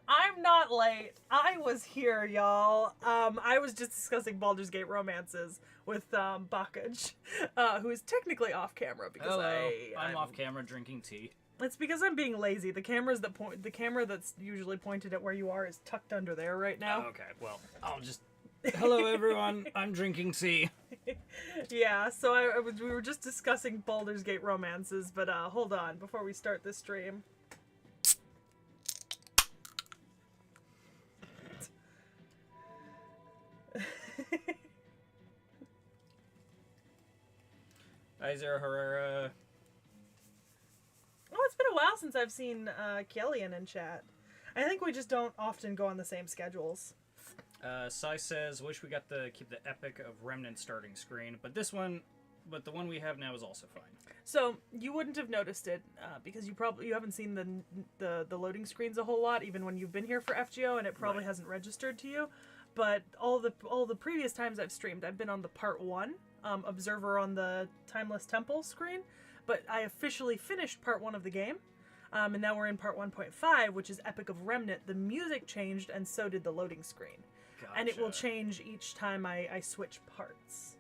I'm not late. I was here, y'all. I was just discussing Baldur's Gate romances with Bakaj, who is technically off camera because Hello. I'm off camera drinking tea. It's because I'm being lazy. The camera that's usually pointed at where you are is tucked under there right now. Oh, okay, well, I'll just. Hello, everyone. I'm drinking tea. Yeah, so we were just discussing Baldur's Gate romances, but hold on before we start this stream. Hi, Zara Herrera. Oh, it's been a while since I've seen Killian in chat. I think we just don't often go on the same schedules. Sai says, wish we got to keep the Epic of Remnant starting screen, but the one we have now is also fine. So you wouldn't have noticed it because you haven't seen the loading screens a whole lot, even when you've been here for FGO, and it probably hasn't registered to you. But all the previous times I've streamed, I've been on the part 1 observer on the Timeless Temple screen, but I officially finished part 1 of the game. And now we're in part 1.5, which is Epic of Remnant. The music changed, and so did the loading screen. Gotcha. And it will change each time I switch parts.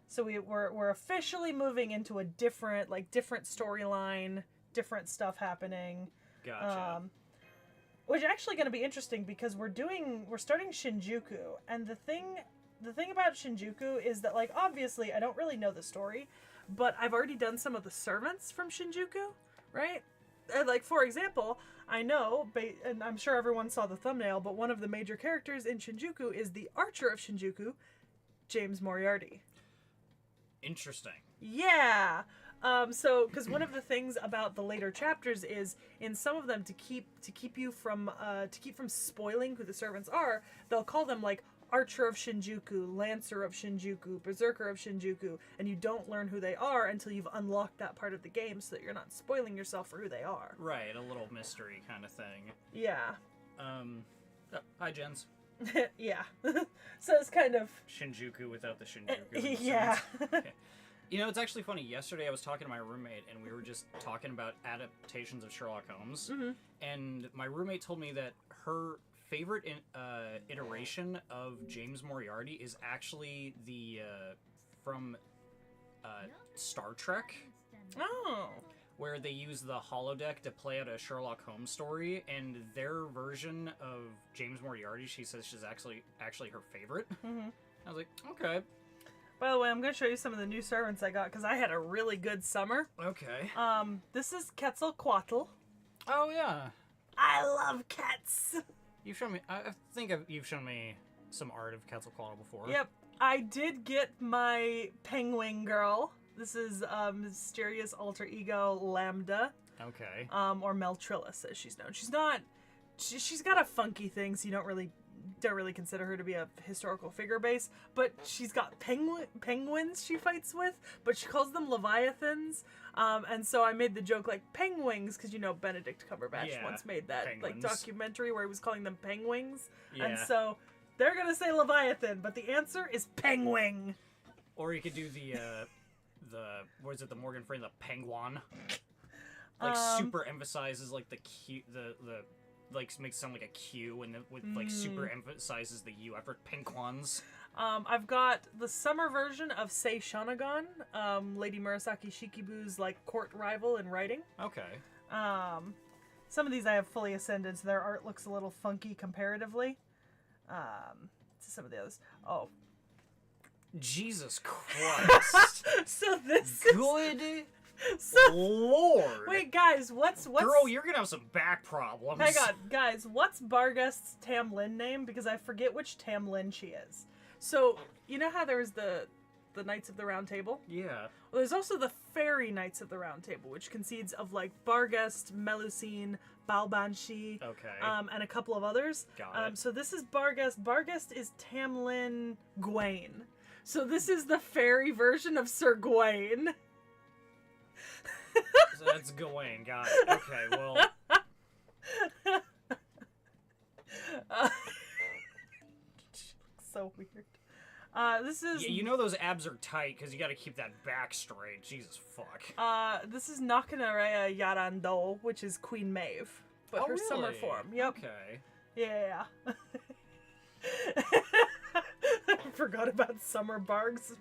So we're officially moving into a different storyline, different stuff happening. Gotcha. Which is actually going to be interesting because we're starting Shinjuku, and the thing about Shinjuku is that, like, obviously I don't really know the story, but I've already done some of the servants from Shinjuku, right? Like, for example, I know, and I'm sure everyone saw the thumbnail, but one of the major characters in Shinjuku is the Archer of Shinjuku, James Moriarty. Interesting. Yeah. So, because one of the things about the later chapters is, in some of them, to keep from spoiling who the servants are, they'll call them, like, Archer of Shinjuku, Lancer of Shinjuku, Berserker of Shinjuku, and you don't learn who they are until you've unlocked that part of the game so that you're not spoiling yourself for who they are. Right, a little mystery kind of thing. Yeah. Hi, Jens. Yeah. So it's kind of... Shinjuku without the Shinjuku. Yeah. Okay. You know, it's actually funny. Yesterday I was talking to my roommate, and we were just talking about adaptations of Sherlock Holmes, and my roommate told me that her favorite iteration of James Moriarty is actually the from Star Trek. Oh. Where they use the holodeck to play out a Sherlock Holmes story, and their version of James Moriarty, she says, she's actually her favorite. I was like, okay. By the way, I'm going to show you some of the new servants I got, because I had a really good summer. Okay. This is Quetzalcoatl. Oh, yeah. I love cats. You've shown me, I think you've shown me some art of Quetzalcoatl before. Yep. I did get my penguin girl. This is Mysterious Alter Ego Lambda. Okay. Or Meltrillis, as she's known. She's not... She's got a funky thing, so you don't really consider her to be a historical figure base, but she's got penguins she fights with, but she calls them leviathans, and so I made the joke, like, penguins, because, you know, Benedict Cumberbatch once made that penguins. Like, documentary where he was calling them penguins, and so they're gonna say leviathan, but the answer is penguin. Or you could do the what is it, the Morgan Freeman, the penguin, like, super emphasizes, like, the like, makes it sound like a Q, and then with, like, super emphasizes the U after penguins. I've got the summer version of Sei Shonagon, Lady Murasaki Shikibu's, like, court rival in writing. Okay. Some of these I have fully ascended, so their art looks a little funky comparatively. To some of the others. Oh. Jesus Christ. So this Good is... So, Lord. Wait, guys, what's... Girl, you're gonna have some back problems. Hang on, guys, what's Barghest's Tam Lin name? Because I forget which Tam Lin she is. So, you know how there's the Knights of the Round Table? Yeah. Well, there's also the Fairy Knights of the Round Table, which concedes of, like, Barghest, Melusine, Balbanshi, and a couple of others. Got it. So this is Barghest. Barghest is Tamlin Gawain. So this is the fairy version of Sir Gawain. So that's Gawain, got it. Okay, well... So weird. This is... Yeah, you know those abs are tight, because you gotta keep that back straight. Jesus fuck. This is Nakanarea Yarando, which is Queen Maeve. but her summer really? form. Yep. Okay. Yeah. I forgot about Summer Barg's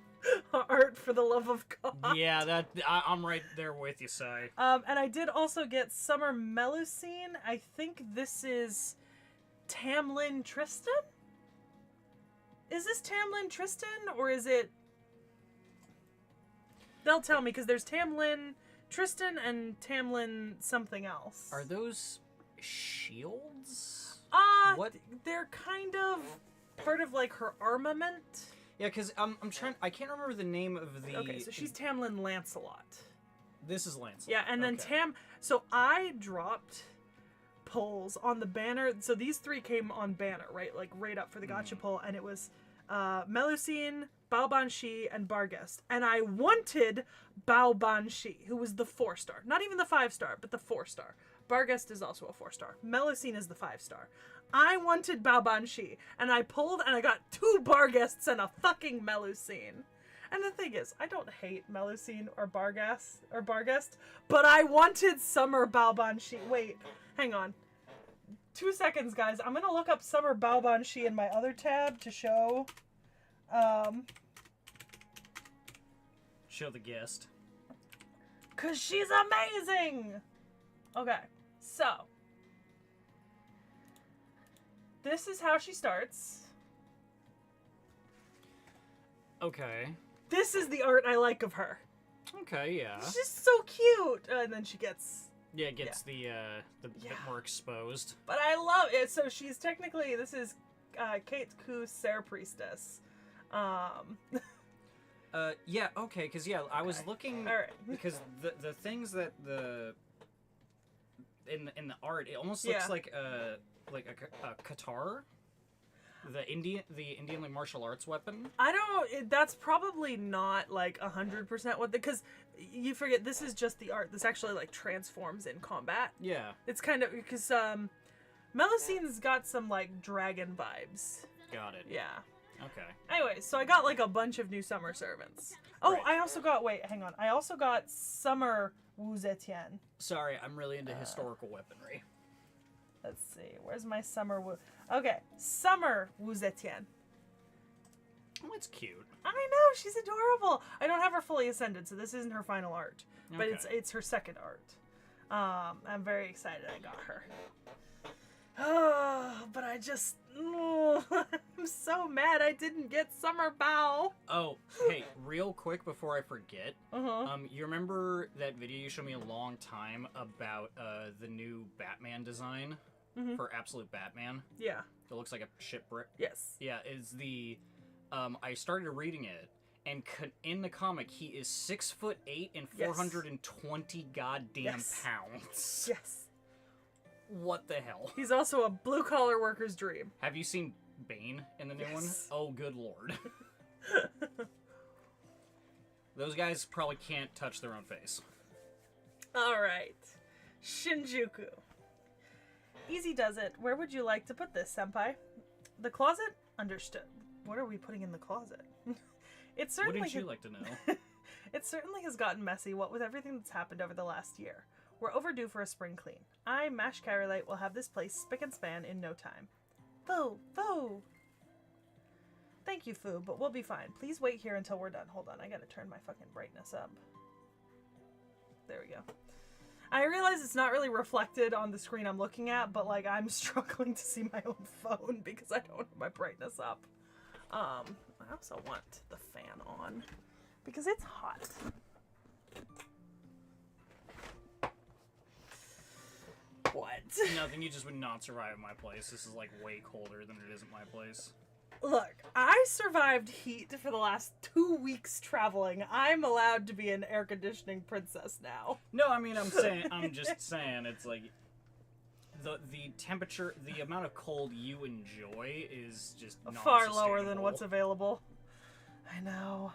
art, for the love of God. Yeah, I'm right there with you, Sai. And I did also get Summer Melusine. I think this is Tamlin Tristan? Is this Tamlin Tristan, or is it... They'll tell me, because there's Tamlin Tristan and Tamlin something else. Are those shields? What? They're kind of part of, like, her armament. Yeah, because I'm trying... I can't remember the name of the... Okay, so she's Tamlin Lancelot. This is Lancelot. Yeah, and then okay. So I dropped polls on the banner. So these three came on banner, right? Like, right up for the gotcha poll, and it was Melusine, Baobanshi, and Barghest. And I wanted Baobanshi, who was the 4-star. Not even the 5-star, but the 4-star. Barghest is also a 4-star. Melusine is the 5-star. I wanted Baobanshi, and I pulled, and I got 2 Barghests and a fucking Melusine. And the thing is, I don't hate Melusine or Barghest, but I wanted Summer Baobanshi. Wait, hang on. 2 seconds, guys. I'm gonna look up Summer Baobanshi in my other tab to show. Show the guest. 'Cause she's amazing! Okay, so. This is how she starts. Okay. This is the art I like of her. Okay, yeah. She's just so cute. And then she gets... Yeah, it gets the bit more exposed. But I love it. So she's technically... This is Kate Ku Serre Priestess. Yeah, okay, because, yeah, I was looking... All right. Because the things that in the art, it almost looks like a Qatar. The Indian like martial arts weapon. I don't. That's probably not like 100% what because you forget this is just the art. This actually like transforms in combat. Yeah. It's kind of because Melusine's got some like dragon vibes. Got it. Yeah. Okay. Anyway, so I got like a bunch of new summer servants. Oh, Right. I also got. Wait, hang on. I also got Summer Wu Zetian. Sorry, I'm really into historical weaponry. Let's see. Where's my Summer Wu? Okay, Summer Wu Zetian. Oh, that's cute. I know, she's adorable. I don't have her fully ascended, so this isn't her final art, but Okay. it's her second art. I'm very excited I got her. Oh, but I just I'm so mad I didn't get Summer Bao. Oh, hey, real quick before I forget. You remember that video you showed me a long time about the new Batman design for Absolute Batman? Yeah. It looks like a shipwreck. Yes. Yeah, is the I started reading it, and in the comic he is 6'8" and 420 goddamn pounds. Yes. What the hell? He's also a blue-collar worker's dream. Have you seen Bane in the new one? Oh, good lord. Those guys probably can't touch their own face. Alright. Shinjuku. Easy does it. Where would you like to put this, senpai? The closet? Understood. What are we putting in the closet? It certainly Wouldn't you like to know? It certainly has gotten messy, what with everything that's happened over the last year. We're overdue for a spring clean. I, Mash Carolite, will have this place spick and span in no time. Foo! Foo! Thank you, Foo, but we'll be fine. Please wait here until we're done. Hold on, I gotta turn my fucking brightness up. There we go. I realize it's not really reflected on the screen I'm looking at, but like I'm struggling to see my own phone because I don't have my brightness up. I also want the fan on because it's hot. What? Nothing, you just would not survive at my place. This is like way colder than it is at my place. Look, I survived heat for the last 2 weeks traveling. I'm allowed to be an air conditioning princess now. No, I mean, I'm just saying, it's like, the temperature, the amount of cold you enjoy is just not far lower than sustainable. what's available. I know.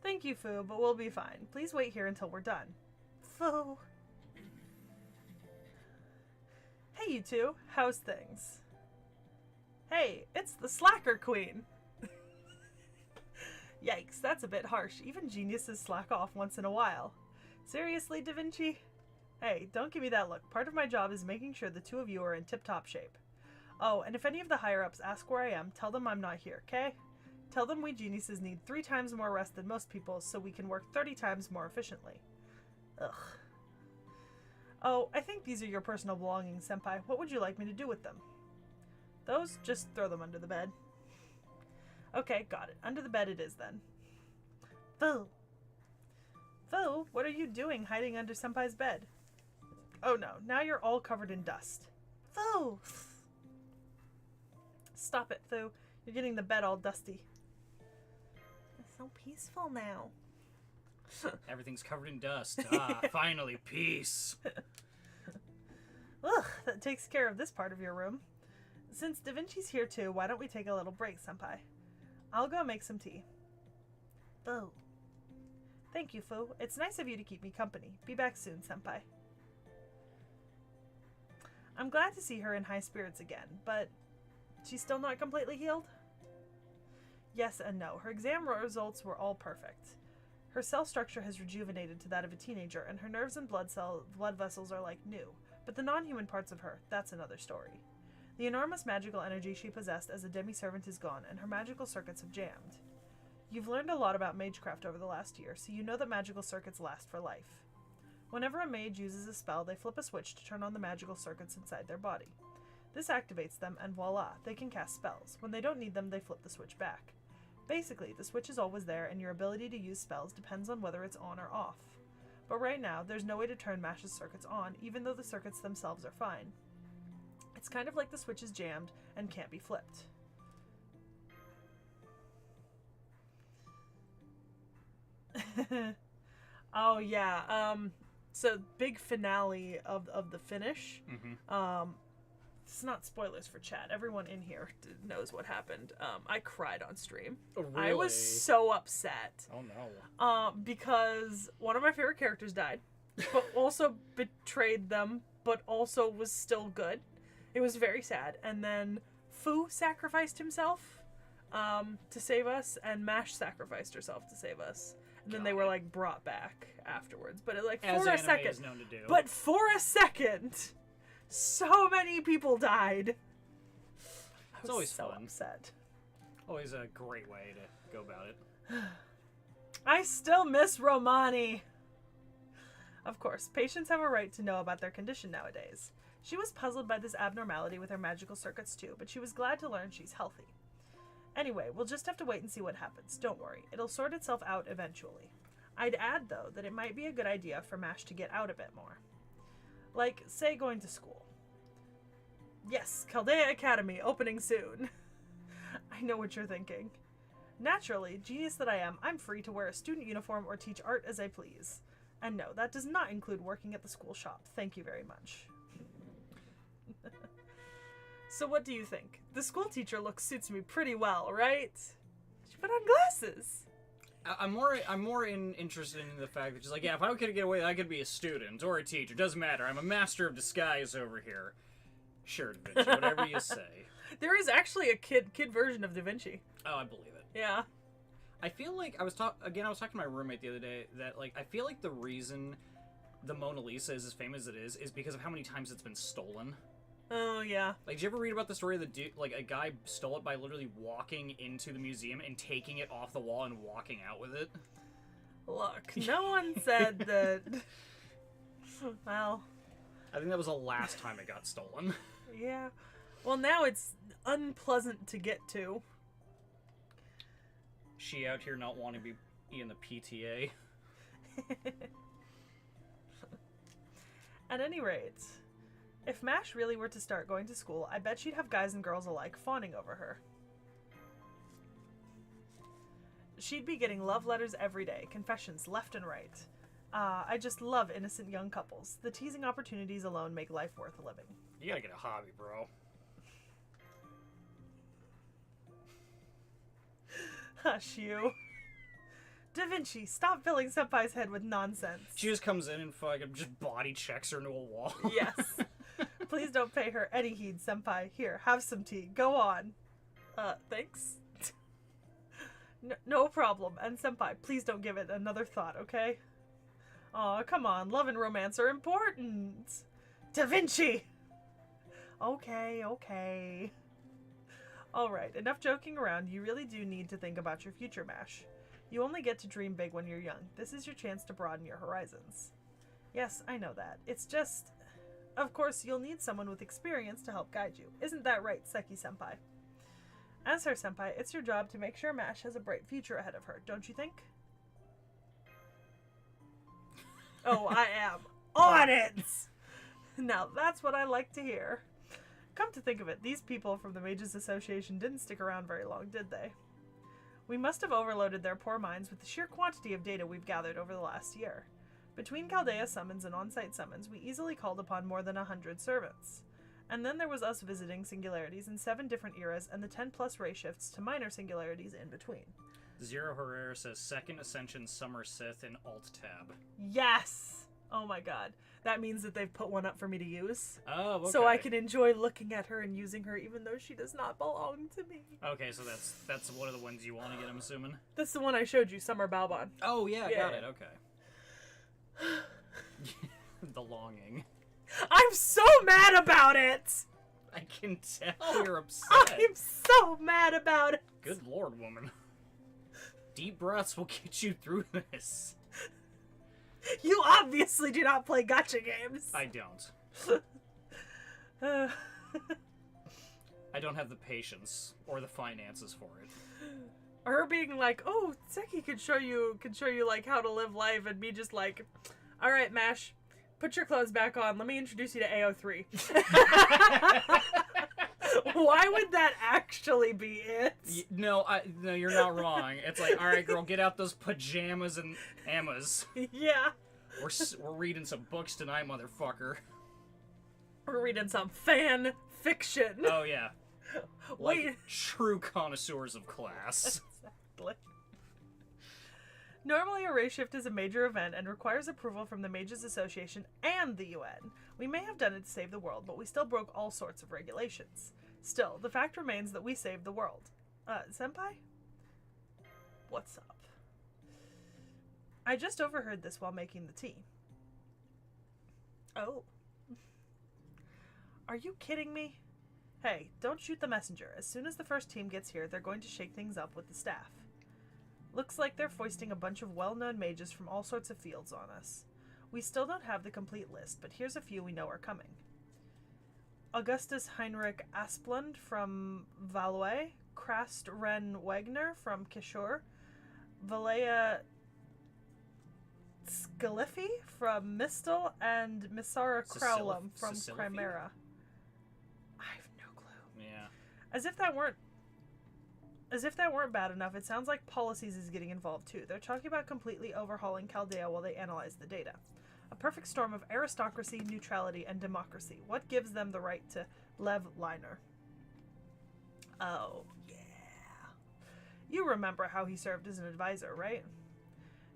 Thank you, Foo, but we'll be fine. Please wait here until we're done. Foo. Hey, you two. How's things? Hey, it's the Slacker Queen. Yikes, that's a bit harsh. Even geniuses slack off once in a while. Seriously, Da Vinci? Hey, don't give me that look. Part of my job is making sure the two of you are in tip-top shape. Oh, and if any of the higher-ups ask where I am, tell them I'm not here, okay? Tell them we geniuses need 3 times more rest than most people so we can work 30 times more efficiently. Ugh. Oh, I think these are your personal belongings, Senpai. What would you like me to do with them? Those? Just throw them under the bed. Okay, got it. Under the bed it is, then. Fu! Fu, what are you doing hiding under Senpai's bed? Oh no, now you're all covered in dust. Fu! Stop it, Fu. You're getting the bed all dusty. It's so peaceful now. Everything's covered in dust. Ah, finally, peace. Ugh, that takes care of this part of your room. Since Da Vinci's here too, why don't we take a little break, Senpai? I'll go make some tea. Fu. Thank you, Fu. It's nice of you to keep me company. Be back soon, Senpai. I'm glad to see her in high spirits again, but she's still not completely healed? Yes and no. Her exam results were all perfect. Her cell structure has rejuvenated to that of a teenager, and her nerves and blood vessels are like new. But the non-human parts of her, that's another story. The enormous magical energy she possessed as a demi-servant is gone, and her magical circuits have jammed. You've learned a lot about magecraft over the last year, so you know that magical circuits last for life. Whenever a mage uses a spell, they flip a switch to turn on the magical circuits inside their body. This activates them, and voila, they can cast spells. When they don't need them, they flip the switch back. Basically, the switch is always there, and your ability to use spells depends on whether it's on or off. But right now, there's no way to turn Mash's circuits on, even though the circuits themselves are fine. It's kind of like the switch is jammed and can't be flipped. Oh yeah, so big finale of the finish. Mm-hmm. It's not spoilers for chat. Everyone in here knows what happened. I cried on stream. Oh, really? I was so upset. Oh no. Because one of my favorite characters died, but also betrayed them, but also was still good. It was very sad. And then Fu sacrificed himself to save us, and Mash sacrificed herself to save us. And then they were like brought back afterwards. But it, like for a second, is known to do. but for a second, so many people died. It's always so fun. Upset. Always a great way to go about it. I still miss Romani. Of course, patients have a right to know about their condition nowadays. She was puzzled by this abnormality with her magical circuits too, but she was glad to learn she's healthy. Anyway, we'll just have to wait and see what happens. Don't worry, it'll sort itself out eventually. I'd add, though, that it might be a good idea for Mash to get out a bit more. Like, say, going to school. Yes, Chaldea Academy, opening soon. I know what you're thinking. Naturally, genius that I am, I'm free to wear a student uniform or teach art as I please. And no, that does not include working at the school shop. Thank you very much. So what do you think? The school teacher look suits me pretty well, right? She put on glasses. I'm more interested in the fact that she's like, yeah, if I could get away, I could be a student or a teacher. Doesn't matter. I'm a master of disguise over here. Sure, Da Vinci, whatever you say. There is actually a kid version of Da Vinci. Oh, I believe it. Yeah. I feel like I was talking to my roommate the other day that like I feel like the reason the Mona Lisa is as famous as it is because of how many times it's been stolen. Oh yeah. Like, did you ever read about the story of a guy stole it by literally walking into the museum and taking it off the wall and walking out with it? Look, no one said that. Well, I think that was the last time it got stolen. Yeah. Well, now it's unpleasant to get to. She out here not wanting to be in the PTA. At any rate, if Mash really were to start going to school, I bet she'd have guys and girls alike fawning over her. She'd be getting love letters every day, confessions left and right. I just love innocent young couples. The teasing opportunities alone make life worth living. You gotta get a hobby, bro. Hush you. Da Vinci, stop filling Senpai's head with nonsense. She just comes in and fucking just body checks her into a wall. Yes. Please don't pay her any heed, Senpai. Here, have some tea. Go on. Thanks. No problem. And Senpai, please don't give it another thought, okay? Aw, come on, love and romance are important. Da Vinci! Okay. Alright, enough joking around. You really do need to think about your future, MASH. You only get to dream big when you're young. This is your chance to broaden your horizons. Yes, I know that. It's just... Of course, you'll need someone with experience to help guide you. Isn't that right, Seki-senpai? As her senpai, it's your job to make sure MASH has a bright future ahead of her, don't you think? Oh, I am on it! Now, that's what I like to hear. Come to think of it, these people from the Mages Association didn't stick around very long, did they? We must have overloaded their poor minds with the sheer quantity of data we've gathered over the last year. Between Chaldea summons and on-site summons, we easily called upon more than 100 servants. And then there was us visiting singularities in 7 different eras and the 10-plus ray shifts to minor singularities in between. Zero Herrera says Second Ascension Summer Sith in Alt Tab. Yes! Oh my god. That means that they've put one up for me to use. Oh, okay. So I can enjoy looking at her and using her even though she does not belong to me. Okay, so that's one of the ones you want to get, I'm assuming? That's the one I showed you, Summer Balbon. Oh, yeah, got it, okay. The longing. I'm so mad about it! I can tell you're upset. I'm so mad about it! Good lord, woman. Deep breaths will get you through this. You obviously do not play gacha games. I don't. I don't have the patience or the finances for it. Her being like, "Oh, Seki could show you like how to live life," and me just like, "All right, Mash, put your clothes back on. Let me introduce you to AO3." Why would that actually be it? No, you're not wrong. It's like, all right, girl, get out those pajamas and Emmas. Yeah. We're reading some books tonight, motherfucker. We're reading some fan fiction. Oh yeah. Like Wait. true connoisseurs of class. Exactly. Normally, a ray shift is a major event and requires approval from the Mages Association and the UN. We may have done it to save the world, but we still broke all sorts of regulations. Still, the fact remains that we saved the world. Senpai? What's up? I just overheard this while making the tea. Oh. Are you kidding me? Hey, don't shoot the messenger. As soon as the first team gets here, they're going to shake things up with the staff. Looks like they're foisting a bunch of well-known mages from all sorts of fields on us. We still don't have the complete list, but here's a few we know are coming. Augustus Heinrich Asplund from Valois, Krast Ren Wegner from Kishore, Valea Scaliffi from Mistel, and Misara Crowlum from Chimera. I have no clue. Yeah. As if that weren't bad enough, it sounds like policies is getting involved too. They're talking about completely overhauling Chaldea while they analyze the data. A perfect storm of aristocracy, neutrality, and democracy. What gives them the right to Lev Liner? Oh, yeah. You remember how he served as an advisor, right?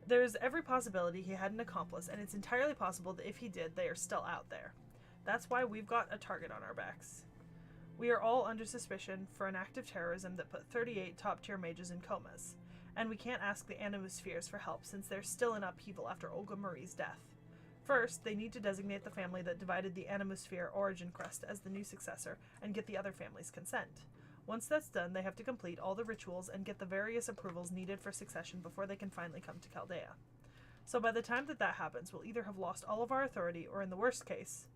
There's every possibility he had an accomplice, and it's entirely possible that if he did, they are still out there. That's why we've got a target on our backs. We are all under suspicion for an act of terrorism that put 38 top-tier mages in comas, and we can't ask the Animus Spheres for help since they're still in upheaval after Olga Marie's death. First, they need to designate the family that divided the Animus Sphere origin crest as the new successor and get the other family's consent. Once that's done, they have to complete all the rituals and get the various approvals needed for succession before they can finally come to Chaldea. So by the time that happens, we'll either have lost all of our authority, or in the worst case,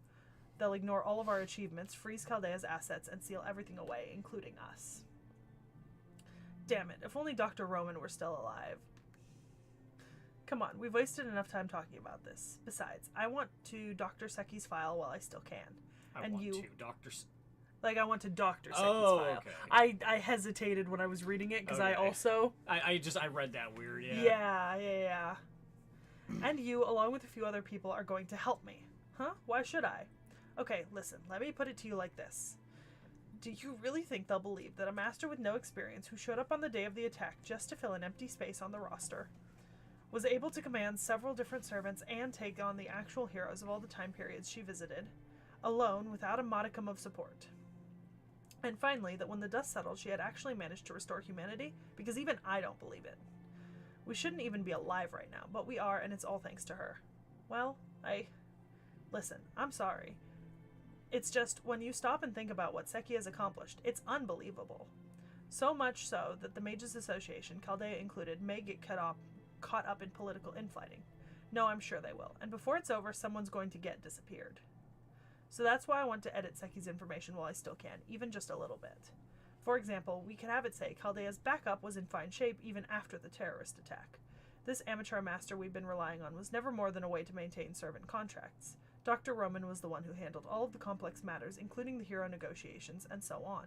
they'll ignore all of our achievements, freeze Chaldea's assets, and seal everything away, including us. Damn it, if only Dr. Roman were still alive. Come on, we've wasted enough time talking about this. Besides, I want to Dr. Seki's file while I still can. I want to Dr. I want to Dr. Seki's Oh, file. okay. I hesitated when I was reading it, because Okay. I also... I read that weird, yeah. Yeah. And you, along with a few other people, are going to help me. Huh? Why should I? Okay, listen, let me put it to you like this. Do you really think they'll believe that a master with no experience who showed up on the day of the attack just to fill an empty space on the roster, was able to command several different servants and take on the actual heroes of all the time periods she visited, alone without a modicum of support? And finally, that when the dust settled, she had actually managed to restore humanity? Because even I don't believe it. We shouldn't even be alive right now, but we are, and it's all thanks to her. Well, listen, I'm sorry. It's just, when you stop and think about what Seki has accomplished, it's unbelievable. So much so that the Mages Association, Chaldea included, may get caught up in political infighting. No, I'm sure they will. And before it's over, someone's going to get disappeared. So that's why I want to edit Seki's information while I still can, even just a little bit. For example, we could have it say Chaldea's backup was in fine shape even after the terrorist attack. This amateur master we've been relying on was never more than a way to maintain servant contracts. Dr. Roman was the one who handled all of the complex matters, including the hero negotiations, and so on.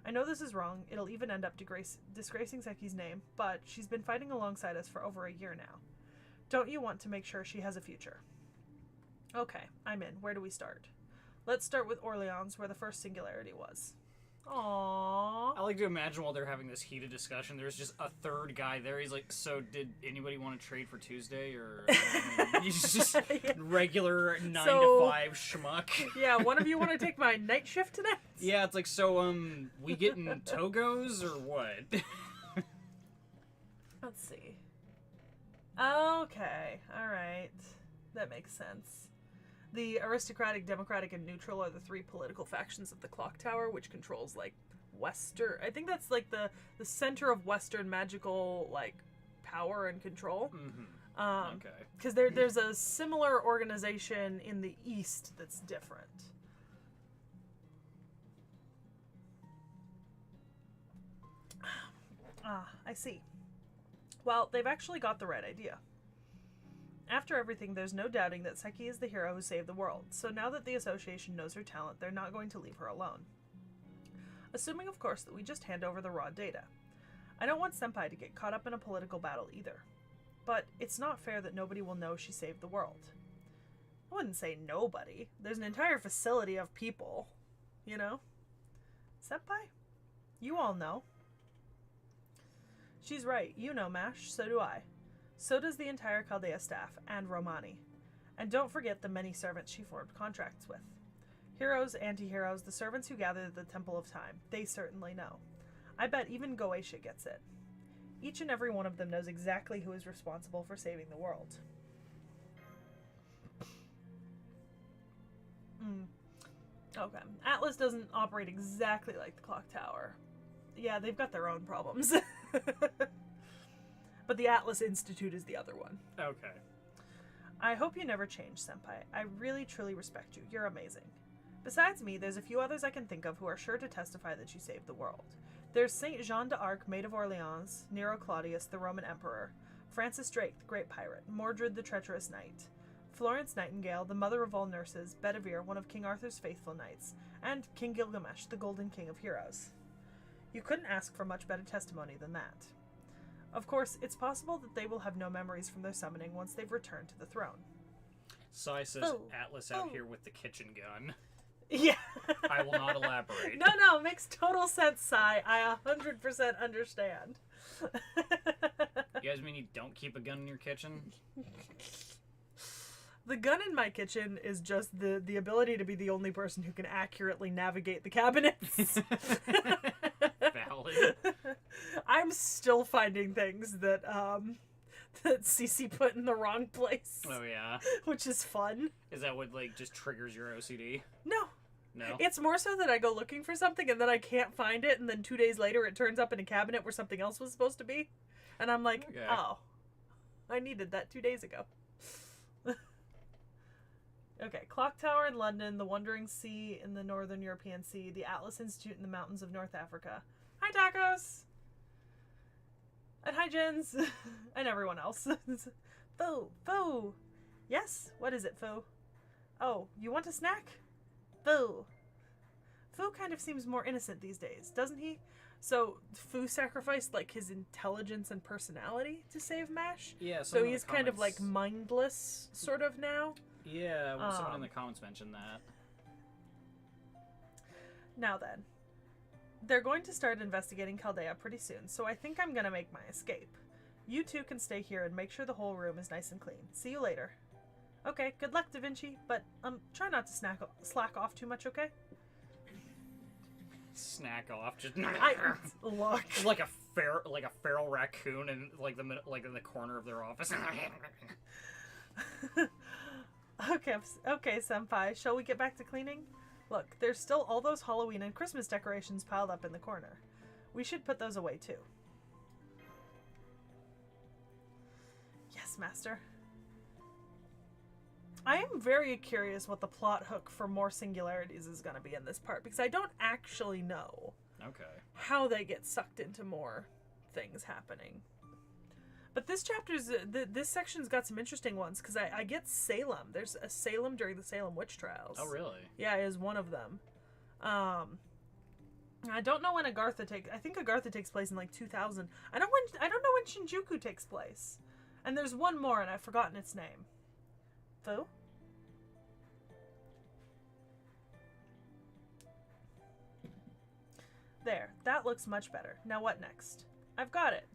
I know this is wrong, it'll even end up disgracing Seki's name, but she's been fighting alongside us for over a year now. Don't you want to make sure she has a future? Okay, I'm in. Where do we start? Let's start with Orleans, where the first singularity was. Aww. I like to imagine while they're having this heated discussion, there's just a third guy there. He's like, so did anybody want to trade for Tuesday? Or he's just Yeah. regular 9 to 5 schmuck. Yeah, one of you want to take my night shift tonight? Yeah, it's like, so, we getting Togos or what? Let's see. Okay, alright. That makes sense. The aristocratic, democratic, and neutral are the three political factions of the clock tower, which controls, like, Western... I think that's, like, the center of Western magical, like, power and control. Mm-hmm. Okay. Because there's a similar organization in the East that's different. Ah, I see. Well, they've actually got the right idea. After everything, there's no doubting that Seki is the hero who saved the world, so now that the association knows her talent, they're not going to leave her alone. Assuming, of course, that we just hand over the raw data. I don't want Senpai to get caught up in a political battle either. But it's not fair that nobody will know she saved the world. I wouldn't say nobody. There's an entire facility of people, you know? Senpai? You all know. She's right. You know, Mash. So do I. So does the entire Chaldea staff, and Romani. And don't forget the many servants she formed contracts with. Heroes, anti-heroes, the servants who gather at the Temple of Time. They certainly know. I bet even Goetia gets it. Each and every one of them knows exactly who is responsible for saving the world. Okay. Atlas doesn't operate exactly like the clock tower. Yeah, they've got their own problems. But the Atlas Institute is the other one. Okay. I hope you never change, Senpai. I really, truly respect you. You're amazing. Besides me, there's a few others I can think of who are sure to testify that you saved the world. There's Saint Jean d'Arc, Maid of Orleans, Nero Claudius, the Roman Emperor, Francis Drake, the Great Pirate, Mordred, the Treacherous Knight, Florence Nightingale, the Mother of all Nurses, Bedivere, one of King Arthur's faithful knights, and King Gilgamesh, the Golden King of Heroes. You couldn't ask for much better testimony than that. Of course, it's possible that they will have no memories from their summoning once they've returned to the throne. Sai says Atlas out here with the kitchen gun. Yeah. I will not elaborate. No, makes total sense, Sai. I 100% understand. You guys mean you don't keep a gun in your kitchen? The gun in my kitchen is just the ability to be the only person who can accurately navigate the cabinets. Valid. I'm still finding things that that Cece put in the wrong place. Oh yeah. Which is fun. Is that what like just triggers your OCD? No. No. It's more so that I go looking for something and then I can't find it, and then 2 days later it turns up in a cabinet where something else was supposed to be. And I'm like, okay. Oh, I needed that 2 days ago. Okay, Clock Tower in London, the Wandering Sea in the Northern European Sea, the Atlas Institute in the mountains of North Africa. Hi, Tacos! And hi, Jens! And everyone else. Foo! Yes? What is it, Foo? Oh, you want a snack? Foo! Foo kind of seems more innocent these days, doesn't he? So, Foo sacrificed, like, his intelligence and personality to save Mash? Yeah, so he's kind of, like, mindless, sort of, now? Yeah, well, someone in the comments mentioned that. Now then. They're going to start investigating Chaldea pretty soon, so I think I'm gonna make my escape. You two can stay here and make sure the whole room is nice and clean. See you later. Okay, good luck, Da Vinci, but, try not to slack off too much, okay? Snack off, just look. like a feral raccoon in like in the corner of their office. Okay, senpai. Shall we get back to cleaning? Look, there's still all those Halloween and Christmas decorations piled up in the corner. We should put those away too. Yes, master. I am very curious what the plot hook for more singularities is going to be in this part, because I don't actually know how they get sucked into more things happening. But this chapter's, this section's got some interesting ones, because I get Salem. There's a Salem during the Salem witch trials. Oh, really? Yeah, it is one of them. I don't know when Agartha takes, I think Agartha takes place in like 2000. I don't know when Shinjuku takes place. And there's one more and I've forgotten its name. Fu? There, that looks much better. Now what next? I've got it.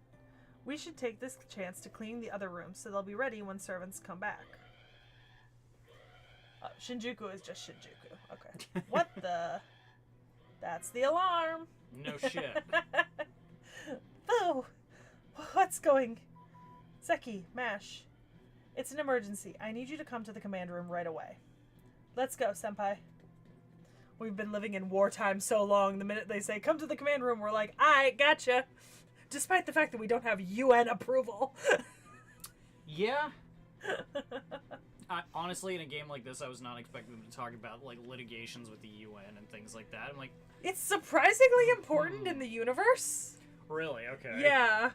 We should take this chance to clean the other rooms so they'll be ready when servants come back. Oh, Shinjuku is just Shinjuku. Okay. What the? That's the alarm. No shit. Fu! What's going? Seki, Mash. It's an emergency. I need you to come to the command room right away. Let's go, senpai. We've been living in wartime so long, the minute they say, come to the command room, we're like, aight, gotcha. Despite the fact that we don't have UN approval. Yeah. Honestly, in a game like this, I was not expecting them to talk about, like, litigations with the UN and things like that. I'm like... It's surprisingly important in the universe. Really? Okay. Yeah.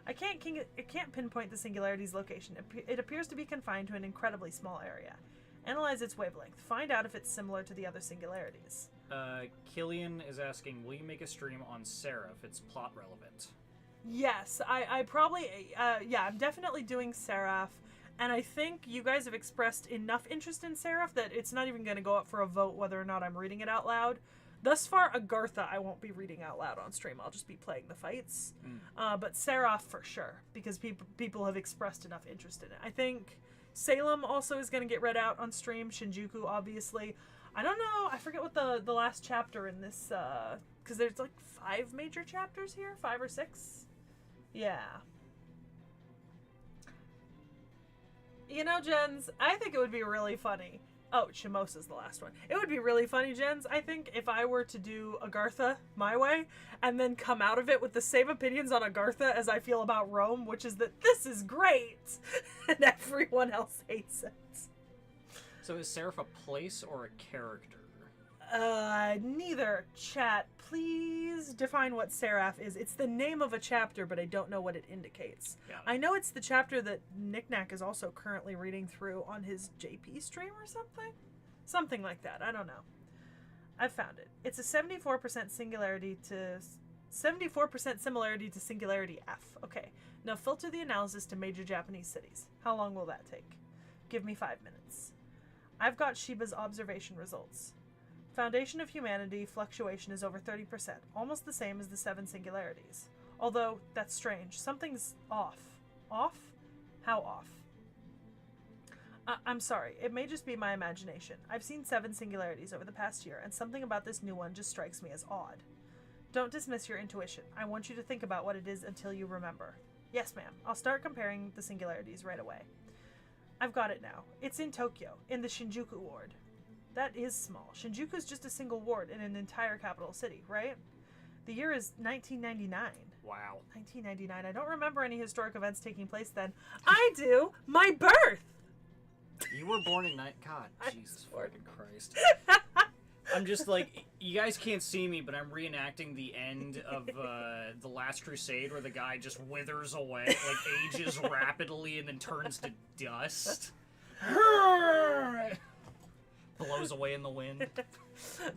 I can't pinpoint the singularity's location. It appears to be confined to an incredibly small area. Analyze its wavelength. Find out if it's similar to the other singularities. Killian is asking, will you make a stream on Seraph? It's plot relevant. Yes, I probably, yeah, I'm definitely doing Seraph, and I think you guys have expressed enough interest in Seraph that it's not even going to go up for a vote whether or not I'm reading it out loud. Thus far, Agartha I won't be reading out loud on stream. I'll just be playing the fights. But Seraph for sure, because people have expressed enough interest in it. I think Salem also is going to get read out on stream. Shinjuku, obviously. I don't know. I forget what the last chapter in this, because there's like 5 major chapters here? 5 or 6? Yeah. You know, Jens, I think it would be really funny. Oh, Shimosa's the last one. It would be really funny, Jens, I think, if I were to do Agartha my way, and then come out of it with the same opinions on Agartha as I feel about Rome, which is that this is great, and everyone else hates it. So is Seraph a place or a character? Neither. Chat, please define what Seraph is. It's the name of a chapter, but I don't know what it indicates. I know it's the chapter that Knickknack is also currently reading through on his JP stream or something? Something like that. I don't know. I've found it. It's a 74% similarity to Singularity F. Okay. Now filter the analysis to major Japanese cities. How long will that take? Give me 5 minutes. I've got Shiba's observation results. Foundation of humanity fluctuation is over 30%, almost the same as the 7 singularities. Although, that's strange. Something's off. Off? How off? I'm sorry, it may just be my imagination. I've seen 7 singularities over the past year, and something about this new one just strikes me as odd. Don't dismiss your intuition. I want you to think about what it is until you remember. Yes, ma'am. I'll start comparing the singularities right away. I've got it now. It's in Tokyo, in the Shinjuku ward. That is small. Shinjuku is just a single ward in an entire capital city, right? The year is 1999. Wow. 1999. I don't remember any historic events taking place then. I do! My birth! You were born in God, Jesus fucking Christ. I'm just like, you guys can't see me, but I'm reenacting the end of The Last Crusade where the guy just withers away, like ages rapidly and then turns to dust. Blows away in the wind.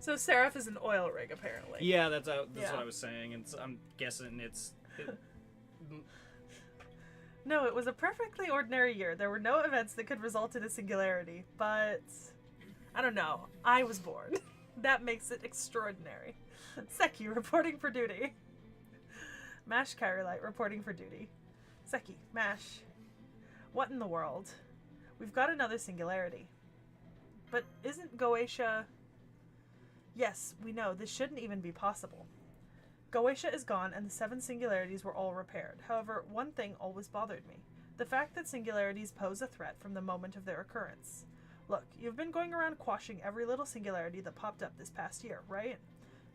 So Seraph is an oil rig, apparently. Yeah, that's what I was saying. I'm guessing it's... No, it was a perfectly ordinary year. There were no events that could result in a singularity, but... I don't know. I was born. That makes it extraordinary. Seki, reporting for duty. Mash Kyrolite, reporting for duty. Seki, Mash. What in the world? We've got another singularity. But isn't Goetia... Yes, we know. This shouldn't even be possible. Goetia is gone, and the 7 singularities were all repaired. However, one thing always bothered me. The fact that singularities pose a threat from the moment of their occurrence. Look, you've been going around quashing every little singularity that popped up this past year, right?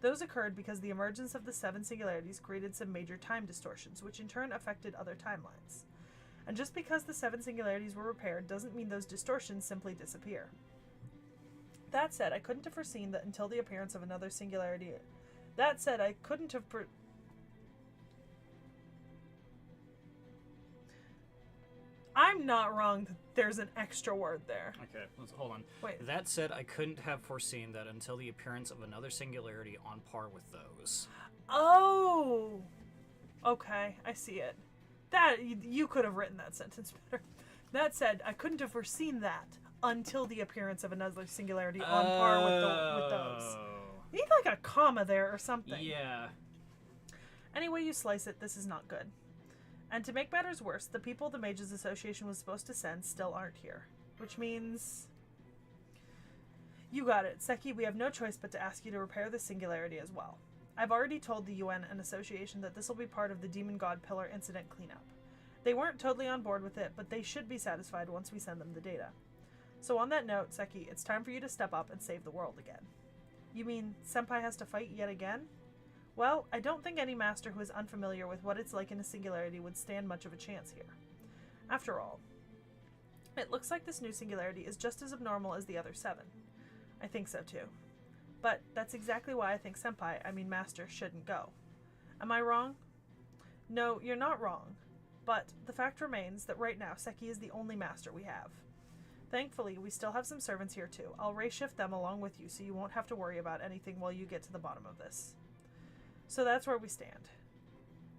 Those occurred because the emergence of the 7 singularities created some major time distortions, which in turn affected other timelines. And just because the 7 singularities were repaired doesn't mean those distortions simply disappear. That said, I couldn't have foreseen that until the appearance of another singularity. That said, I couldn't have I'm not wrong that there's an extra word there. Okay, let's hold on. Wait. That said, I couldn't have foreseen that until the appearance of another singularity on par with those. Oh! Okay, I see it. That, you could have written that sentence better. That said, I couldn't have foreseen that until the appearance of another singularity on par with those. You need like a comma there or something. Yeah. Any way you slice it, this is not good. And to make matters worse, the people the Mages Association was supposed to send still aren't here. Which means... You got it. Seki, we have no choice but to ask you to repair the singularity as well. I've already told the UN and Association that this will be part of the Demon God Pillar incident cleanup. They weren't totally on board with it, but they should be satisfied once we send them the data. So on that note, Seki, it's time for you to step up and save the world again. You mean Senpai has to fight yet again? Well, I don't think any master who is unfamiliar with what it's like in a singularity would stand much of a chance here. After all, it looks like this new singularity is just as abnormal as the other 7. I think so too. But that's exactly why I think Master, shouldn't go. Am I wrong? No, you're not wrong. But the fact remains that right now, Seki is the only master we have. Thankfully, we still have some servants here too. I'll ray-shift them along with you so you won't have to worry about anything while you get to the bottom of this. So that's where we stand.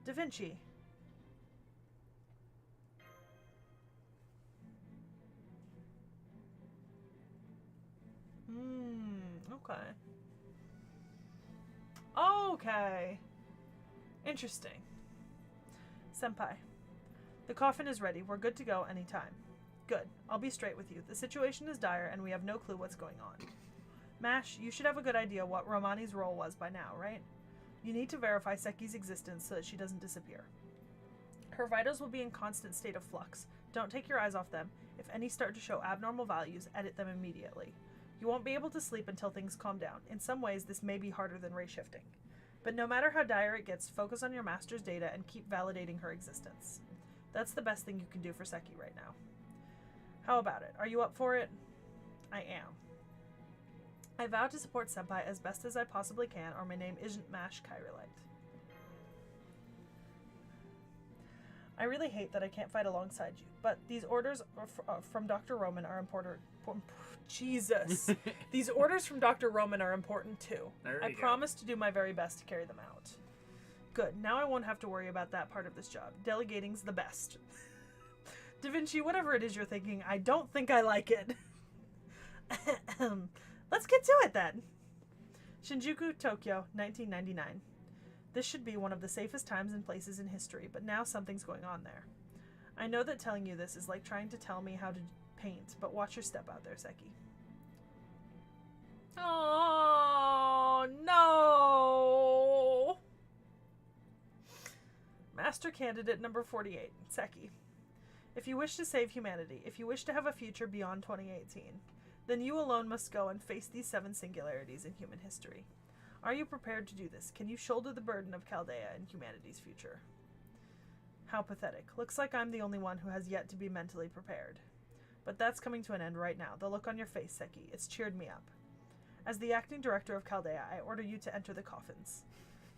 Da Vinci. Okay. Okay. Interesting. Senpai. The coffin is ready. We're good to go anytime. Good. I'll be straight with you. The situation is dire and we have no clue what's going on. Mash, you should have a good idea what Romani's role was by now, right? You need to verify Seki's existence so that she doesn't disappear. Her vitals will be in constant state of flux. Don't take your eyes off them. If any start to show abnormal values, edit them immediately. You won't be able to sleep until things calm down. In some ways, this may be harder than ray shifting. But no matter how dire it gets, focus on your master's data and keep validating her existence. That's the best thing you can do for Seki right now. How about it? Are you up for it? I am. I vow to support Senpai as best as I possibly can, or my name isn't Mash Kyrillite. I really hate that I can't fight alongside you, but these orders from Dr. Roman are important. Jesus. These orders from Dr. Roman are important too. I promise to do my very best to carry them out. Good. Now I won't have to worry about that part of this job. Delegating's the best. Da Vinci, whatever it is you're thinking, I don't think I like it. Let's get to it then. Shinjuku, Tokyo, 1999. This should be one of the safest times and places in history, but now something's going on there. I know that telling you this is like trying to tell me how to paint, but watch your step out there, Seki. Oh, no! Master Candidate number 48, Seki. If you wish to save humanity, if you wish to have a future beyond 2018, then you alone must go and face these 7 singularities in human history. Are you prepared to do this? Can you shoulder the burden of Chaldea and humanity's future? How pathetic. Looks like I'm the only one who has yet to be mentally prepared. But that's coming to an end right now. The look on your face, Seki, it's cheered me up. As the acting director of Chaldea, I order you to enter the coffins.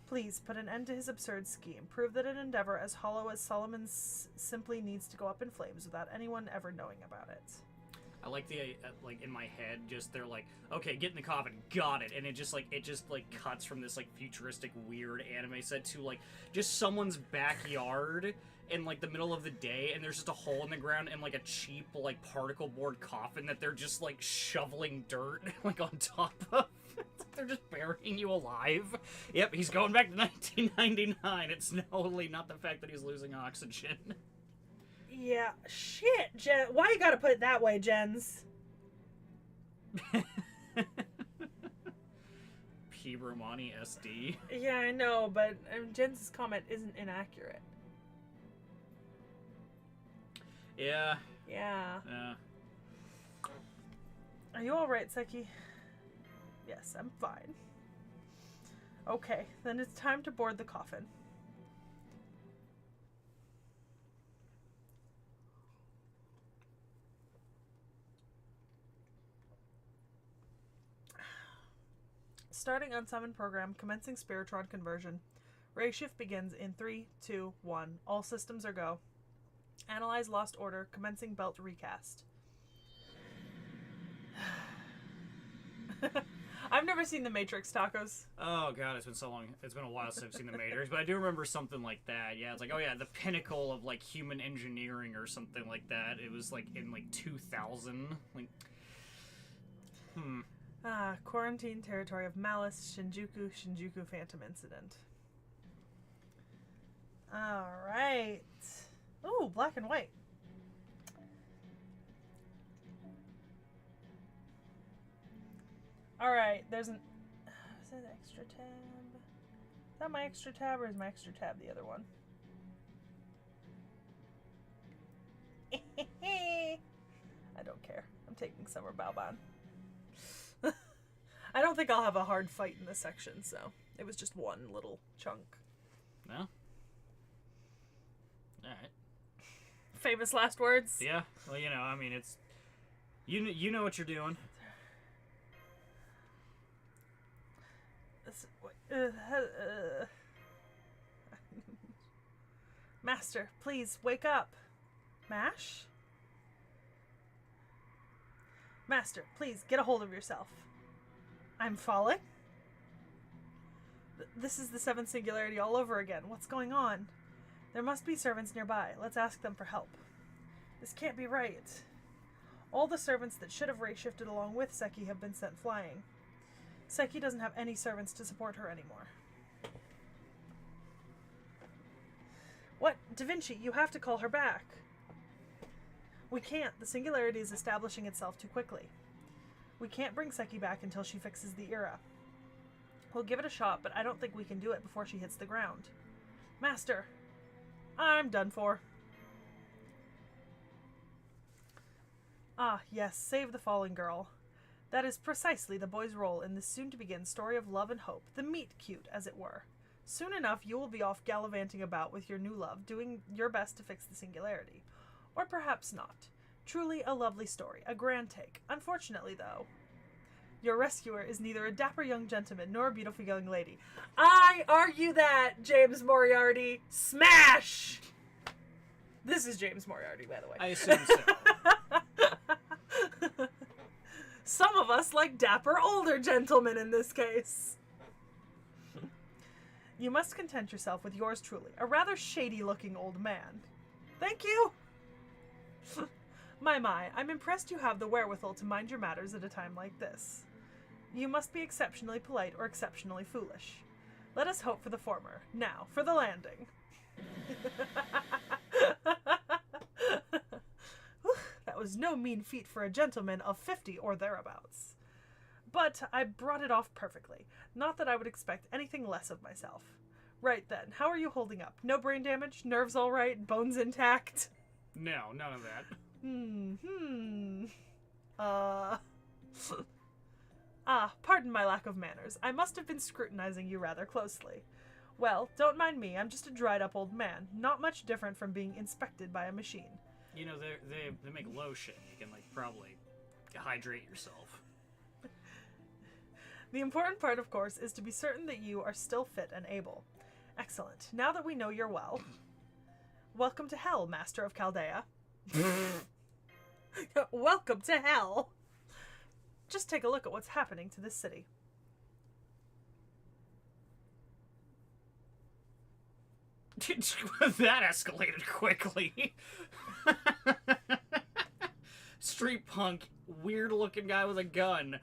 Please, put an end to his absurd scheme. Prove that an endeavor as hollow as Solomon's simply needs to go up in flames without anyone ever knowing about it. I like the, like, in my head, just, they're like, okay, get in the coffin, got it, and it just cuts from this, like, futuristic, weird anime set to, like, just someone's backyard in, like, the middle of the day, and there's just a hole in the ground and, like, a cheap, like, particle board coffin that they're just, like, shoveling dirt, like, on top of. They're just burying you alive. Yep, he's going back to 1999. It's totally not the fact that he's losing oxygen. Yeah, shit, Jen. Why you gotta put it that way, Jens? P. Romani SD. Yeah, I know, but Jens' comment isn't inaccurate. Yeah. Yeah. Yeah. Are you alright, Seki? Yes, I'm fine. Okay, then it's time to board the coffin. Starting unsummon program, commencing Spiritron conversion. Ray shift begins in 3, 2, 1. All systems are go. Analyze lost order, commencing belt recast. I've never seen The Matrix, Tacos. Oh god, it's been so long. It's been a while since I've seen The Matrix, but I do remember something like that. Yeah, it's like, oh yeah, the pinnacle of like human engineering or something like that. It was like in like 2000. Like, Quarantine territory of Malice, Shinjuku Phantom Incident. Alright. Ooh, black and white. Alright, there's an... Is that an extra tab? Is that my extra tab or is my extra tab the other one? I don't care. I'm taking Summer Balban. I don't think I'll have a hard fight in this section, so it was just one little chunk. no? Alright. Famous last words? Yeah, well, you know, I mean, it's... You know what you're doing. Master, please, wake up. Mash? Master, please, get a hold of yourself. I'm falling? This is the seventh singularity all over again. What's going on? There must be servants nearby. Let's ask them for help. This can't be right. All the servants that should have ray-shifted along with Seki have been sent flying. Seki doesn't have any servants to support her anymore. What? Da Vinci, you have to call her back. We can't. The singularity is establishing itself too quickly. We can't bring Seki back until she fixes the era. We'll give it a shot, but I don't think we can do it before she hits the ground. Master, I'm done for. Ah, yes, save the fallen girl. That is precisely the boy's role in this soon-to-begin story of love and hope, the meet-cute, as it were. Soon enough, you will be off gallivanting about with your new love, doing your best to fix the singularity. Or perhaps not. Truly a lovely story, a grand take. Unfortunately, though, your rescuer is neither a dapper young gentleman nor a beautiful young lady. I argue that, James Moriarty. Smash! This is James Moriarty, by the way. I assume so. Some of us like dapper older gentlemen in this case. You must content yourself with yours truly, a rather shady-looking old man. Thank you! My, I'm impressed you have the wherewithal to mind your matters at a time like this. You must be exceptionally polite or exceptionally foolish. Let us hope for the former. Now, for the landing. That was no mean feat for a gentleman of 50 or thereabouts. But I brought it off perfectly. Not that I would expect anything less of myself. Right then, how are you holding up? No brain damage? Nerves all right? Bones intact? No, none of that. Pardon my lack of manners. I must have been scrutinizing you rather closely. Well, don't mind me. I'm just a dried-up old man. Not much different from being inspected by a machine. You know, they make lotion. You can, like, probably hydrate yourself. The important part, of course, is to be certain that you are still fit and able. Excellent. Now that we know you're well, welcome to hell, Master of Chaldea. Welcome to hell. Just take a look at what's happening to this city. That escalated quickly. Street punk, weird-looking guy with a gun,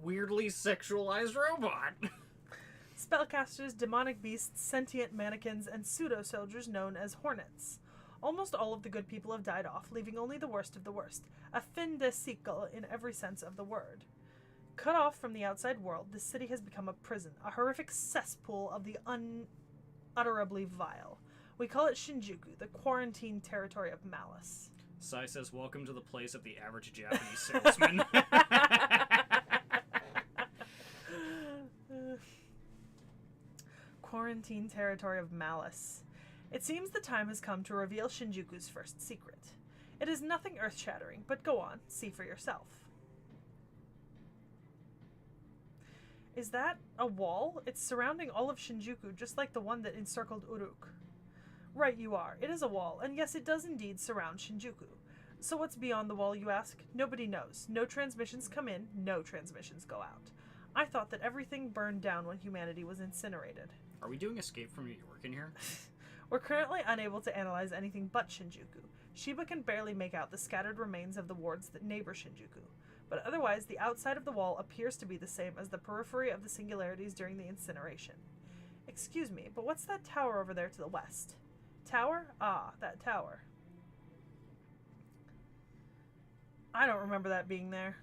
weirdly sexualized robot. Spellcasters, demonic beasts, sentient mannequins, and pseudo-soldiers known as hornets. Almost all of the good people have died off, leaving only the worst of the worst. A fin de siècle in every sense of the word. Cut off from the outside world, this city has become a prison, a horrific cesspool of the unutterably vile. We call it Shinjuku, the quarantine territory of malice. Sai says, welcome to the place of the average Japanese salesman. Quarantine territory of malice. It seems the time has come to reveal Shinjuku's first secret. It is nothing earth-shattering, but go on, see for yourself. Is that a wall? It's surrounding all of Shinjuku, just like the one that encircled Uruk. Right you are. It is a wall, and yes, it does indeed surround Shinjuku. So what's beyond the wall, you ask? Nobody knows. No transmissions come in, no transmissions go out. I thought that everything burned down when humanity was incinerated. Are we doing Escape from New York in here? We're currently unable to analyze anything but Shinjuku. Shiba can barely make out the scattered remains of the wards that neighbor Shinjuku. But otherwise, the outside of the wall appears to be the same as the periphery of the singularities during the incineration. Excuse me, but what's that tower over there to the west? Tower? Ah, that tower. I don't remember that being there.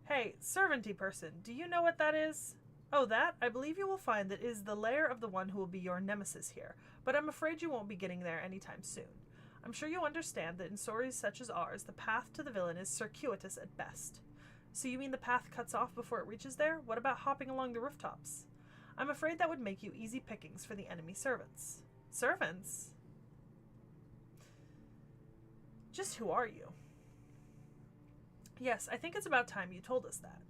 Hey, servanty person, do you know what that is? Oh, that? I believe you will find that is the lair of the one who will be your nemesis here, but I'm afraid you won't be getting there anytime soon. I'm sure you understand that in stories such as ours, the path to the villain is circuitous at best. So you mean the path cuts off before it reaches there? What about hopping along the rooftops? I'm afraid that would make you easy pickings for the enemy servants. Servants? Just who are you? Yes, I think it's about time you told us that.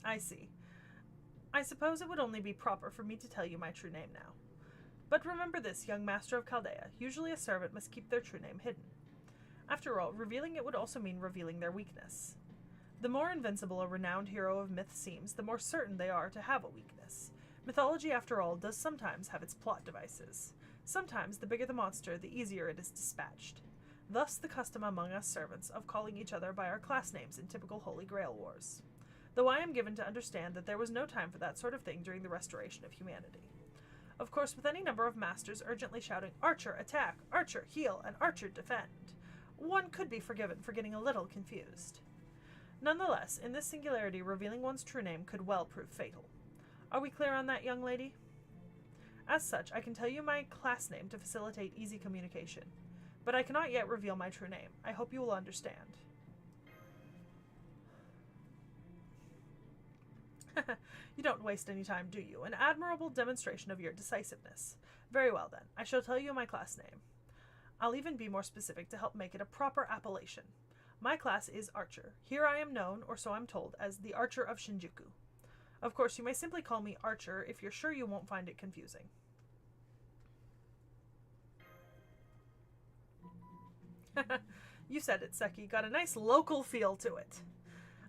I see. I suppose it would only be proper for me to tell you my true name now. But remember this, young master of Chaldea, usually a servant must keep their true name hidden. After all, revealing it would also mean revealing their weakness. The more invincible a renowned hero of myth seems, the more certain they are to have a weakness. Mythology, after all, does sometimes have its plot devices. Sometimes, the bigger the monster, the easier it is dispatched. Thus the custom among us servants of calling each other by our class names in typical Holy Grail wars. Though I am given to understand that there was no time for that sort of thing during the restoration of humanity. Of course, with any number of masters urgently shouting, Archer, attack! Archer, heal! And Archer, defend! One could be forgiven for getting a little confused. Nonetheless, in this singularity, revealing one's true name could well prove fatal. Are we clear on that, young lady? As such, I can tell you my class name to facilitate easy communication. But I cannot yet reveal my true name. I hope you will understand. You don't waste any time, do you? An admirable demonstration of your decisiveness. Very well, then. I shall tell you my class name. I'll even be more specific to help make it a proper appellation. My class is Archer. Here I am known, or so I'm told, as the Archer of Shinjuku. Of course, you may simply call me Archer if you're sure you won't find it confusing. You said it, Seki. Got a nice local feel to it.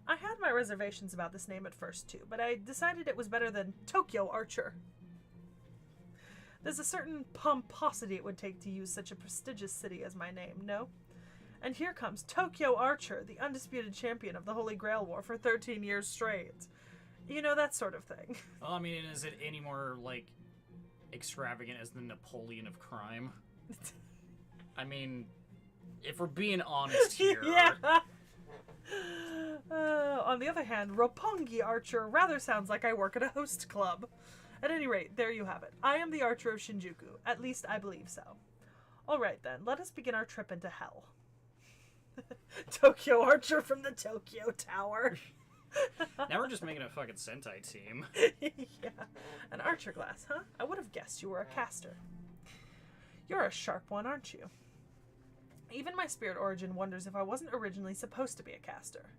I had my reservations about this name at first, too, but I decided it was better than Tokyo Archer. There's a certain pomposity it would take to use such a prestigious city as my name, no? And here comes Tokyo Archer, the undisputed champion of the Holy Grail War for 13 years straight. You know, that sort of thing. Well, I mean, is it any more, like, extravagant as the Napoleon of crime? I mean, if we're being honest here... Yeah! On the other hand, Roppongi Archer rather sounds like I work at a host club. At any rate, there you have it. I am the Archer of Shinjuku. At least I believe so. Alright then, let us begin our trip into hell. Tokyo Archer from the Tokyo Tower. Now we're just making a fucking Sentai team. Yeah. An Archer glass, huh? I would have guessed you were a caster. You're a sharp one, aren't you? Even my spirit origin wonders if I wasn't originally supposed to be a caster.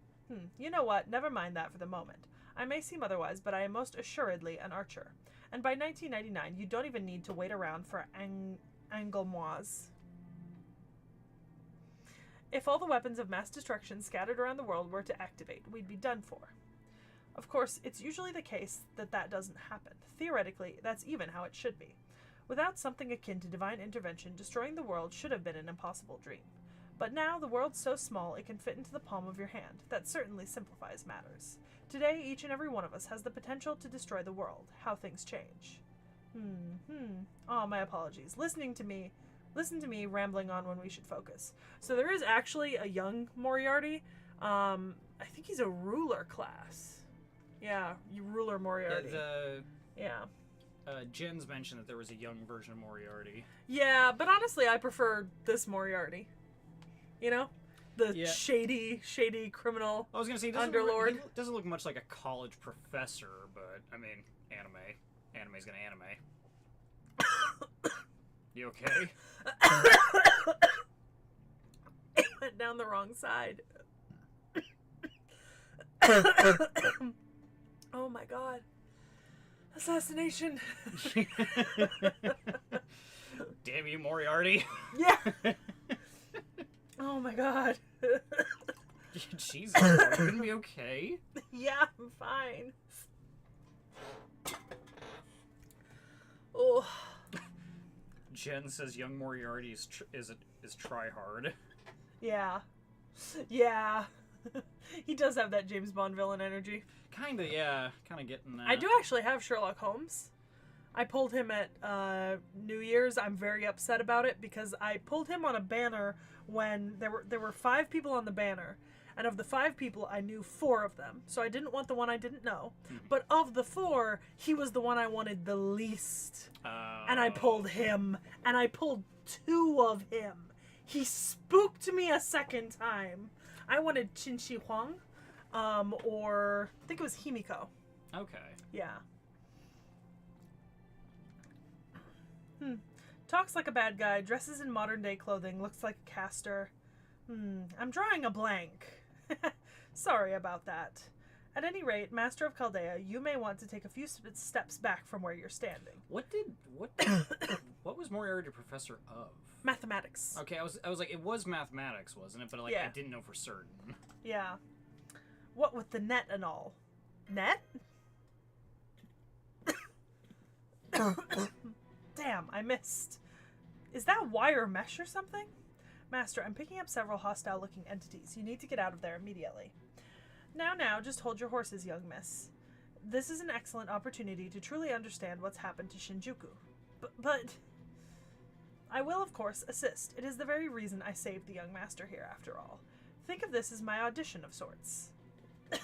You know what? Never mind that for the moment. I may seem otherwise, but I am most assuredly an archer. And by 1999, you don't even need to wait around for Anglemoise. If all the weapons of mass destruction scattered around the world were to activate, we'd be done for. Of course, it's usually the case that that doesn't happen. Theoretically, that's even how it should be. Without something akin to divine intervention, destroying the world should have been an impossible dream. But now, the world's so small it can fit into the palm of your hand. That certainly simplifies matters. Today, each and every one of us has the potential to destroy the world. How things change. Oh, my apologies. Listen to me rambling on when we should focus. So there is actually a young Moriarty. I think he's a ruler class. Yeah, ruler Moriarty. Yeah. Jen's mentioned that there was a young version of Moriarty. Yeah, but honestly, I prefer this Moriarty. You know? The Yeah. shady criminal. I was gonna say he Underlord. He doesn't look much like a college professor, but I mean, anime's gonna anime. You okay? It went down the wrong side. Oh my god. Assassination. Damn you, Moriarty. Yeah. Oh my god. Jesus, are you gonna be okay? Yeah, I'm fine. Oh. Jen says young Moriarty is try hard. Yeah. Yeah. He does have that James Bond villain energy. Kinda, yeah. Kinda getting that. I do actually have Sherlock Holmes. I pulled him at New Year's. I'm very upset about it because I pulled him on a banner when there were 5 people on the banner. And of the 5 people, I knew 4 of them. So I didn't want the one I didn't know. But of the 4, he was the one I wanted the least. And I pulled him. And I pulled 2 of him. He spooked me a second time. I wanted T.H.E, or I think it was Himiko. Okay. Yeah. Talks like a bad guy, dresses in modern day clothing, looks like a caster. I'm drawing a blank. Sorry about that. At any rate, Master of Chaldea, you may want to take a few steps back from where you're standing. What was Moriarty professor of? Mathematics. Okay, I was like, it was mathematics, wasn't it? But like, Yeah. I didn't know for certain. Yeah. What with the net and all? Net? Damn, I missed. Is that wire mesh or something? Master, I'm picking up several hostile-looking entities. You need to get out of there immediately. Now, just hold your horses, young miss. This is an excellent opportunity to truly understand what's happened to Shinjuku. But... I will, of course, assist. It is the very reason I saved the young master here, after all. Think of this as my audition of sorts. Do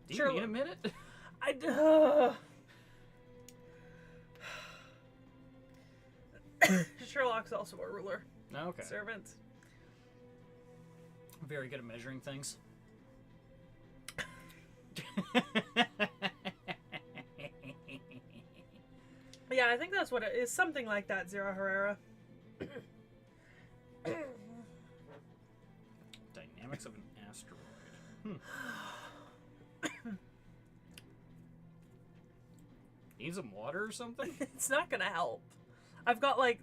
you need a minute? Sherlock's also a ruler. Okay. Servant. Very good at measuring things. Yeah, I think that's what it is. Something like that, Zero Herrera. Dynamics of an asteroid. Need some water or something? It's not gonna help. I've got like...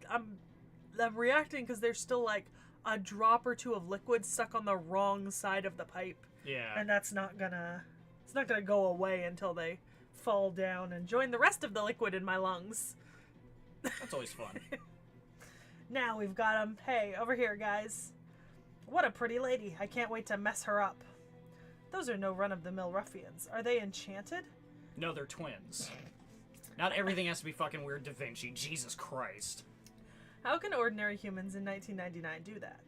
I'm reacting because there's still like a drop or 2 of liquid stuck on the wrong side of the pipe. Yeah. And that's not gonna... It's not gonna go away until they fall down and join the rest of the liquid in my lungs. That's always fun. Now we've got them. Hey, over here, guys. What a pretty lady. I can't wait to mess her up. Those are no run-of-the-mill ruffians. Are they enchanted? No, they're twins. Not everything has to be fucking weird Da Vinci. Jesus Christ. How can ordinary humans in 1999 do that?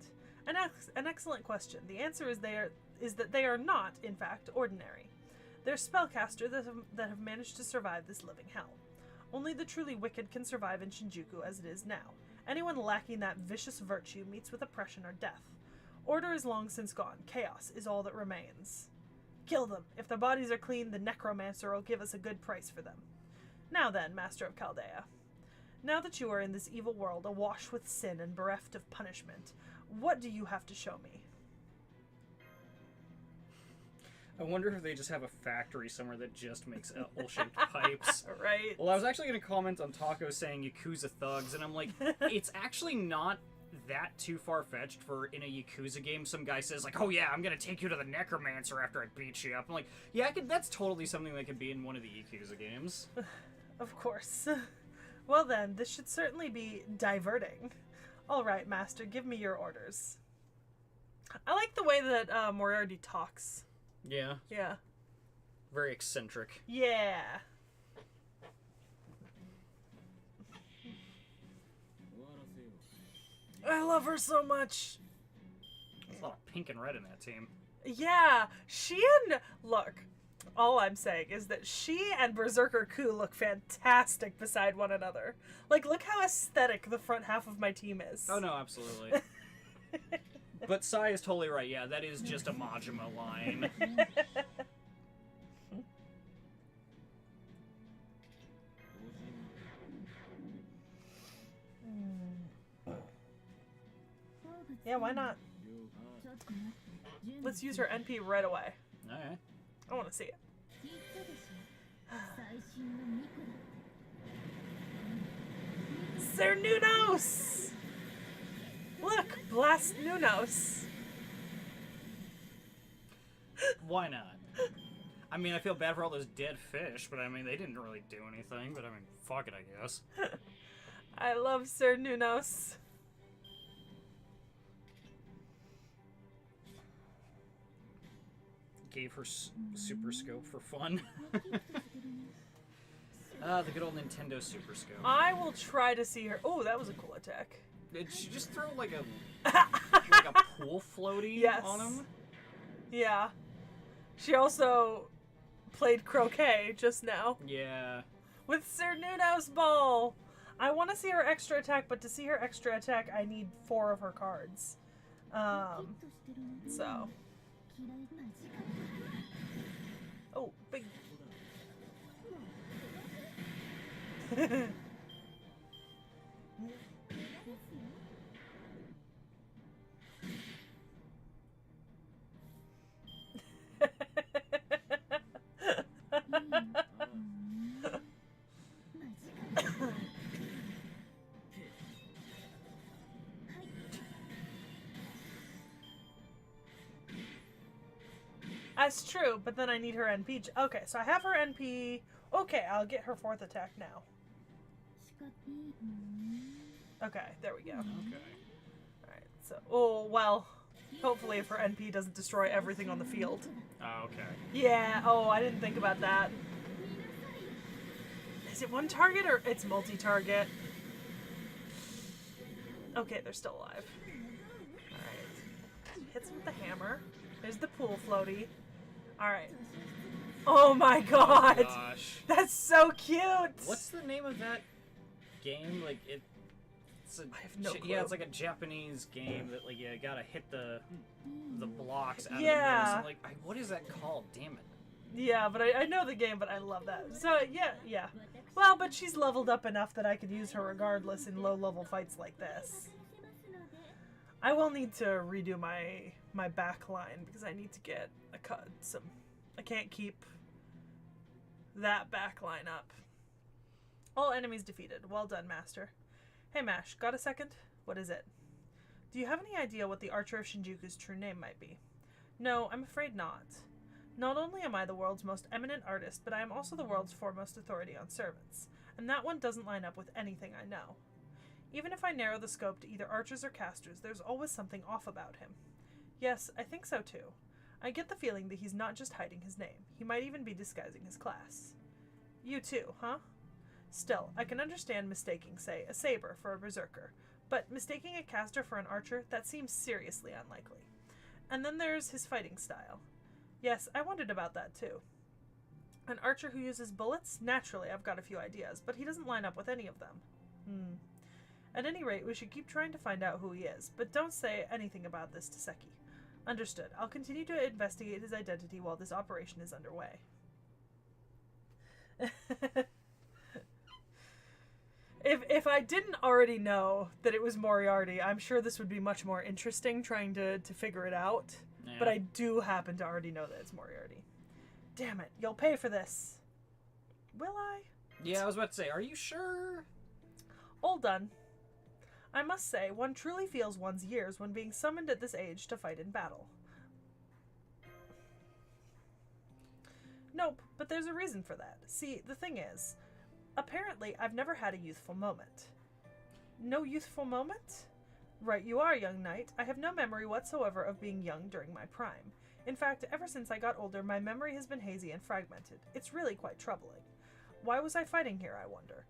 An excellent question. The answer is that they are not, in fact, ordinary. They're spellcasters that have managed to survive this living hell. Only the truly wicked can survive in Shinjuku as it is now. Anyone lacking that vicious virtue meets with oppression or death. Order is long since gone. Chaos is all that remains. Kill them. If their bodies are clean, the necromancer will give us a good price for them. Now then, Master of Chaldea. Now that you are in this evil world, awash with sin and bereft of punishment, what do you have to show me? I wonder if they just have a factory somewhere that just makes L-shaped pipes. Right. Well, I was actually going to comment on Taco saying Yakuza thugs, and I'm like, it's actually not that too far-fetched for in a Yakuza game some guy says like, oh yeah, I'm going to take you to the necromancer after I beat you up. I'm like, yeah, that's totally something that could be in one of the Yakuza games. Of course. Well then, this should certainly be diverting. Alright, Master, give me your orders. I like the way that Moriarty talks. Yeah. Yeah. Very eccentric. Yeah. I love her so much. There's a lot of pink and red in that team. Yeah. She and... Look, All I'm saying is that she and Berserker Ku look fantastic beside one another. Like, look how aesthetic the front half of my team is. Oh no, absolutely. But Sai is totally right. Yeah, that is just a Majima line. Yeah, why not? Let's use her NP right away. Alright. I want to see it. Sir Nunos! Look, blast Nunos. Why not? I mean, I feel bad for all those dead fish, but I mean, they didn't really do anything, but I mean, fuck it, I guess. I love Sir Nunos. Gave her super scope for fun. The good old Nintendo super scope. I will try to see her. Oh, that was a cool attack. Did she just throw like a pool floaty Yes. on him? Yeah. She also played croquet just now Yeah. with Sir Nunos Ball. I want to see her extra attack, but to see her extra attack, I need 4 of her cards. So. Oh, big. That's true, but then I need her NP. Okay, so I have her NP. Okay, I'll get her 4th attack now. Okay, there we go. Okay. Alright, so... Oh, well. Hopefully if her NP doesn't destroy everything on the field. Oh, okay. Yeah, oh, I didn't think about that. Is it one target or it's multi-target? Okay, they're still alive. Alright. Hits him with the hammer. There's the pool floaty. Alright. Oh my god! Oh gosh. That's so cute! What's the name of that game? Like, it's a, I have no clue. Yeah, it's like a Japanese game that, like, you gotta hit the blocks out of the Yeah. nose. And, like, what is that called? Damn it. Yeah, but I know the game, but I love that. So, yeah. Well, but she's leveled up enough that I could use her regardless in low-level fights like this. I will need to redo my back line because I need to get some... I can't keep that back line up. All enemies defeated. Well done, Master. Hey, Mash, got a second? What is it? Do you have any idea what the Archer of Shinjuku's true name might be? No, I'm afraid not. Not only am I the world's most eminent artist, but I am also the world's foremost authority on servants, and that one doesn't line up with anything I know. Even if I narrow the scope to either archers or casters, there's always something off about him. Yes, I think so too. I get the feeling that he's not just hiding his name. He might even be disguising his class. You too, huh? Still, I can understand mistaking, say, a saber for a berserker, but mistaking a caster for an archer, that seems seriously unlikely. And then there's his fighting style. Yes, I wondered about that too. An archer who uses bullets? Naturally, I've got a few ideas, but he doesn't line up with any of them. At any rate, we should keep trying to find out who he is, but don't say anything about this to Seki. Understood. I'll continue to investigate his identity while this operation is underway. If I didn't already know that it was Moriarty, I'm sure this would be much more interesting trying to figure it out. Yeah. But I do happen to already know that it's Moriarty. Damn it, you'll pay for this. Will I? Yeah, I was about to say, are you sure? All done. I must say, one truly feels one's years when being summoned at this age to fight in battle. Nope, but there's a reason for that. See, the thing is, apparently I've never had a youthful moment. No youthful moment? Right you are, young knight. I have no memory whatsoever of being young during my prime. In fact, ever since I got older, my memory has been hazy and fragmented. It's really quite troubling. Why was I fighting here, I wonder?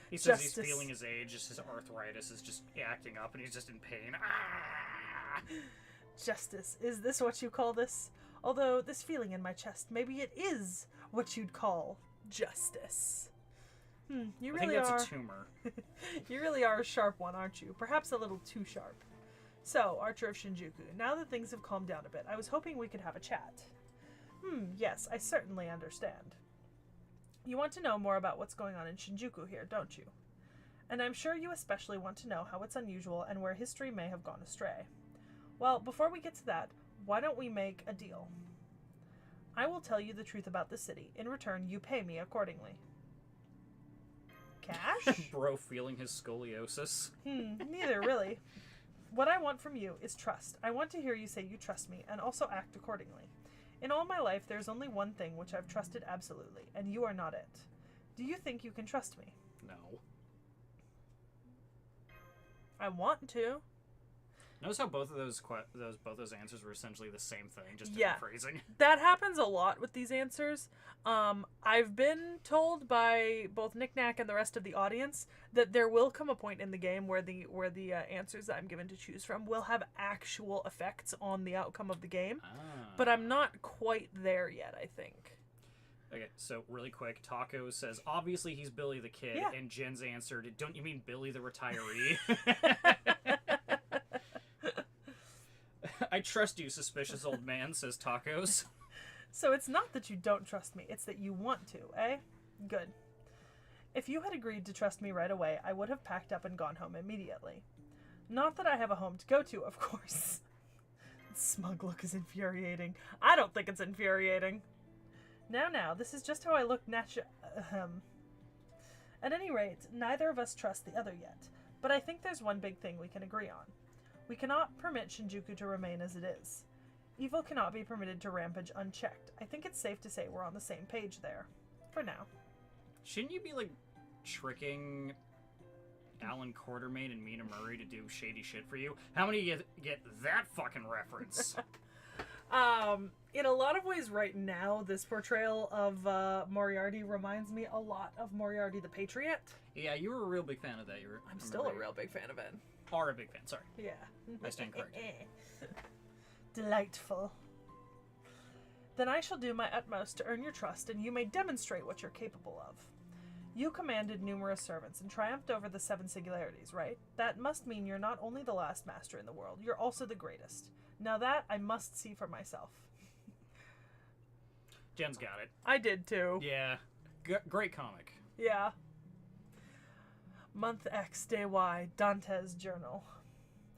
He says Justice. he's feeling his age, just his arthritis is just acting up and he's just in pain. Ah! Justice, is this what you call this? Although, this feeling in my chest, maybe it is what you'd call justice. You really I think are. that's a tumor. You really are a sharp one, aren't you? Perhaps a little too sharp. So, Archer of Shinjuku, now that things have calmed down a bit, I was hoping we could have a chat. Yes, I certainly understand. You want to know more about what's going on in Shinjuku here, don't you? And I'm sure you especially want to know how it's unusual and where history may have gone astray. Well, before we get to that, why don't we make a deal? I will tell you the truth about the city. In return, you pay me accordingly. Cash? Bro feeling his scoliosis. Neither, really. What I want from you is trust. I want to hear you say you trust me, and also act accordingly. In all my life, there's only one thing which I've trusted absolutely, and you are not it. Do you think you can trust me? No. I want to. Notice how both of those answers were essentially the same thing, just Yeah. different phrasing. That happens a lot with these answers. I've been told by both Nick Nack and the rest of the audience that there will come a point in the game where the answers that I'm given to choose from will have actual effects on the outcome of the game. But I'm not quite there yet, I think. Okay, so really quick, Taco says, obviously he's Billy the Kid, Yeah. and Jen's answered, don't you mean Billy the retiree? I trust you, suspicious old man, says Tacos. So it's not that you don't trust me, it's that you want to, eh? Good. If you had agreed to trust me right away, I would have packed up and gone home immediately. Not that I have a home to go to, of course. Smug look is infuriating. I don't think it's infuriating. Now, this is just how I look At any rate, neither of us trust the other yet, but I think there's one big thing we can agree on. We cannot permit Shinjuku to remain as it is. Evil cannot be permitted to rampage unchecked. I think it's safe to say we're on the same page there. For now. Shouldn't you be, like, tricking Alan Quartermain and Mina Murray to do shady shit for you? How many get that fucking reference? In a lot of ways right now, this portrayal of Moriarty reminds me a lot of Moriarty the Patriot. Yeah, you were a real big fan of that. I'm still a real big fan of it. Are a big fan, sorry. Yeah. I stand corrected. Delightful. Then I shall do my utmost to earn your trust, and you may demonstrate what you're capable of. You commanded numerous servants and triumphed over the 7 singularities, right? That must mean you're not only the last master in the world, you're also the greatest. Now that I must see for myself. Jen's got it. I did too. Yeah. Great comic. Yeah. Month X, Day Y, Dante's Journal.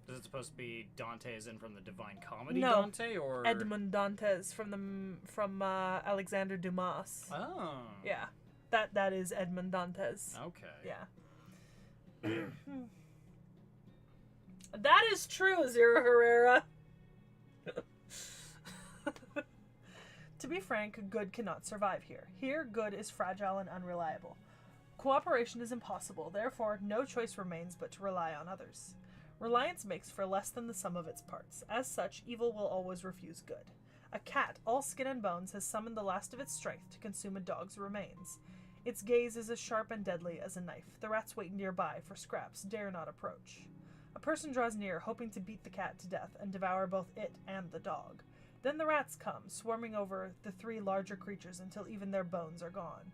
Is it supposed to be Dante as in from the Divine Comedy No. Dante, or Edmond Dantes from Alexander Dumas. Oh. Yeah. That is Edmond Dantes. Okay. Yeah. That is true, Zero Herrera. To be frank, good cannot survive here. Here, good is fragile and unreliable. Cooperation is impossible, therefore no choice remains but to rely on others. Reliance makes for less than the sum of its parts. As such, evil will always refuse good. A cat, all skin and bones, has summoned the last of its strength to consume a dog's remains. Its gaze is as sharp and deadly as a knife. The rats wait nearby for scraps, dare not approach. A person draws near, hoping to beat the cat to death and devour both it and the dog. Then the rats come, swarming over the 3 larger creatures until even their bones are gone.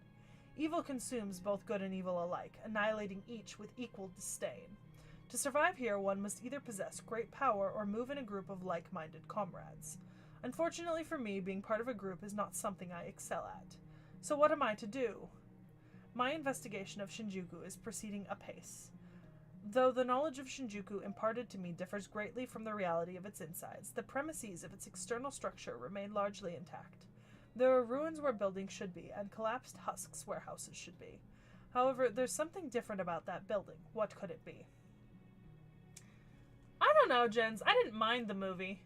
Evil consumes both good and evil alike, annihilating each with equal disdain. To survive here, one must either possess great power or move in a group of like-minded comrades. Unfortunately for me, being part of a group is not something I excel at. So what am I to do? My investigation of Shinjuku is proceeding apace. Though the knowledge of Shinjuku imparted to me differs greatly from the reality of its insides, the premises of its external structure remain largely intact. There are ruins where buildings should be, and collapsed husks where houses should be. However, there's something different about that building. What could it be? I don't know, Jens. I didn't mind the movie.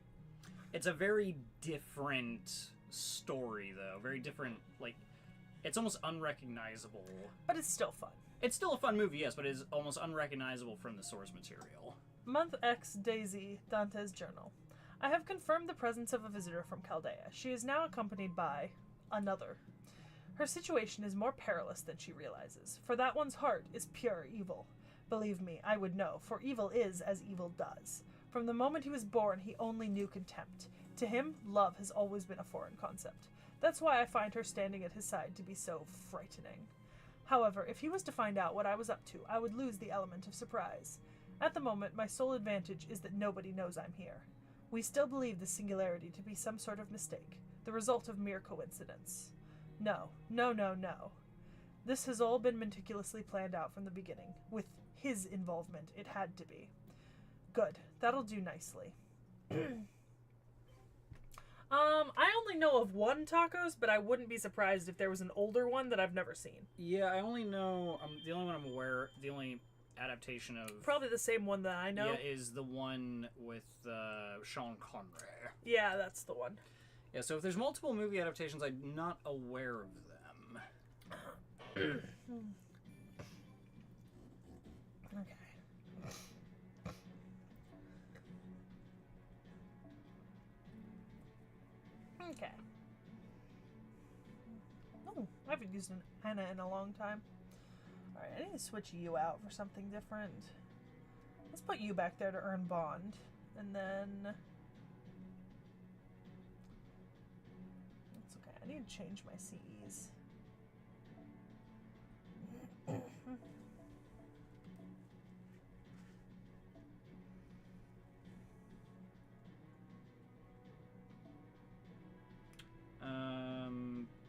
It's a very different story, though. Very different, like, it's almost unrecognizable. But it's still fun. It's still a fun movie, yes, but it is almost unrecognizable from the source material. Month X, Daisy, Dante's Journal. I have confirmed the presence of a visitor from Chaldea. She is now accompanied by another. Her situation is more perilous than she realizes, for that one's heart is pure evil. Believe me, I would know, for evil is as evil does. From the moment he was born, he only knew contempt. To him, love has always been a foreign concept. That's why I find her standing at his side to be so frightening. However, if he was to find out what I was up to, I would lose the element of surprise. At the moment, my sole advantage is that nobody knows I'm here. We still believe the singularity to be some sort of mistake, the result of mere coincidence. No. This has all been meticulously planned out from the beginning. With his involvement, it had to be. Good. That'll do nicely. I only know of one tacos, but I wouldn't be surprised if there was an older one that I've never seen. Yeah, I only know, the only one I'm aware, the only adaptation of... Probably the same one that I know. Yeah, is the one with Sean Connery. Yeah, that's the one. Yeah, so if there's multiple movie adaptations, I'm not aware of them. Okay. Okay. Oh, I haven't used an Anna in a long time. Alright, I need to switch you out for something different. Let's put you back there to earn bond. And then... That's okay. I need to change my CEs.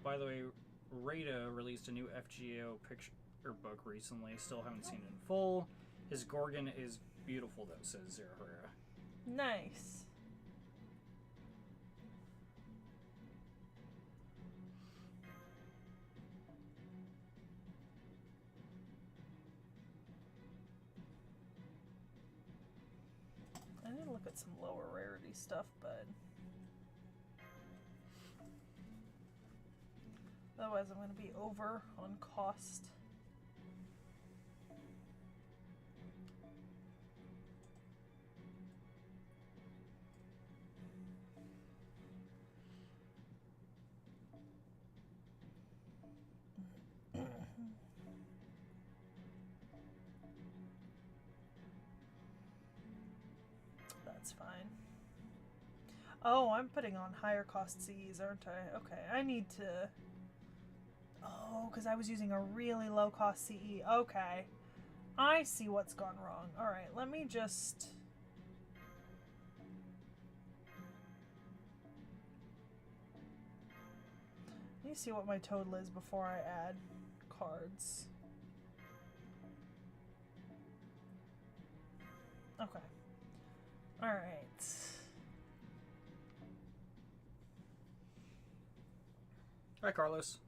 By the way, Rada released a new FGO picture book recently. Still haven't seen it in full. His Gorgon is beautiful, though, says Zero Herrera. Nice. I need to look at some lower rarity stuff, but otherwise I'm going to be over on cost. That's fine. Oh, I'm putting on higher cost Cs, aren't I? Okay, I need to... Oh, because I was using a really low cost CE. Okay. I see what's gone wrong. Alright, let me just... Let me see what my total is before I add cards. Okay. Alright. Hi, Carlos.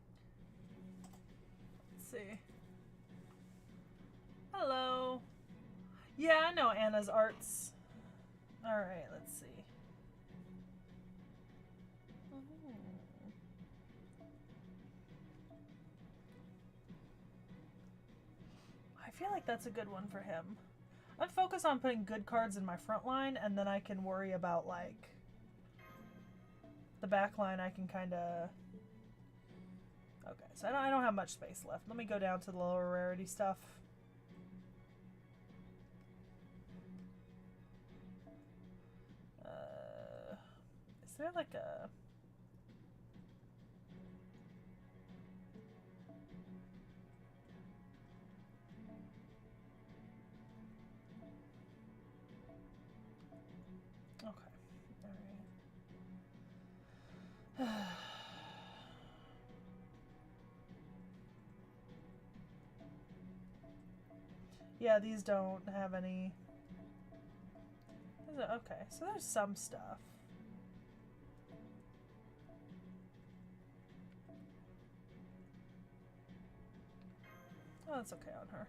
Let's see. Hello. Yeah, I know Anna's arts. Alright, let's see. I feel like that's a good one for him. I'd focus on putting good cards in my front line, and then I can worry about, like, the back line. I can kind of... Okay, so I don't have much space left. Let me go down to the lower rarity stuff. Is there like a... Okay, alright. Yeah, these don't have any... Okay, so there's some stuff. Oh, that's okay on her.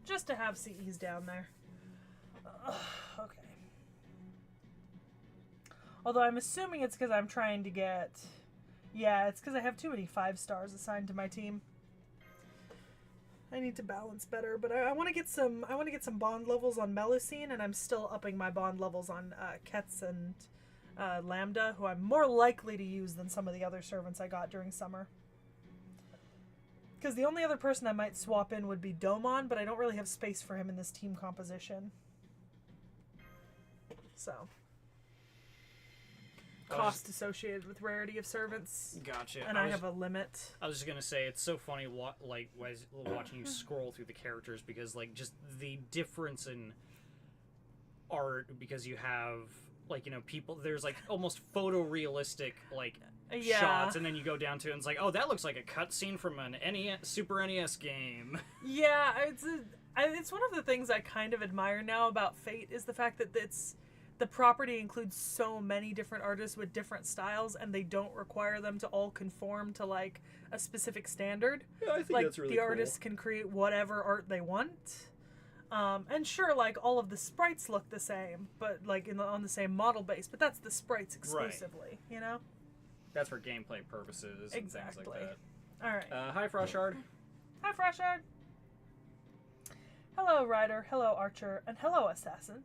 Just to have CEs down there. Okay. Although I'm assuming it's because I'm trying to get... Yeah, it's because I have too many 5 stars assigned to my team. I need to balance better, but I want to get some. I want to get some bond levels on Melusine, and I'm still upping my bond levels on Ketz and Lambda, who I'm more likely to use than some of the other servants I got during summer. Because the only other person I might swap in would be Domon, but I don't really have space for him in this team composition. So, cost associated with rarity of servants. Gotcha. And I have a limit. I was just gonna say, it's so funny, watching you scroll through the characters, because like just the difference in art, because you have people. There's like almost photorealistic shots, and then you go down to it and it's like, oh, that looks like a cutscene from an Super NES game. Yeah, it's one of the things I kind of admire now about Fate is the fact that the property includes so many different artists with different styles, and they don't require them to all conform to like a specific standard. Yeah, I think that's really the artists can create whatever art they want. And sure, like all of the sprites look the same, but like on the same model base, but that's the sprites exclusively, you know? That's for gameplay purposes and things like that. Alright. Hi, Frostshard. Hi, Frostshard. Hello, Rider. Hello, Archer. And hello, Assassin.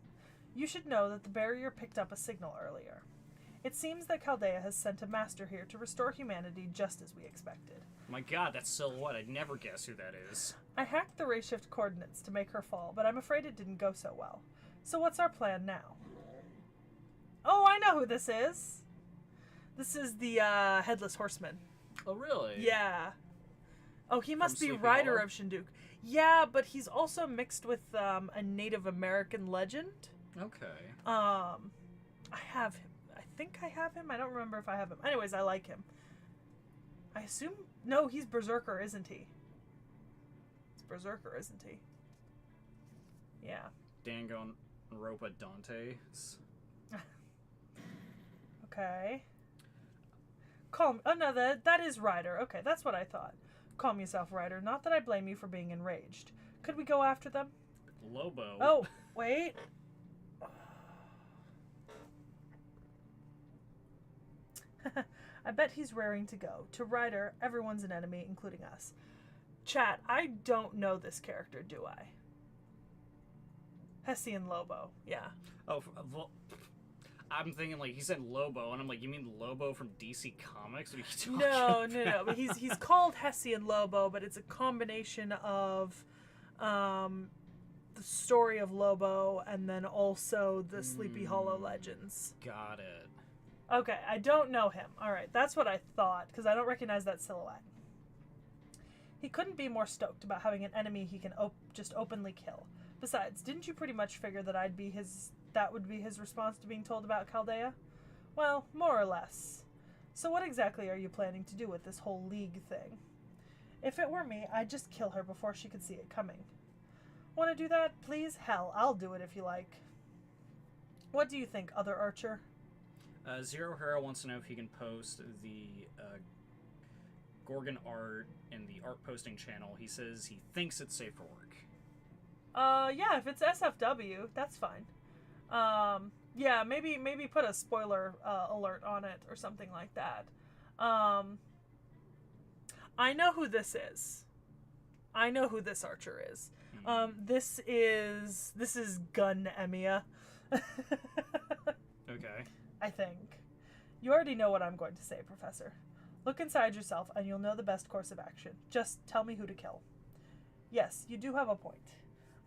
You should know that the barrier picked up a signal earlier. It seems that Chaldea has sent a master here to restore humanity just as we expected. My god, that's Silhouette. I'd never guess who that is. I hacked the rayshift coordinates to make her fall, but I'm afraid it didn't go so well. So what's our plan now? Oh, I know who this is! This is the Headless Horseman. Oh, really? Yeah. Oh, he must be Sleepy Rider Hollow? of Shinjuku. Yeah, but he's also mixed with a Native American legend. Okay. I have him. I think I have him. I don't remember if I have him. Anyways, I like him. I assume... No, he's Berserker, isn't he? It's Berserker, isn't he? Yeah. Danganronpa Dante. Okay. Calm... Oh, no, that is Rider. Okay, that's what I thought. Calm yourself, Rider. Not that I blame you for being enraged. Could we go after them? Lobo. Oh, wait. I bet he's raring to go. To Ryder, everyone's an enemy, including us. Chat, I don't know this character, do I? Hessian Lobo, yeah. Oh, well, I'm thinking like he said Lobo, and I'm like, you mean Lobo from DC Comics? What are you talking about? No. But he's called Hessian Lobo, but it's a combination of the story of Lobo and then also the Sleepy Hollow legends. Got it. Okay, I don't know him. Alright, that's what I thought, because I don't recognize that silhouette. He couldn't be more stoked about having an enemy he can just openly kill. Besides, didn't you pretty much figure that that would be his response to being told about Chaldea? Well, more or less. So what exactly are you planning to do with this whole League thing? If it were me, I'd just kill her before she could see it coming. Want to do that? Please? Hell, I'll do it if you like. What do you think, other Archer? Zero Hero wants to know if he can post the Gorgon art in the art posting channel. He says he thinks it's safe for work. Yeah, if it's SFW, that's fine. Yeah, maybe put a spoiler alert on it or something like that. I know who this is. I know who this Archer is. This is Gun Emiya. Okay. I think. You already know what I'm going to say, Professor. Look inside yourself and you'll know the best course of action. Just tell me who to kill. Yes, you do have a point.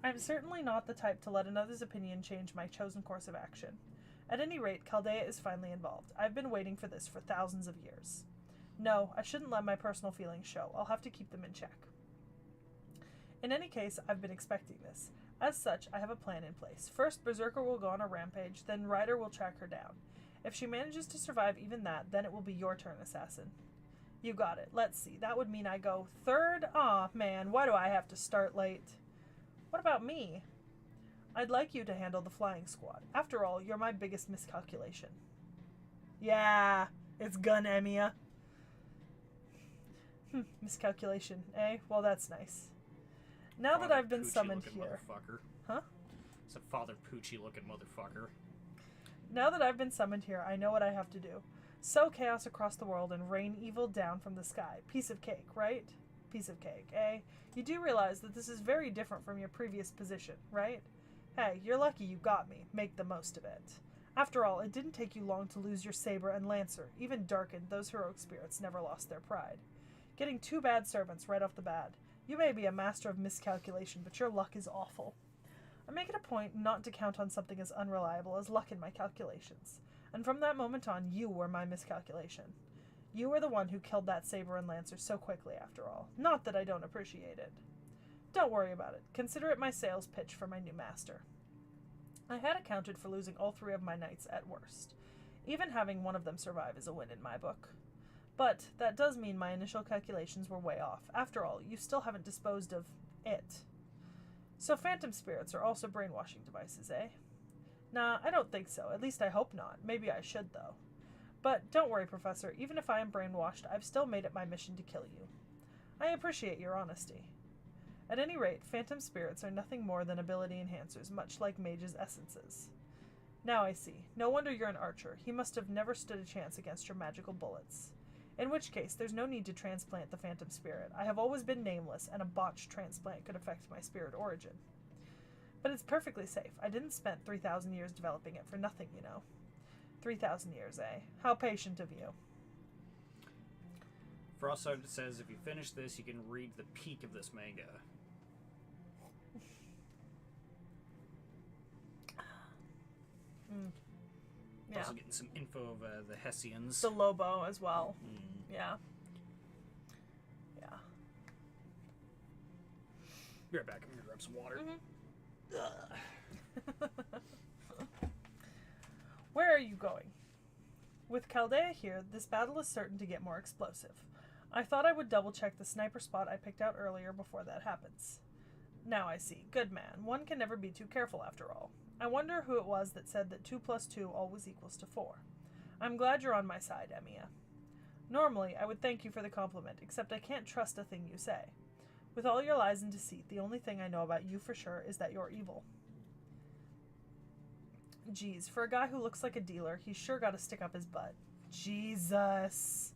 I'm certainly not the type to let another's opinion change my chosen course of action. At any rate, Chaldea is finally involved. I've been waiting for this for thousands of years. No, I shouldn't let my personal feelings show. I'll have to keep them in check. In any case, I've been expecting this. As such, I have a plan in place. First, Berserker will go on a rampage, then Ryder will track her down. If she manages to survive even that, then it will be your turn, Assassin. You got it. Let's see. That would mean I go third? Aw, man, why do I have to start late? What about me? I'd like you to handle the flying squad. After all, you're my biggest miscalculation. Yeah, it's Gun Emiya. Miscalculation, eh? Well, that's nice. Now that I've been summoned here... Huh? It's a Father Poochie looking motherfucker. Now that I've been summoned here, I know what I have to do. Sow chaos across the world and rain evil down from the sky. Piece of cake, right? Piece of cake, eh? You do realize that this is very different from your previous position, right? Hey, you're lucky you got me. Make the most of it. After all, it didn't take you long to lose your saber and lancer. Even darkened, those heroic spirits never lost their pride. Getting 2 bad servants right off the bat. You may be a master of miscalculation, but your luck is awful. I make it a point not to count on something as unreliable as luck in my calculations. And from that moment on, you were my miscalculation. You were the one who killed that saber and lancer so quickly, after all. Not that I don't appreciate it. Don't worry about it. Consider it my sales pitch for my new master. I had accounted for losing all 3 of my knights at worst. Even having one of them survive is a win in my book. But that does mean my initial calculations were way off. After all, you still haven't disposed of it. So phantom spirits are also brainwashing devices, eh? Nah, I don't think so. At least I hope not. Maybe I should, though. But don't worry, Professor. Even if I am brainwashed, I've still made it my mission to kill you. I appreciate your honesty. At any rate, phantom spirits are nothing more than ability enhancers, much like mages' essences. Now I see. No wonder you're an archer. He must have never stood a chance against your magical bullets. In which case, there's no need to transplant the phantom spirit. I have always been nameless, and a botched transplant could affect my spirit origin. But it's perfectly safe. I didn't spend 3,000 years developing it for nothing, you know. 3,000 years, eh? How patient of you. Frostard says if you finish this, you can read the peak of this manga. Yeah. Also getting some info of the Hessians. The Lobo as well. Yeah. Yeah. Be right back. I'm gonna grab some water. Where are you going? With Chaldea here, this battle is certain to get more explosive. I thought I would double check the sniper spot I picked out earlier before that happens. Now I see. Good man. One can never be too careful after all. I wonder who it was that said that 2 + 2 always equals to 4. I'm glad you're on my side, Emiya. Normally, I would thank you for the compliment, except I can't trust a thing you say. With all your lies and deceit, the only thing I know about you for sure is that you're evil. Geez, for a guy who looks like a dealer, he's sure got to stick up his butt. Jesus.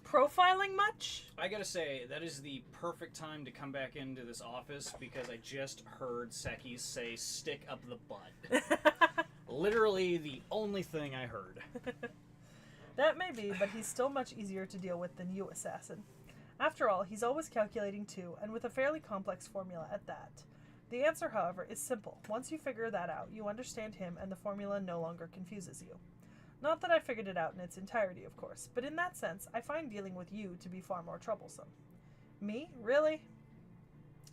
Profiling much? I gotta say, that is the perfect time to come back into this office because I just heard Seki say stick up the butt. Literally the only thing I heard. That may be, but he's still much easier to deal with than you, Assassin. After all, he's always calculating too, and with a fairly complex formula at that. The answer, however, is simple. Once you figure that out, you understand him and the formula no longer confuses you. Not that I figured it out in its entirety, of course, but in that sense, I find dealing with you to be far more troublesome. Me? Really?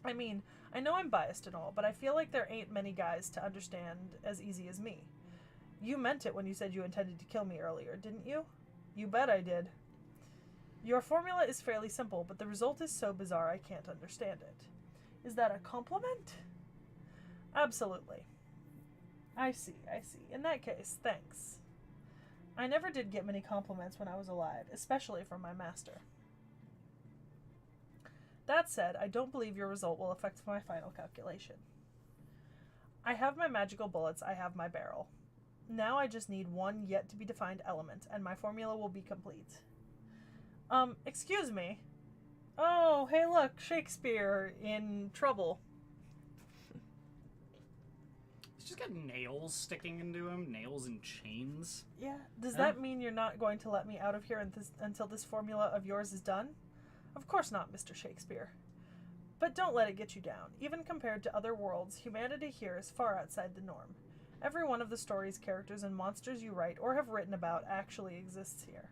I mean, I know I'm biased and all, but I feel like there ain't many guys to understand as easy as me. You meant it when you said you intended to kill me earlier, didn't you? You bet I did. Your formula is fairly simple, but the result is so bizarre I can't understand it. Is that a compliment? Absolutely. I see. In that case, thanks. I never did get many compliments when I was alive, especially from my master. That said, I don't believe your result will affect my final calculation. I have my magical bullets, I have my barrel. Now I just need one yet-to-be-defined element, and my formula will be complete. Excuse me. Oh, hey look, Shakespeare in trouble. He's just got nails sticking into him, nails and chains. Yeah, does that mean you're not going to let me out of here until this formula of yours is done? Of course not, Mr. Shakespeare. But don't let it get you down. Even compared to other worlds, humanity here is far outside the norm. Every one of the stories, characters, and monsters you write or have written about actually exists here.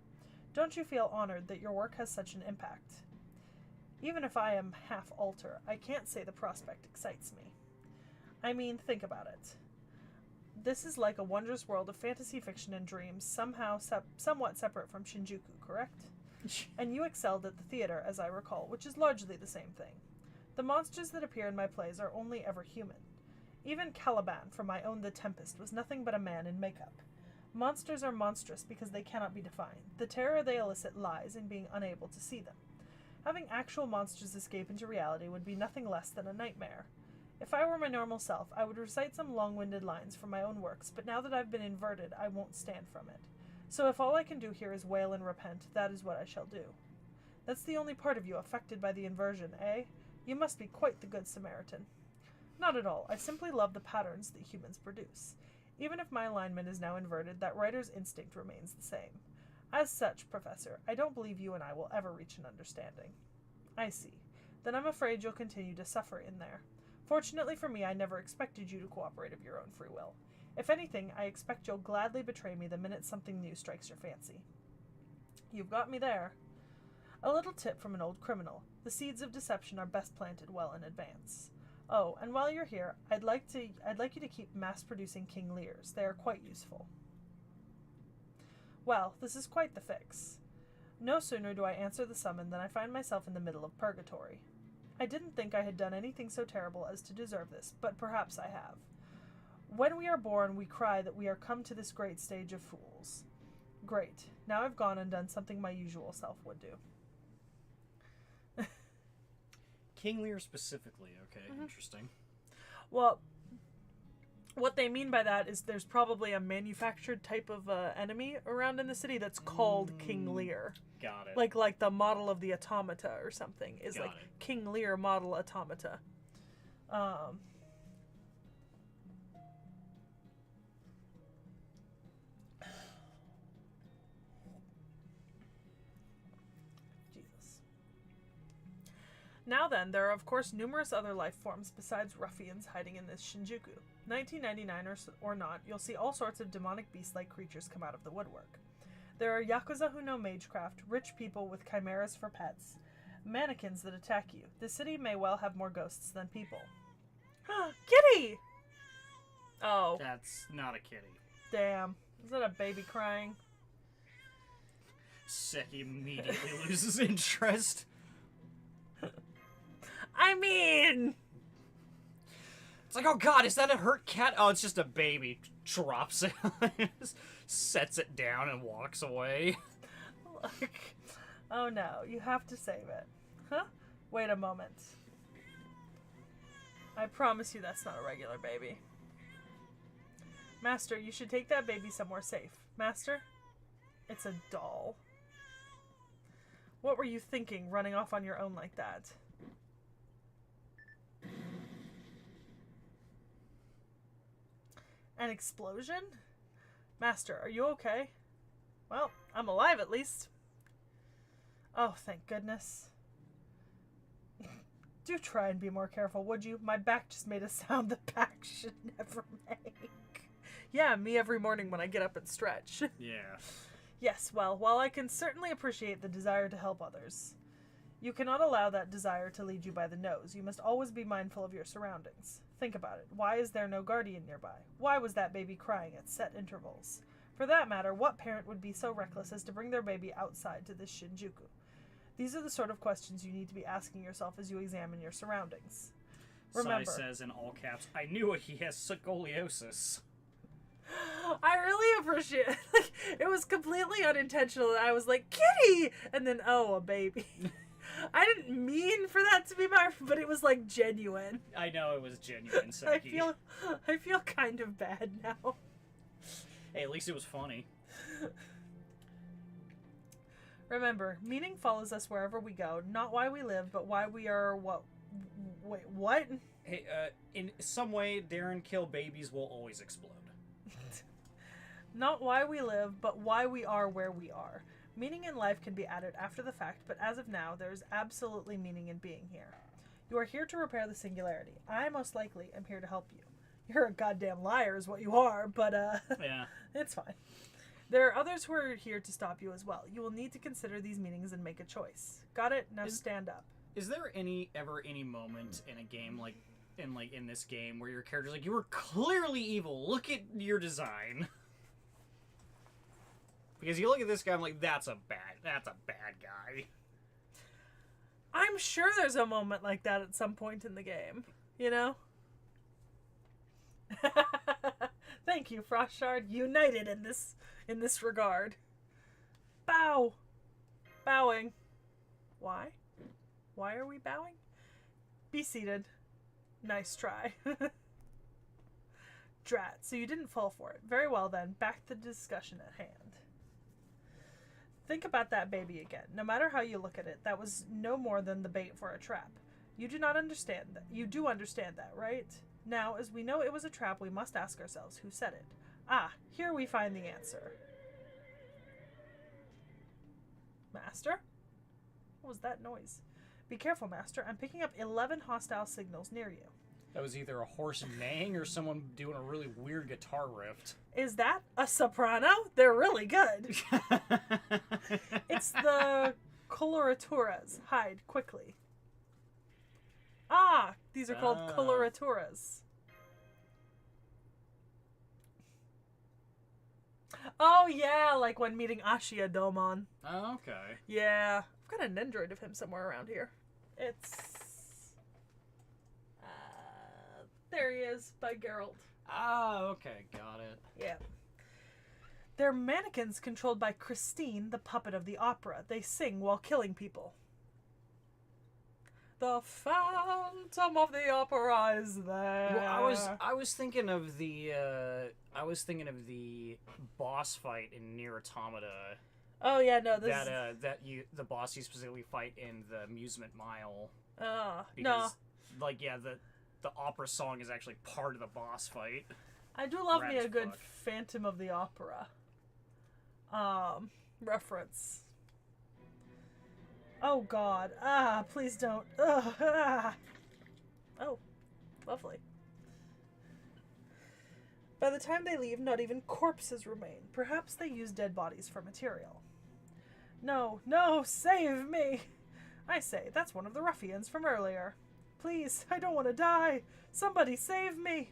Don't you feel honored that your work has such an impact? Even if I am half alter, I can't say the prospect excites me. I mean, think about it. This is like a wondrous world of fantasy fiction and dreams, somewhat separate from Shinjuku, correct? And you excelled at the theater, as I recall, which is largely the same thing. The monsters that appear in my plays are only ever human. Even Caliban from my own The Tempest was nothing but a man in makeup. Monsters are monstrous because they cannot be defined. The terror they elicit lies in being unable to see them. Having actual monsters escape into reality would be nothing less than a nightmare. If I were my normal self, I would recite some long-winded lines from my own works, but now that I've been inverted, I won't stand from it. So if all I can do here is wail and repent, that is what I shall do. That's the only part of you affected by the inversion, eh? You must be quite the good Samaritan. Not at all. I simply love the patterns that humans produce. Even if my alignment is now inverted, that writer's instinct remains the same. As such, Professor, I don't believe you and I will ever reach an understanding. I see. Then I'm afraid you'll continue to suffer in there. Fortunately for me, I never expected you to cooperate of your own free will. If anything, I expect you'll gladly betray me the minute something new strikes your fancy. You've got me there. A little tip from an old criminal. The seeds of deception are best planted well in advance. Oh, and while you're here, I'd like you to keep mass-producing King Lears. They are quite useful. Well, this is quite the fix. No sooner do I answer the summon than I find myself in the middle of purgatory. I didn't think I had done anything so terrible as to deserve this, but perhaps I have. When we are born, we cry that we are come to this great stage of fools. Great. Now I've gone and done something my usual self would do. King Lear specifically, okay, interesting. Well, what they mean by that is there's probably a manufactured type of enemy around in the city that's called King Lear. Got it. Like the model of the automata or something is Got like it. King Lear model automata. Jesus. Now then, there are of course numerous other life forms besides ruffians hiding in this Shinjuku. 1999 or not, you'll see all sorts of demonic beast-like creatures come out of the woodwork. There are yakuza who know magecraft, rich people with chimeras for pets, mannequins that attack you. The city may well have more ghosts than people. Kitty! Oh. That's not a kitty. Damn. Is that a baby crying? Seki immediately loses interest. I mean... It's like, oh god, is that a hurt cat? Oh, it's just a baby. Drops it, sets it down and walks away. Look. Oh no, you have to save it. Huh? Wait a moment. I promise you that's not a regular baby. Master, you should take that baby somewhere safe. Master? It's a doll. What were you thinking, running off on your own like that? An explosion? Master, are you okay? Well, I'm alive at least. Oh, thank goodness. Do try and be more careful, would you? My back just made a sound the back should never make. Yeah, me every morning when I get up and stretch. Yeah. Yes, well, while I can certainly appreciate the desire to help others, you cannot allow that desire to lead you by the nose. You must always be mindful of your surroundings. Think about it. Why is there no guardian nearby? Why was that baby crying at set intervals? For that matter, what parent would be so reckless as to bring their baby outside to this Shinjuku? These are the sort of questions you need to be asking yourself as you examine your surroundings. Remember, Sai says in all caps, I knew it, he has scoliosis. I really appreciate it. Like, it was completely unintentional that I was like, Kitty! And then, oh, a baby. I didn't mean for that to be my, but it was like genuine. I know it was genuine, Seki. I feel kind of bad now. Hey, at least it was funny. Remember, meaning follows us wherever we go, not why we live, but why we are what. Wait, what? Hey, in some way, Darren kill babies will always explode. Not why we live, but why we are where we are. Meaning in life can be added after the fact, but as of now, there is absolutely meaning in being here. You are here to repair the singularity. I most likely am here to help you. You're a goddamn liar is what you are, but yeah. It's fine. There are others who are here to stop you as well. You will need to consider these meanings and make a choice. Got it? Now stand up. Is there ever any moment in a game in this game where your character's like, you were clearly evil, look at your design? Because you look at this guy, I'm like, that's a bad guy. I'm sure there's a moment like that at some point in the game, you know? Thank you, Frostshard. United in this regard. Bow. Bowing. Why? Why are we bowing? Be seated. Nice try. Drat, so you didn't fall for it. Very well then, back to the discussion at hand. Think about that baby again. No matter how you look at it, that was no more than the bait for a trap. You do not understand that. You do understand that, right? Now, as we know it was a trap, we must ask ourselves who set it. Ah, here we find the answer. Master? What was that noise? Be careful, Master. I'm picking up 11 hostile signals near you. That was either a horse neighing or someone doing a really weird guitar riff. Is that a soprano? They're really good. It's the coloraturas. Hide quickly. Ah, these are called coloraturas. Oh yeah, like when meeting Ashia Domon. Oh, okay. Yeah, I've got an Android of him somewhere around here. It's there he is by Geralt. Oh, okay, got it. Yeah. They're mannequins controlled by Christine, the puppet of the opera. They sing while killing people. The Phantom of the Opera is there. Well, I was thinking of the boss fight in Nier Automata. Oh yeah, no, this the boss you specifically fight in the Amusement Mile. No. Like the opera song is actually part of the boss fight. I do love Rad me as a good fuck. Phantom of the Opera reference. Oh god. Please don't. Oh, lovely. By the time they leave, not even corpses remain. Perhaps they use dead bodies for material. No, save me! I say, that's one of the ruffians from earlier. Please, I don't want to die. Somebody save me.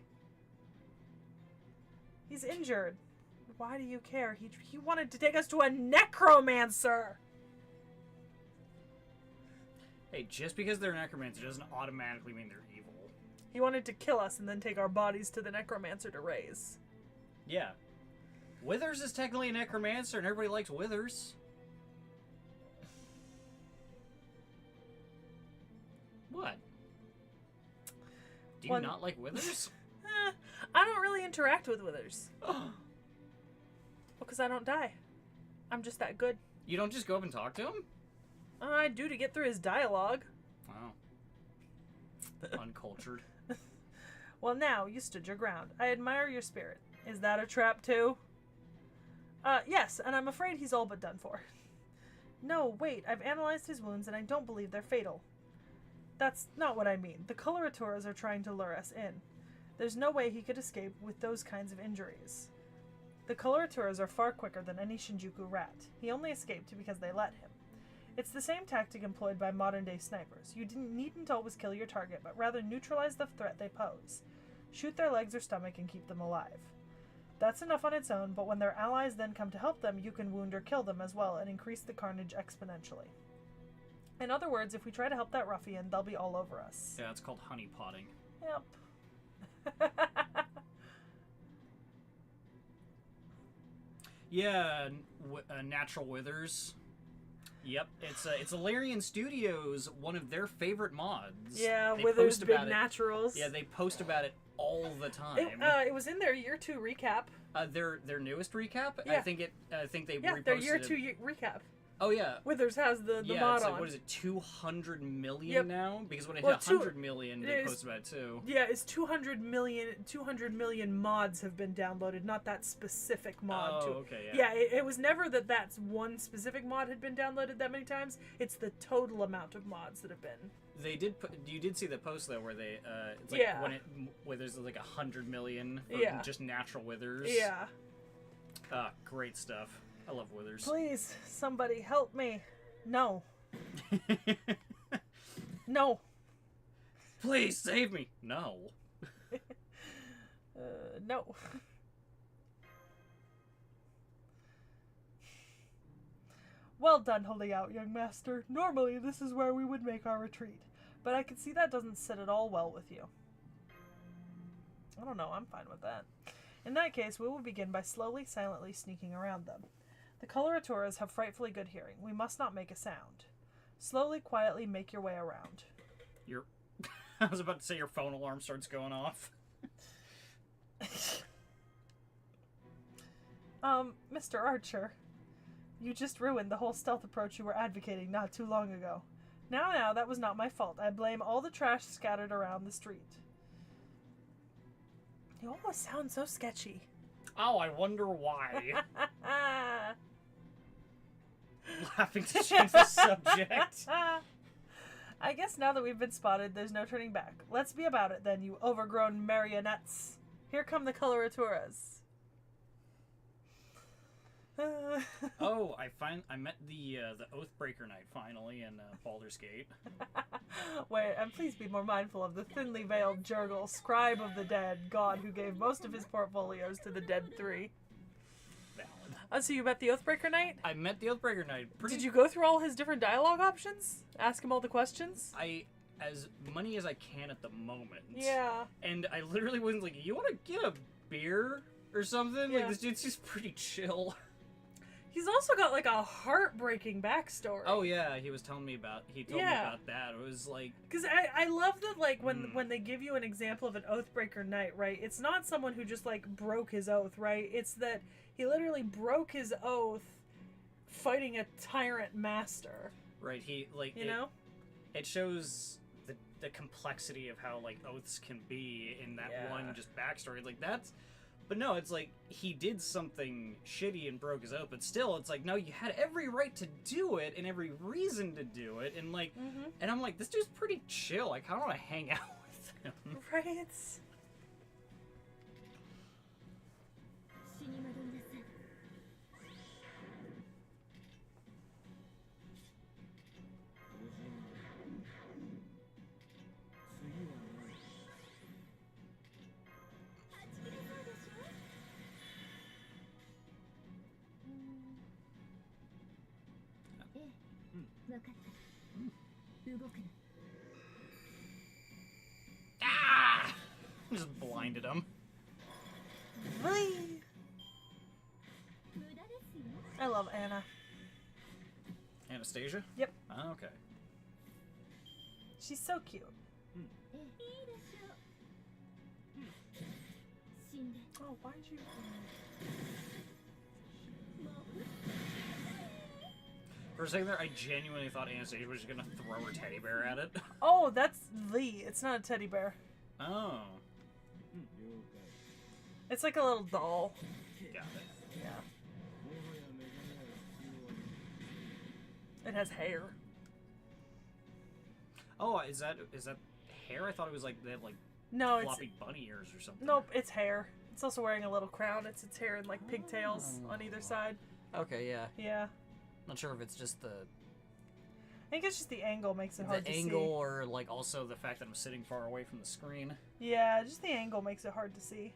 He's injured. Why do you care? He wanted to take us to a necromancer. Hey, just because they're necromancer doesn't automatically mean they're evil. He wanted to kill us and then take our bodies to the necromancer to raise. Yeah. Withers is technically a necromancer, and everybody likes Withers. What? Do you not like Withers? I don't really interact with Withers. Because I don't die. I'm just that good. You don't just go up and talk to him? I do to get through his dialogue. Wow. Uncultured. Well, now, you stood your ground. I admire your spirit. Is that a trap, too? Yes, and I'm afraid he's all but done for. No, wait, I've analyzed his wounds, and I don't believe they're fatal. That's not what I mean. The coloraturas are trying to lure us in. There's no way he could escape with those kinds of injuries. The coloraturas are far quicker than any Shinjuku rat. He only escaped because they let him. It's the same tactic employed by modern-day snipers. You needn't always kill your target, but rather neutralize the threat they pose. Shoot their legs or stomach and keep them alive. That's enough on its own, but when their allies then come to help them, you can wound or kill them as well and increase the carnage exponentially. In other words, if we try to help that ruffian, they'll be all over us. Yeah, it's called honeypotting. Yep. Yeah, Natural Withers. Yep, it's Alarian Studios, one of their favorite mods. Yeah, They Withers post Big about it. Naturals. Yeah, they post about it all the time. It was in their year 2 recap. Their newest recap. Yeah. I think they Yeah, reposted their year it. 2 recap. Oh yeah. Withers has the Yeah, mod it's like, on. what is it, 200 million Yep. now? Because when it Well, hit 100 million, they posted about it too. Yeah, it's 200 million mods have been downloaded, not that specific mod. Oh, okay, Yeah, yeah. it was never that's one specific mod had been downloaded that many times. It's the total amount of mods that have been. They did. You did see the post though, where they it's like Yeah. when it Withers is like 100 million for Yeah. just natural Withers. Yeah. Great stuff. I love Withers. Please, somebody help me. No. No. Please save me. No. No. Well done holding out, young master. Normally, this is where we would make our retreat, but I can see that doesn't sit at all well with you. I don't know, I'm fine with that. In that case, we will begin by slowly, silently sneaking around them. The coloraturas have frightfully good hearing. We must not make a sound. Slowly, quietly make your way around. I was about to say your phone alarm starts going off. Mr. Archer, You just ruined the whole stealth approach you were advocating not too long ago. Now, that was not my fault. I blame all the trash scattered around the street. You almost sound so sketchy. Oh, I wonder why. Laughing to change the subject. I guess now that we've been spotted, there's no turning back. Let's be about it then, you overgrown marionettes. Here come the coloraturas. Oh, I met the Oathbreaker Knight finally in Baldur's Gate. Wait, and please be more mindful of the thinly veiled Jurgle, scribe of the dead, god who gave most of his portfolios to the dead three. Valid. Oh, so you met the Oathbreaker Knight? I met the Oathbreaker Knight. Did you go through all his different dialogue options? Ask him all the questions? As many as I can at the moment. Yeah. And I literally wasn't like, you want to get a beer or something? Yeah. Like, this dude's just pretty chill. He's also got like a heartbreaking backstory. Oh yeah, he told me about that. It was like, because I love that, like, when they give you an example of an Oathbreaker Knight, right? It's not someone who just like broke his oath, right? It's that he literally broke his oath fighting a tyrant master. right, he like, You know? It shows the complexity of how like oaths can be in that one just backstory. Like, that's, but no, it's like he did something shitty and broke his oath, but still it's like, no, you had every right to do it and every reason to do it, and like, and I'm like, this dude's pretty chill. I kind of want to hang out with him. Right? Ah! Just blinded him. I love Anna. Anastasia? Yep. Oh, okay. She's so cute. Oh, why'd you... For a second there, I genuinely thought Anastasia was just gonna throw her teddy bear at it. Oh, that's Lee. It's not a teddy bear. Oh. It's like a little doll. Got it. Yeah. It has hair. Oh, is that hair? I thought it was like they had like No, floppy bunny ears or something. Nope, it's hair. It's also wearing a little crown. It's its hair and like pigtails on either side. Okay, yeah. Yeah. Not sure if it's just I think it's just the angle makes it hard to see. the angle, or like also the fact that I'm sitting far away from the screen. Yeah, just the angle makes it hard to see.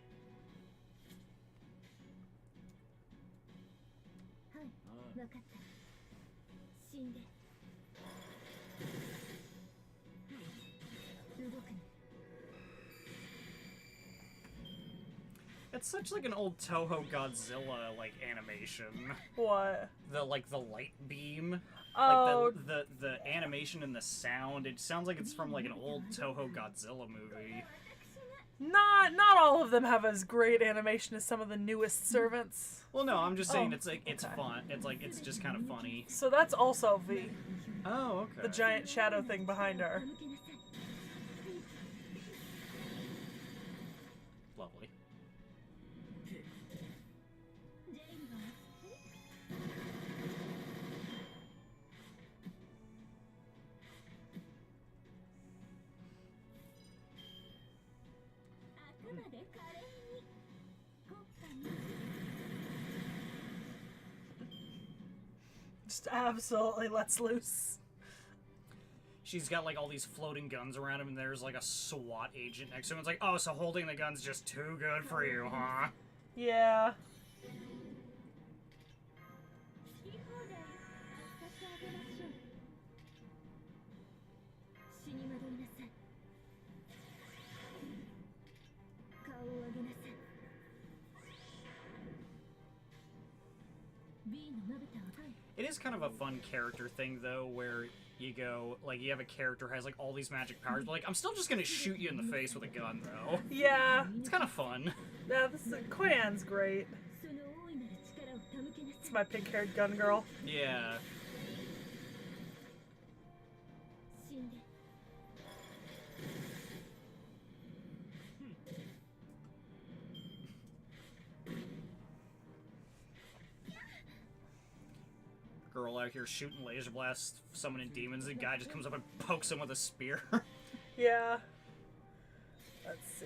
It's such like an old Toho Godzilla like animation. What? The light beam. Oh. Like the animation and the sound. It sounds like it's from like an old Toho Godzilla movie. Not all of them have as great animation as some of the newest servants. Well, no, I'm just saying Oh, it's like it's okay. fun. It's like it's just kind of funny. So that's also V, Oh, okay. the giant shadow thing behind her. Lovely. Just absolutely lets loose. She's got like all these floating guns around him, and there's like a SWAT agent next to him. It's like, oh, so holding the gun's just too good for you, huh? Yeah. It is kind of a fun character thing, though, where you go, like, you have a character who has, like, all these magic powers, but, like, I'm still just gonna shoot you in the face with a gun, though. Yeah. It's kind of fun. Yeah, Koyan's great. It's my pink-haired gun girl. Yeah. Girl out here shooting laser blasts, summoning demons, and guy just comes up and pokes him with a spear. Yeah. Let's see.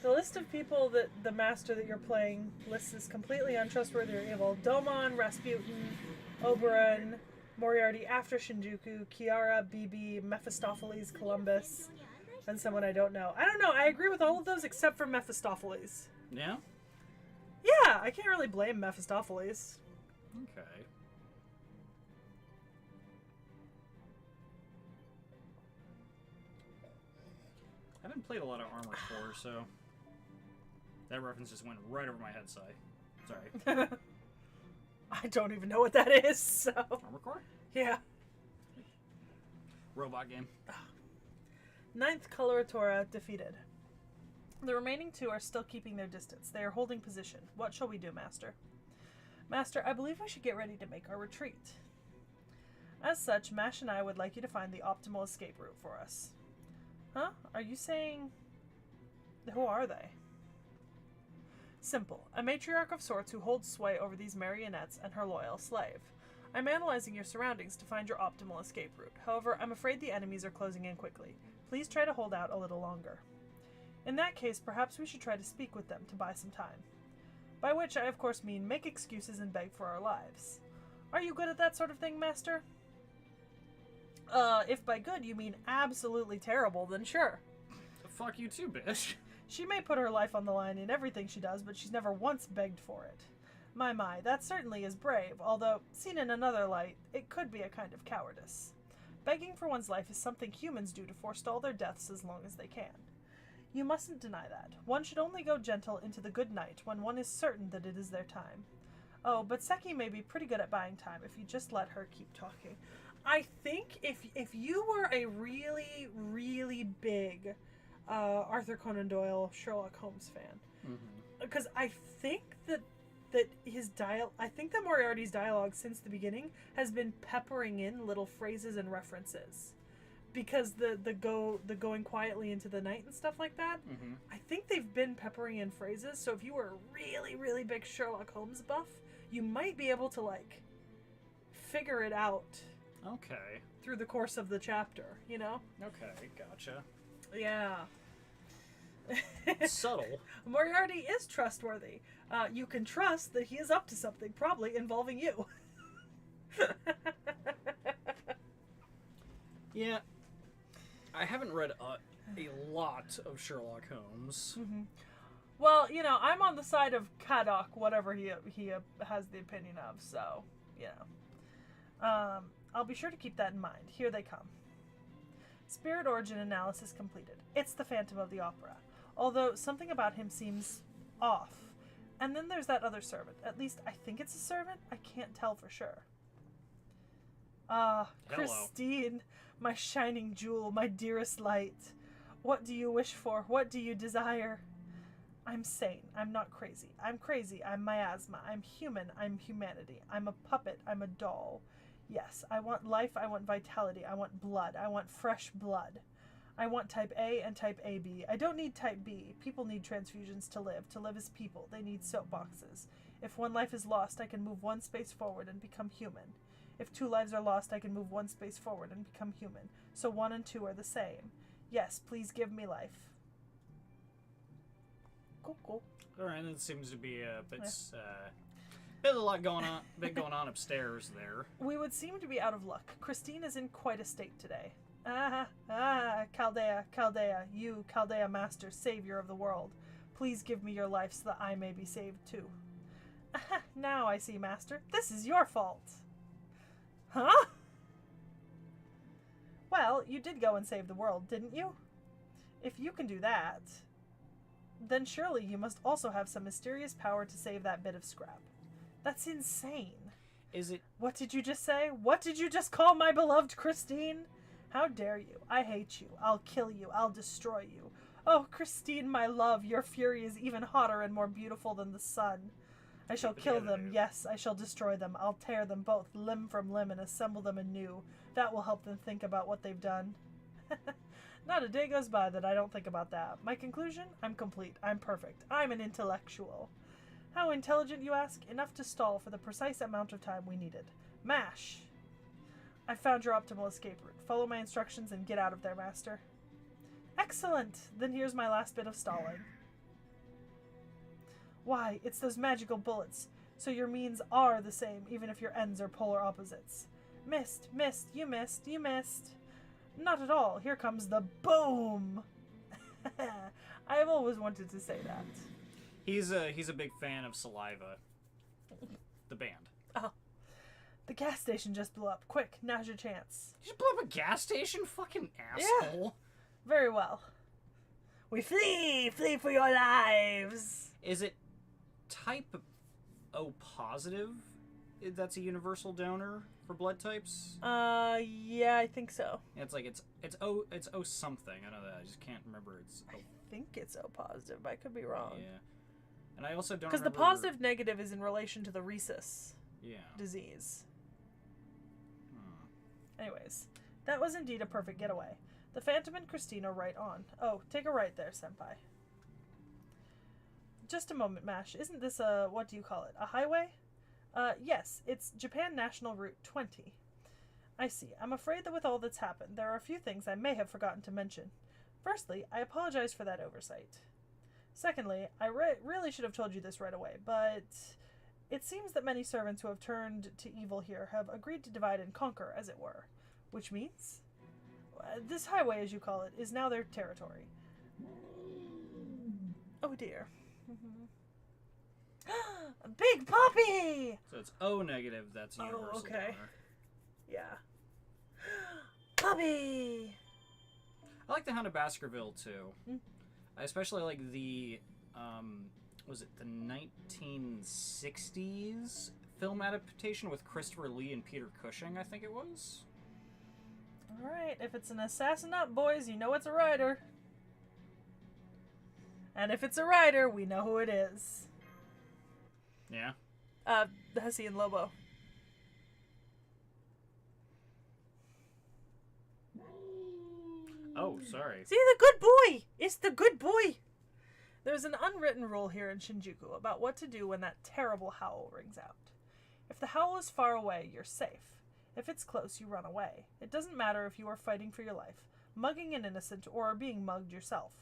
The list of people that the master that you're playing lists is completely untrustworthy or evil. Domon, Rasputin, Oberon, Moriarty after Shinjuku, Kiara, BB, Mephistopheles, Columbus, and someone I don't know. I don't know. I agree with all of those except for Mephistopheles. Yeah? Yeah, I can't really blame Mephistopheles. Okay. I haven't played a lot of Armored Core, so that reference just went right over my head, Sorry. I don't even know what that is, so... Armored Core? Yeah. Robot game. Ninth Coloratura defeated. The remaining two are still keeping their distance. They are holding position. What shall we do, Master? Master, I believe we should get ready to make our retreat. As such, Mash and I would like you to find the optimal escape route for us. Huh? Are you saying... Who are they? Simple. A matriarch of sorts who holds sway over these marionettes and her loyal slave. I'm analyzing your surroundings to find your optimal escape route. However, I'm afraid the enemies are closing in quickly. Please try to hold out a little longer. In that case, perhaps we should try to speak with them to buy some time. By which I of course mean make excuses and beg for our lives. Are you good at that sort of thing, Master? If by good you mean absolutely terrible, then sure. Fuck you too, bitch. She may put her life on the line in everything she does, but she's never once begged for it. My, that certainly is brave, although, seen in another light, it could be a kind of cowardice. Begging for one's life is something humans do to forestall their deaths as long as they can. You mustn't deny that. One should only go gentle into the good night when one is certain that it is their time. Oh, but Seki may be pretty good at buying time if you just let her keep talking. I think if you were a really, really big Arthur Conan Doyle, Sherlock Holmes fan, because I think that I think that Moriarty's dialogue since the beginning has been peppering in little phrases and references, because the going quietly into the night and stuff like that. I think they've been peppering in phrases. So if you were a really, really big Sherlock Holmes buff, you might be able to like figure it out. Okay. Through the course of the chapter, you know? Okay, gotcha. Yeah. Subtle. Moriarty is trustworthy. You can trust that he is up to something, probably involving you. Yeah. I haven't read a lot of Sherlock Holmes. Well, you know, I'm on the side of Kadok, whatever he has the opinion of, so, you know. I'll be sure to keep that in mind. Here they come. Spirit origin analysis completed. It's the Phantom of the Opera. Although something about him seems off. And then there's that other servant. At least I think it's a servant. I can't tell for sure. Christine, my shining jewel, my dearest light. What do you wish for? What do you desire? I'm sane. I'm not crazy. I'm crazy. I'm miasma. I'm human. I'm humanity. I'm a puppet. I'm a doll. Yes, I want life, I want vitality, I want blood, I want fresh blood. I want type A and type AB. I don't need type B. People need transfusions to live. To live as people, they need soapboxes. If one life is lost, I can move one space forward and become human. If two lives are lost, I can move one space forward and become human. So 1 and 2 are the same. Yes, please give me life. Cool. Alright, that seems to be a bit... Bit of a lot going on upstairs there. We would seem to be out of luck. Christine is in quite a state today. Chaldea, you, Chaldea Master, Savior of the world. Please give me your life so that I may be saved too. Now I see, Master. This is your fault. Huh? Well, you did go and save the world, didn't you? If you can do that, then surely you must also have some mysterious power to save that bit of scrap. That's insane. Is it... What did you just say? What did you just call my beloved Christine? How dare you? I hate you. I'll kill you. I'll destroy you. Oh, Christine, my love, your fury is even hotter and more beautiful than the sun. I shall kill them, yes, I shall destroy them. I'll tear them both limb from limb and assemble them anew. That will help them think about what they've done. Not a day goes by that I don't think about that. My conclusion? I'm complete. I'm perfect. I'm an intellectual. How intelligent, you ask? Enough to stall for the precise amount of time we needed. MASH! I found your optimal escape route. Follow my instructions and get out of there, Master. Excellent! Then here's my last bit of stalling. Why, it's those magical bullets. So your means are the same, even if your ends are polar opposites. Missed, missed, you missed, you missed. Not at all. Here comes the boom! I have always wanted to say that. He's a big fan of Saliva. The band. Oh. The gas station just blew up. Quick, now's your chance. You just blew up a gas station? Fucking asshole. Yeah. Very well. We flee! Flee for your lives! Is it type O positive? That's a universal donor for blood types? Yeah, I think so. Yeah, it's like it's O something. I know that. I just can't remember. I think it's O positive, but I could be wrong. Yeah. And I also don't because the positive negative is in relation to the rhesus disease. Anyways, that was indeed a perfect getaway. The Phantom and Christina right on. Oh, take a right there, Senpai. Just a moment, MASH. Isn't this a, what do you call it, a highway? Yes, it's Japan National Route 20. I see. I'm afraid that with all that's happened, there are a few things I may have forgotten to mention. Firstly, I apologize for that oversight. Secondly, I really should have told you this right away, but it seems that many servants who have turned to evil here have agreed to divide and conquer, as it were. Which means, this highway, as you call it, is now their territory. Oh dear. Big puppy! So it's O negative, that's universal. Oh, okay. Donor. Yeah. Puppy! I like the Hound of Baskerville, too. I especially like the, was it the 1960s film adaptation with Christopher Lee and Peter Cushing, I think it was? Alright, if it's an assassin up, boys, you know it's a rider. And if it's a rider, we know who it is. Yeah? Hussey and Lobo. Oh, sorry. See, the good boy! It's the good boy! There's an unwritten rule here in Shinjuku about what to do when that terrible howl rings out. If the howl is far away, you're safe. If it's close, you run away. It doesn't matter if you are fighting for your life, mugging an innocent, or are being mugged yourself.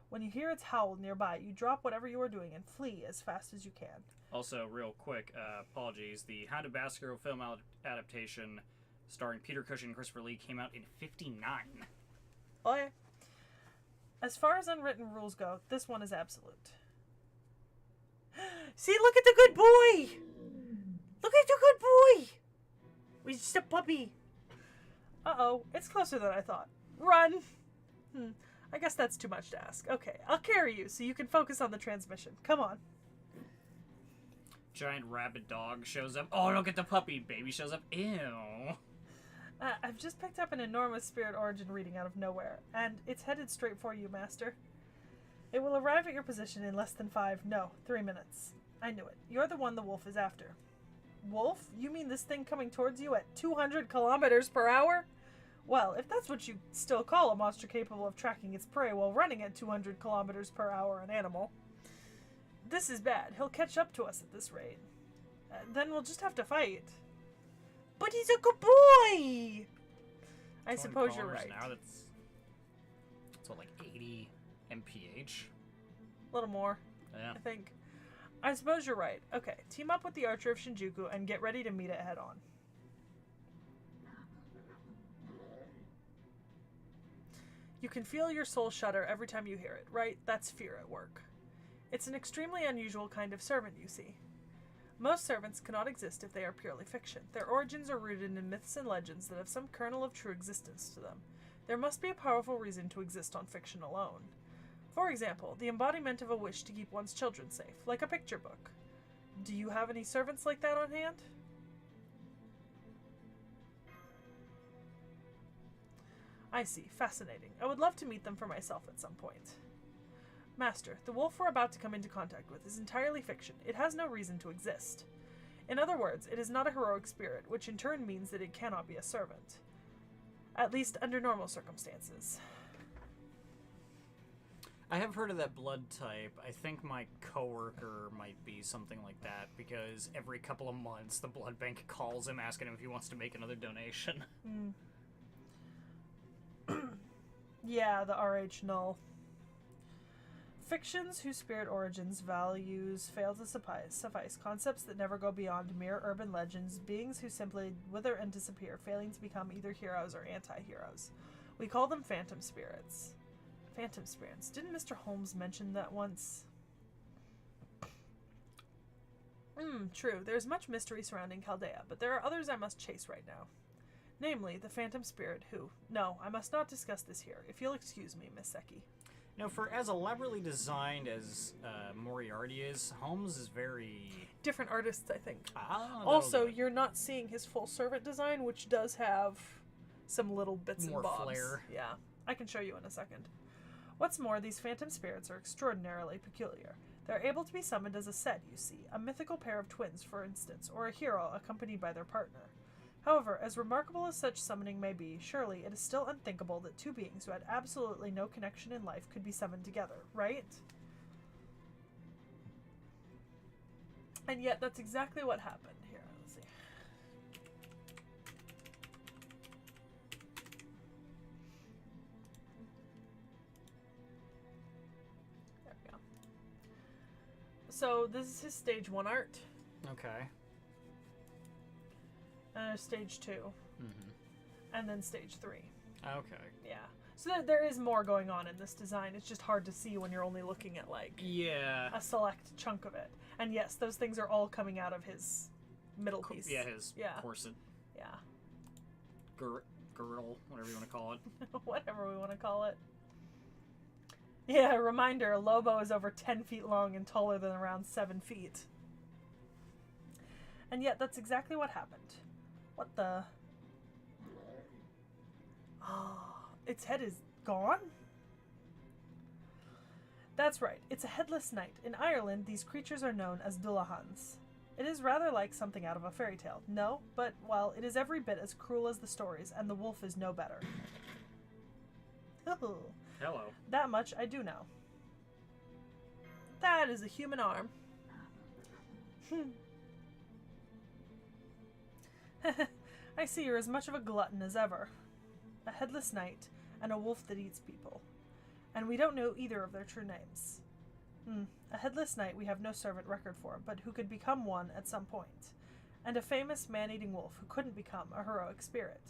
When you hear its howl nearby, you drop whatever you are doing and flee as fast as you can. Also, real quick, apologies, the Hound of Baskerville film adaptation starring Peter Cushing and Christopher Lee came out in *59. Oh, yeah. As far as unwritten rules go, this one is absolute. See, look at the good boy! Look at the good boy! He's just a puppy. Uh-oh, it's closer than I thought. Run! I guess that's too much to ask. Okay, I'll carry you so you can focus on the transmission. Come on. Giant rabid dog shows up. Oh, look at the puppy. Baby shows up. Ew. I've just picked up an enormous spirit origin reading out of nowhere, and it's headed straight for you, Master. It will arrive at your position in less than 3 minutes. I knew it. You're the one the wolf is after. Wolf? You mean this thing coming towards you at 200 kilometers per hour? Well, if that's what you still call a monster capable of tracking its prey while running at 200 kilometers per hour an animal. This is bad. He'll catch up to us at this rate. Then we'll just have to fight. But he's a good boy! I suppose you're right. Now that's what, like 80 mph? A little more, yeah. I think. I suppose you're right. Okay, team up with the Archer of Shinjuku and get ready to meet it head on. You can feel your soul shudder every time you hear it, right? That's fear at work. It's an extremely unusual kind of servant, you see. Most servants cannot exist if they are purely fiction. Their origins are rooted in myths and legends that have some kernel of true existence to them. There must be a powerful reason to exist on fiction alone. For example, the embodiment of a wish to keep one's children safe, like a picture book. Do you have any servants like that on hand? I see. Fascinating. I would love to meet them for myself at some point. Master, the wolf we're about to come into contact with is entirely fiction. It has no reason to exist. In other words, it is not a heroic spirit, which in turn means that it cannot be a servant. At least under normal circumstances. I have heard of that blood type. I think my coworker might be something like that, because every couple of months the blood bank calls him asking him if he wants to make another donation. Yeah, the RH null. Fictions whose spirit origins values fail to suffice. Concepts that never go beyond mere urban legends. Beings who simply wither and disappear, failing to become either heroes or anti-heroes. We call them phantom spirits. Phantom spirits. Didn't Mr. Holmes mention that once? True. There's much mystery surrounding Chaldea, but there are others I must chase right now. Namely, the phantom spirit who... No, I must not discuss this here. If you'll excuse me, Miss Seki. Now, for as elaborately designed as Moriarty is, Holmes is very... Different artists, I think. Also, you're not seeing his full servant design, which does have some little bits more and bobs. flair. Yeah, I can show you in a second. What's more, these phantom spirits are extraordinarily peculiar. They're able to be summoned as a set, you see, a mythical pair of twins, for instance, or a hero accompanied by their partner. However, as remarkable as such summoning may be, surely it is still unthinkable that two beings who had absolutely no connection in life could be summoned together, right? And yet, that's exactly what happened. Here, let's see. There we go. So, this is his stage 1 art. Okay. Stage 2. And then stage 3. Okay. Yeah. So there is more going on in this design. It's just hard to see when you're only looking at, like, Yeah. a select chunk of it. And yes, those things are all coming out of his middle piece. Yeah, his corset. Yeah. Girdle, whatever you want to call it. Whatever we want to call it. Yeah, reminder, Lobo is over 10 feet long and taller than around 7 feet. And yet, that's exactly what happened. What the... Oh, its head is gone? That's right, it's a headless knight. In Ireland, these creatures are known as dullahans. It is rather like something out of a fairy tale. No, but, well, it is every bit as cruel as the stories, and the wolf is no better. Hello. That much I do know. That is a human arm. I see you're as much of a glutton as ever. A headless knight, and a wolf that eats people. And we don't know either of their true names. A headless knight we have no servant record for, but who could become one at some point. And a famous man-eating wolf who couldn't become a heroic spirit.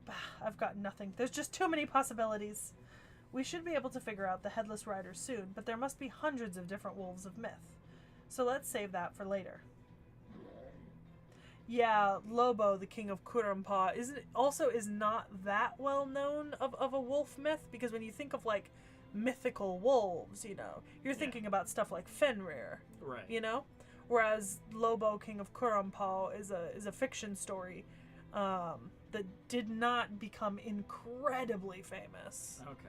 Bah, I've got nothing. There's just too many possibilities. We should be able to figure out the headless rider soon, but there must be hundreds of different wolves of myth. So let's save that for later. Yeah, Lobo, the king of Kurumpa, is not that well known of a wolf myth, because when you think of, like, mythical wolves, you know, you're thinking about stuff like Fenrir, right? You know, whereas Lobo, king of Kurumpa, is a fiction story that did not become incredibly famous. Okay.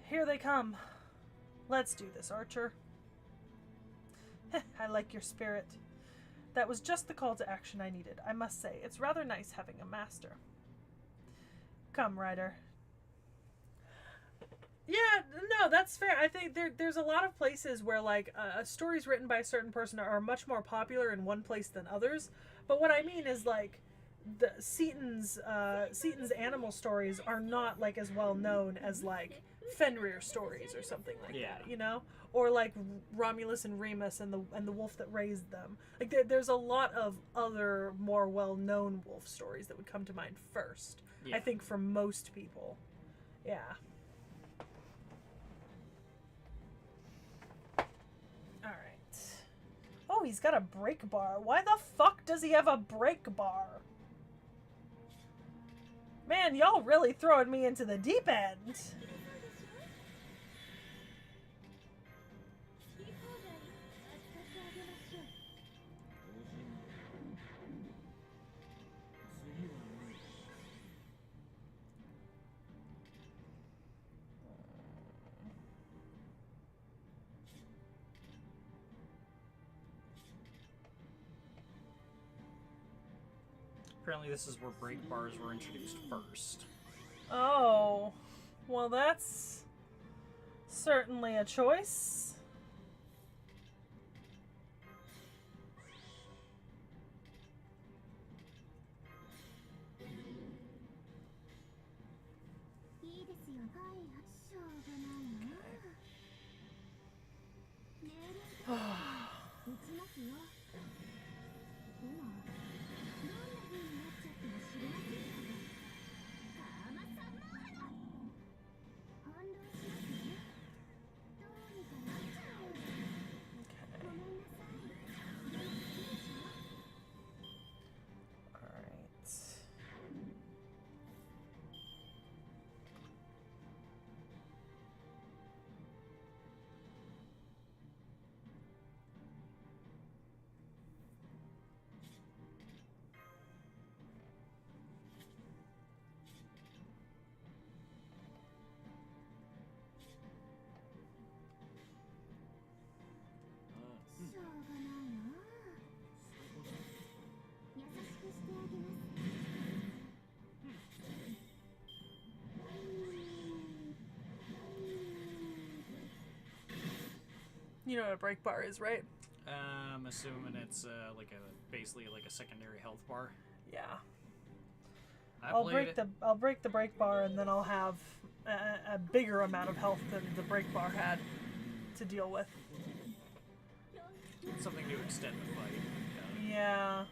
Here they come. Let's do this, Archer. I like your spirit. That was just the call to action I needed, I must say. It's rather nice having a master. Come, Ryder. Yeah, no, that's fair. I think there's a lot of places where, like, stories written by a certain person are much more popular in one place than others. But what I mean is, like, the Seaton's animal stories are not, like, as well known as, like, Fenrir stories or something like that, you know? Or like Romulus and Remus and the wolf that raised them. Like there's a lot of other more well-known wolf stories that would come to mind first. Yeah. I think for most people. Yeah. All right. Oh, he's got a brake bar. Why the fuck does he have a brake bar? Man, y'all really throwing me into the deep end. Apparently this is where brake bars were introduced first. Oh, well, that's certainly a choice. You know what a brake bar is, right? I'm assuming it's basically like a secondary health bar. Yeah. I'll break the brake bar, and then I'll have a bigger amount of health than the brake bar had to deal with. Something to extend the fight. Yeah.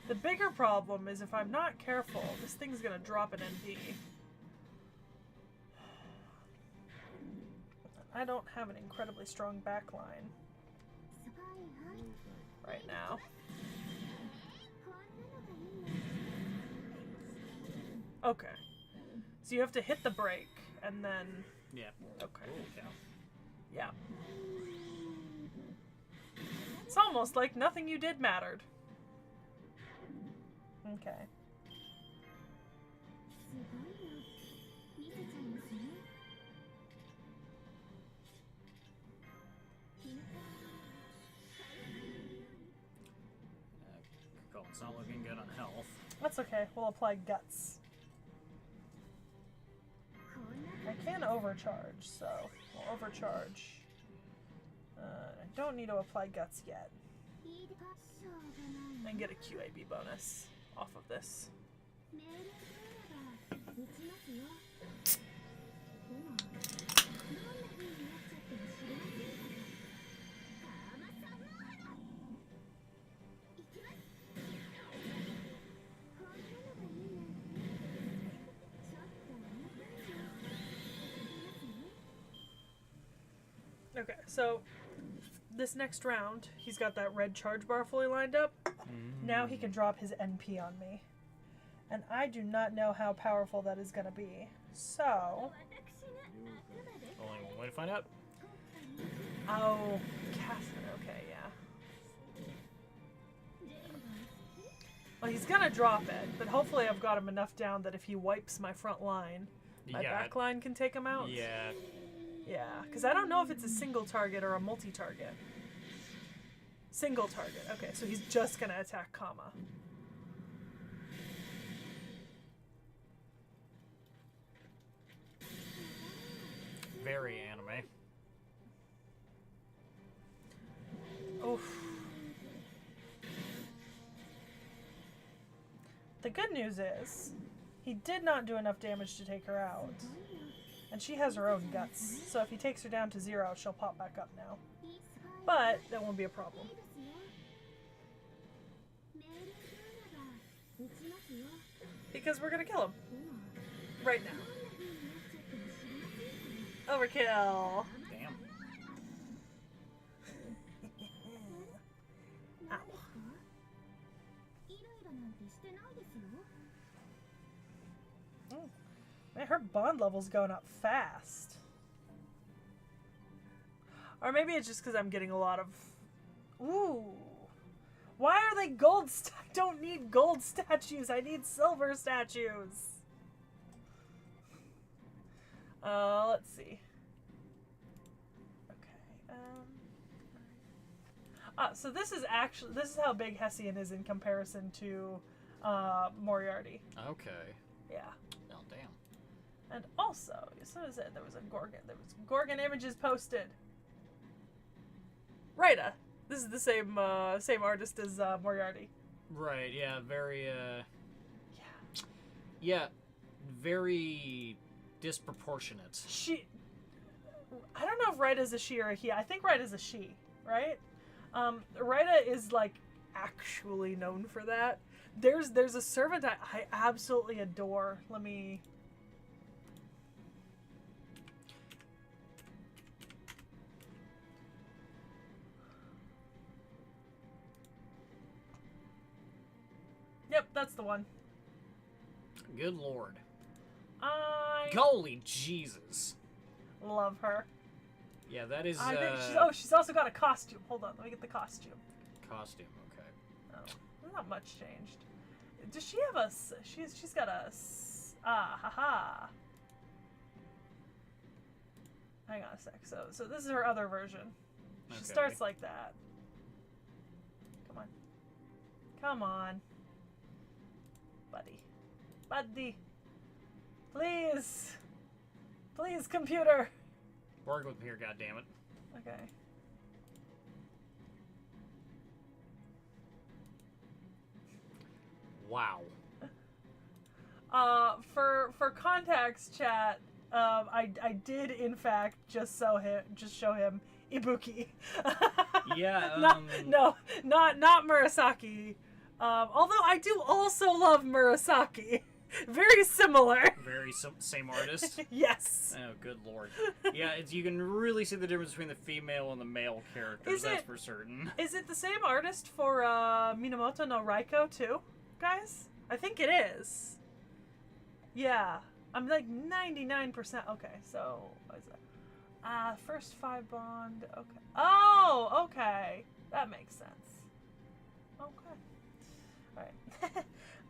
The bigger problem is if I'm not careful, this thing's gonna drop an NP. I don't have an incredibly strong backline right now. Okay. So you have to hit the brake and then... Yeah. Okay. Yeah. Yeah. It's almost like nothing you did mattered. Okay. It's not looking good on health. That's okay. We'll apply guts. I can overcharge, so we'll overcharge. I don't need to apply guts yet. And get a QAB bonus off of this. Okay, so this next round, he's got that red charge bar fully lined up. Now he can drop his NP on me. And I do not know how powerful that is going to be. So... Only one way to find out. Oh, Catherine, okay, yeah. Well, he's going to drop it, but hopefully I've got him enough down that if he wipes my front line, my back line can take him out. Yeah. Yeah, because I don't know if it's a single target or a multi-target. Single target. Okay, so he's just going to attack Kama. Very anime. Oof. The good news is, he did not do enough damage to take her out. And she has her own guts, so if he takes her down to 0, she'll pop back up now. But that won't be a problem. Because we're gonna kill him. Right now. Overkill! Damn. Ow. Man, her bond level's going up fast. Or maybe it's just because I'm getting a lot of... Ooh. Why are they gold? I don't need gold statues. I need silver statues. Let's see. Okay. So this is how big Hessian is in comparison to Moriarty. Okay. Yeah. Oh, damn. And also, so is it, there was Gorgon images posted. Rita. This is the same artist as Moriarty. Right, yeah, very, Yeah. Yeah, very disproportionate. I don't know if Rita's a she or a he. I think Rita's a she, right? Rita is, like, actually known for that. There's a servant I absolutely adore. Let me... Yep, that's the one. Good lord. I Holy Jesus. love her. Yeah, that is, I think she's also got a costume. Hold on, let me get the costume. Costume, okay. Oh, not much changed. Does she have a... She's got a... haha. Hang on a sec. So this is her other version. She Okay. starts like that. Come on. Come on. Buddy. Please. Please, computer. Work with me here, goddammit. Okay. Wow. For context, chat, I did in fact just show him Ibuki. Yeah, not Murasaki. Although I do also love Murasaki. Very similar. Very same artist. Yes. Oh, good lord. Yeah, you can really see the difference between the female and the male characters, that's for certain. Is it the same artist for Minamoto no Raiko too, guys? I think it is. Yeah. I'm like 99%. Okay, so what is that? First 5 bond. Okay. Oh, okay. That makes sense. Okay. Alright.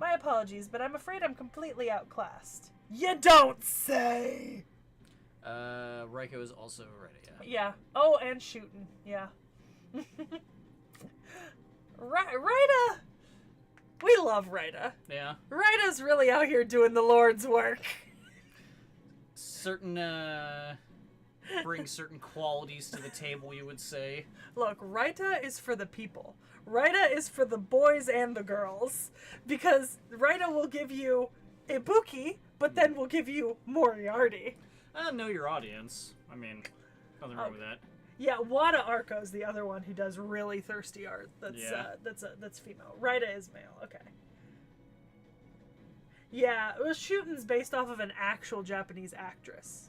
My apologies, but I'm afraid I'm completely outclassed. You don't say! Raiko is also ready, yeah. Yeah. Oh, and shooting. Yeah. Rita! We love Rita. Yeah. Rita's really out here doing the Lord's work. Certain, brings certain qualities to the table, you would say. Look, Rita is for the people. Rita is for the boys and the girls. Because Rita will give you Ibuki, but then will give you Moriarty. Know your audience. I mean, nothing wrong with that. Yeah, Wada Arco's the other one who does really thirsty art. That's female. Rita is male. Okay. Yeah, well, Shootin's based off of an actual Japanese actress.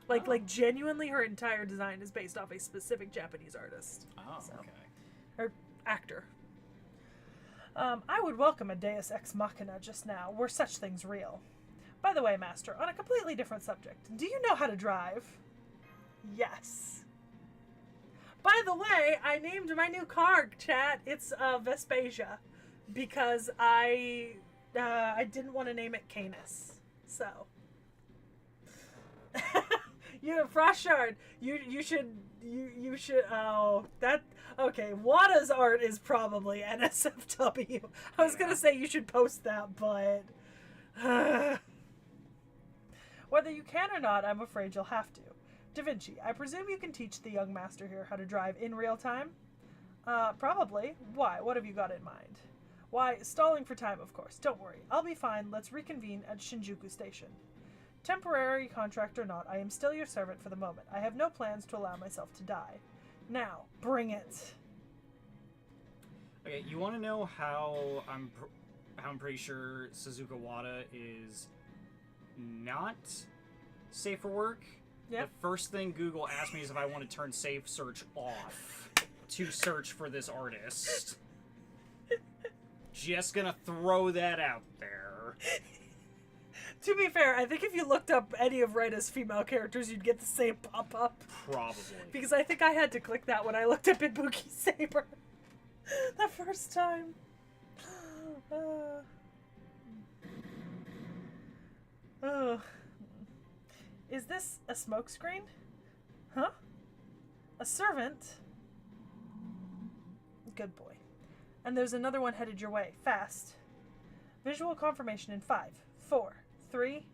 Like genuinely, her entire design is based off a specific Japanese artist. Oh, So. okay. Or actor. I would welcome a Deus Ex Machina just now, were such things real. By the way, Master, on a completely different subject, do you know how to drive? Yes. By the way, I named my new car, chat. It's Vespasia, because I didn't want to name it Canis. So, Frostshard, you should. Oh, that. Okay, Wada's art is probably NSFW. I was gonna say you should post that, but whether you can or not, I'm afraid you'll have to. Da Vinci, I presume you can teach the young master here how to drive in real time? Probably. Why? What have you got in mind? Why, stalling for time, of course. Don't worry. I'll be fine. Let's reconvene at Shinjuku Station. Temporary contract or not, I am still your servant for the moment. I have no plans to allow myself to die. Now, bring it. Okay, you want to know how I'm pretty sure Suzuka Wada is not safe for work? Yep. The first thing Google asked me is if I want to turn safe search off to search for this artist. Just gonna throw that out there. To be fair, I think if you looked up any of Rita's female characters, you'd get the same pop-up. Probably. Because I think I had to click that when I looked up Ibuki Saber. The first time. Is this a smokescreen? Huh? A servant? Good boy. And there's another one headed your way. Fast. Visual confirmation in 5, 4, 3...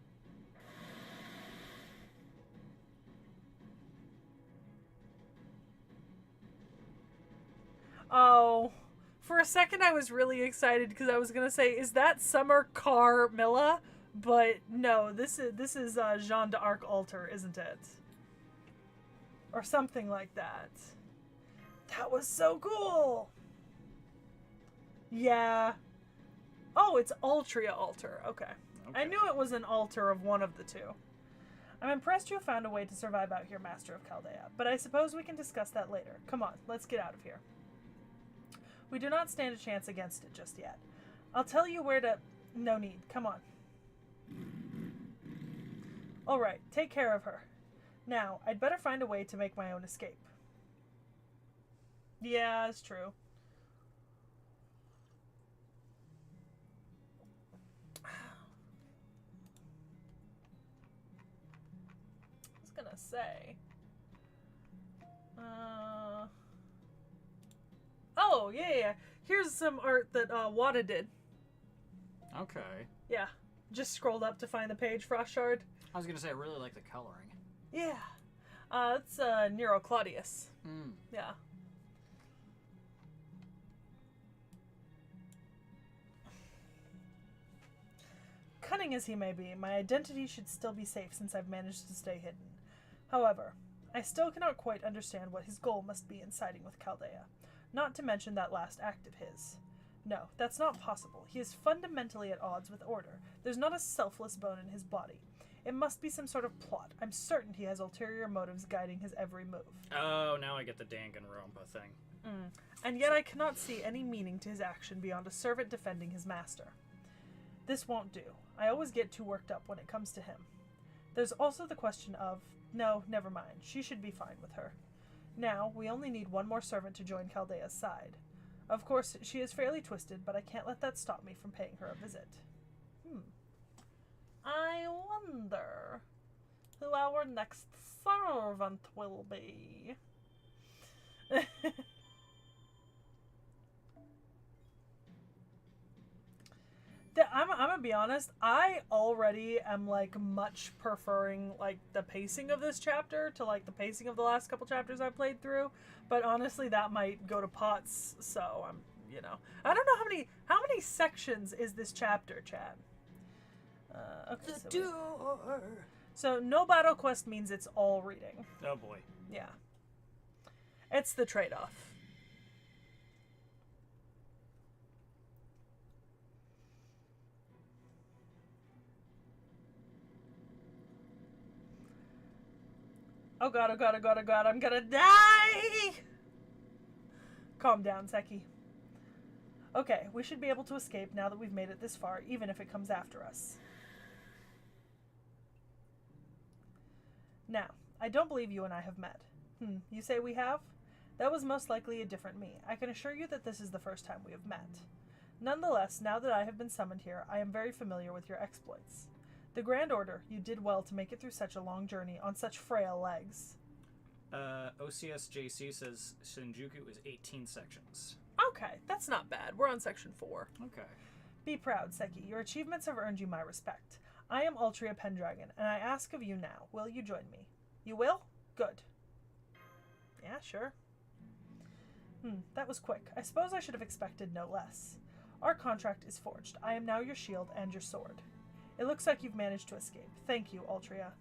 Oh, for a second I was really excited because I was gonna say, is that Summer Carmilla? But no, this is Jeanne d'Arc alter, isn't it? Or something like that. That was so cool. Yeah. Oh, it's Altria alter. Okay. I knew it was an alter of one of the two. I'm impressed you have found a way to survive out here, Master of Chaldea, but I suppose we can discuss that later. Come on, let's get out of here. We do not stand a chance against it just yet. I'll tell you where to... No need. Come on. Alright, take care of her. Now, I'd better find a way to make my own escape. Yeah, it's true. I was gonna say... Oh, yeah. Here's some art that Wada did. Okay. Yeah. Just scrolled up to find the page, Frost Shard. I was gonna say, I really like the coloring. Yeah. It's Nero Claudius. Yeah. Cunning as he may be, my identity should still be safe since I've managed to stay hidden. However, I still cannot quite understand what his goal must be in siding with Chaldea. Not to mention that last act of his. No, that's not possible. He is fundamentally at odds with order. There's not a selfless bone in his body. It must be some sort of plot. I'm certain he has ulterior motives guiding his every move. Oh, now I get the Danganronpa thing. And yet I cannot see any meaning to his action beyond a servant defending his master. This won't do. I always get too worked up when it comes to him. There's also the question of... No, never mind. She should be fine with her. Now, we only need one more servant to join Chaldea's side. Of course, she is fairly twisted, but I can't let that stop me from paying her a visit. I wonder who our next servant will be. I'm gonna be honest, I already am, like, much preferring, like, the pacing of this chapter to, like, the pacing of the last couple chapters I played through, but honestly, that might go to pots, so I'm, you know. I don't know how many sections is this chapter, Chad? Okay, The door! So, no battle quest means it's all reading. Oh boy. Yeah. It's the trade-off. Oh god, oh god, oh god, oh god, I'm gonna die! Calm down, Seki. Okay, we should be able to escape now that we've made it this far, even if it comes after us. Now, I don't believe you and I have met. You say we have? That was most likely a different me. I can assure you that this is the first time we have met. Nonetheless, now that I have been summoned here, I am very familiar with your exploits. The Grand Order, you did well to make it through such a long journey on such frail legs. OCSJC says Shinjuku is 18 sections. Okay, that's not bad. We're on section 4. Okay. Be proud, Seki. Your achievements have earned you my respect. I am Altria Pendragon, and I ask of you now, will you join me? You will? Good. Yeah, sure. That was quick. I suppose I should have expected no less. Our contract is forged. I am now your shield and your sword. It looks like you've managed to escape. Thank you, Altria.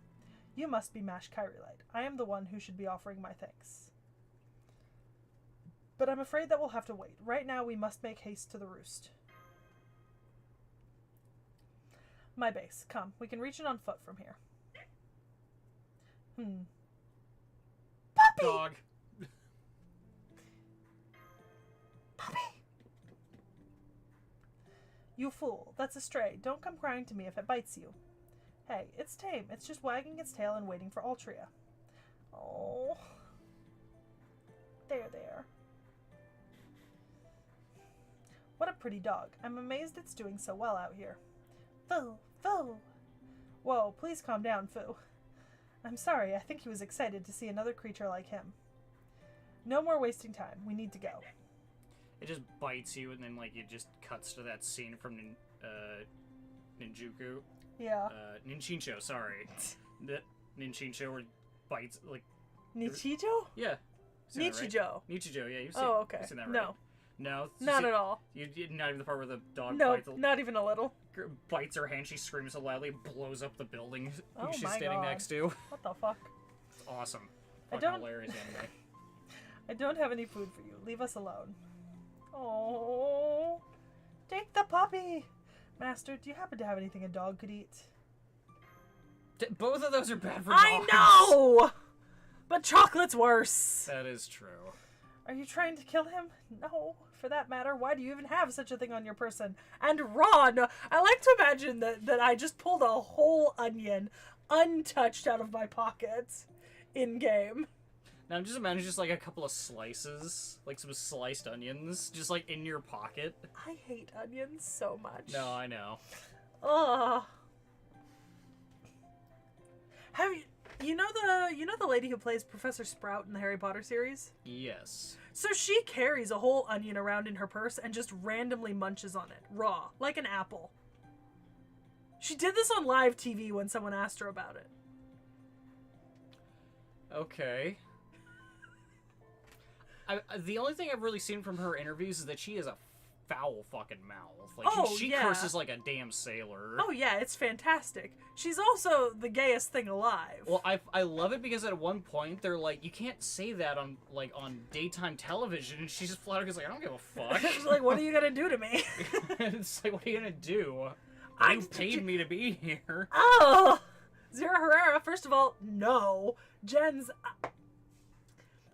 You must be Mash Kyrillite. I am the one who should be offering my thanks. But I'm afraid that we'll have to wait. Right now, we must make haste to the roost. My base. Come, we can reach it on foot from here. Puppy! Dog. Puppy! You fool. That's a stray. Don't come crying to me if it bites you. Hey, it's tame. It's just wagging its tail and waiting for Altria. Oh. There. What a pretty dog. I'm amazed it's doing so well out here. Foo! Whoa, please calm down, Foo. I'm sorry, I think he was excited to see another creature like him. No more wasting time. We need to go. It just bites you, and then, like, it just cuts to that scene from Ninjuku. Yeah. Ninchincho, sorry. The Ninchincho where bites, like... Nichijo? Yeah. Right? Nichijo. Nichijo, yeah, you've seen, Oh, okay. you've seen that, right? No. No? Not at all. Not even the part where the dog No, bites, not even a little. bites her hand, she screams so loudly, blows up the building Oh she's my standing God. next to. What the fuck? It's awesome. I Fucking don't- hilarious anime. I don't have any food for you. Leave us alone. Oh, take the puppy. Master, do you happen to have anything a dog could eat? Both of those are bad for I dogs. know! But chocolate's worse. That is true. Are you trying to kill him? No. For that matter, why do you even have such a thing on your person? And Ron, I like to imagine that I just pulled a whole onion untouched out of my pocket in-game. Now I'm just imagining just like a couple of slices, like some sliced onions, just like in your pocket. I hate onions so much. No, I know. Ugh. Have you know the lady who plays Professor Sprout in the Harry Potter series? Yes. So she carries a whole onion around in her purse and just randomly munches on it, raw, like an apple. She did this on live TV when someone asked her about it. Okay. The only thing I've really seen from her interviews is that she has a foul fucking mouth. Like, Oh, she yeah. curses like a damn sailor. Oh yeah, it's fantastic. She's also the gayest thing alive. Well, I love it because at one point they're like, you can't say that on daytime television, and she just flat out goes like, I don't give a fuck. She's like, what are you gonna do to me? It's like, what are you gonna do? I You paid me to be here. Oh! Zira Herrera, first of all, no. Jen's...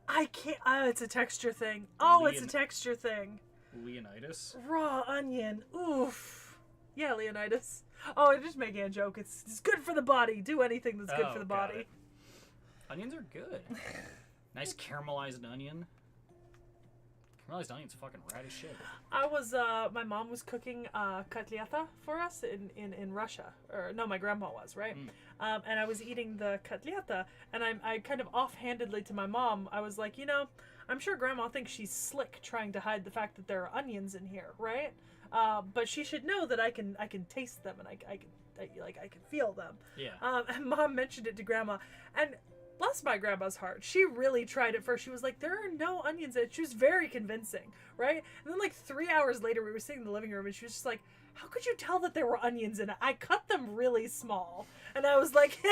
I can't... it's a texture thing. Oh, it's a texture thing. Leonidas? Raw onion. Oof. Yeah, Leonidas. Oh, I'm just making a joke. It's good for the body. Do anything that's good for the got body. it. Onions are good. Nice caramelized onion. Caramelized onion's fucking rad as shit. I was, my mom was cooking kotliata for us in Russia. Or, no, my grandma was, right? And I was eating the kotliata, and I kind of offhandedly to my mom, I was like, you know, I'm sure grandma thinks she's slick trying to hide the fact that there are onions in here, right? But she should know that I can taste them, and I can feel them. Yeah. And mom mentioned it to grandma, and bless my grandma's heart, she really tried it first. She was like, there are no onions in it. She was very convincing, right? And then like 3 hours later, we were sitting in the living room, and she was just like, how could you tell that there were onions in it? I cut them really small. And I was like, no.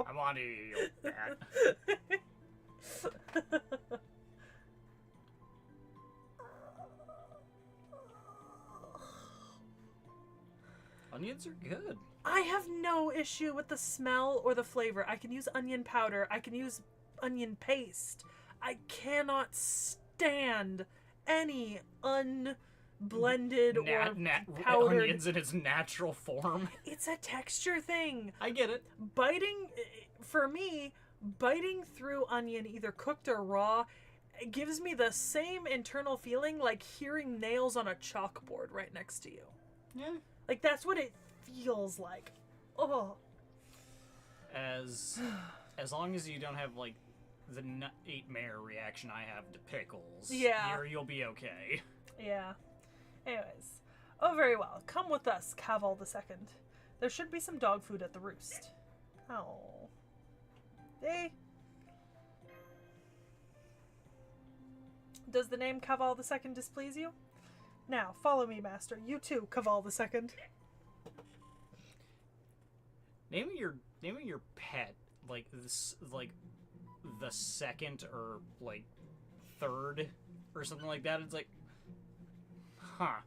I'm on to you, bat. Onions are good. I have no issue with the smell or the flavor. I can use onion powder. I can use onion paste. I cannot stand any unblended or powdered onions in its natural form. It's a texture thing. I get it. For me, biting through onion, either cooked or raw, it gives me the same internal feeling like hearing nails on a chalkboard right next to you. Yeah. Like, that's what it feels like. Oh. As long as you don't have, like, the nightmare reaction I have to pickles, yeah, you'll be okay. Yeah. Anyways. Oh, very well. Come with us, Caval II. There should be some dog food at the roost. Oh. Hey. Does the name Caval II displease you? Now, follow me, master. You too, Caval II. Naming your pet like this, like the second or like third or something like that. It's like, huh.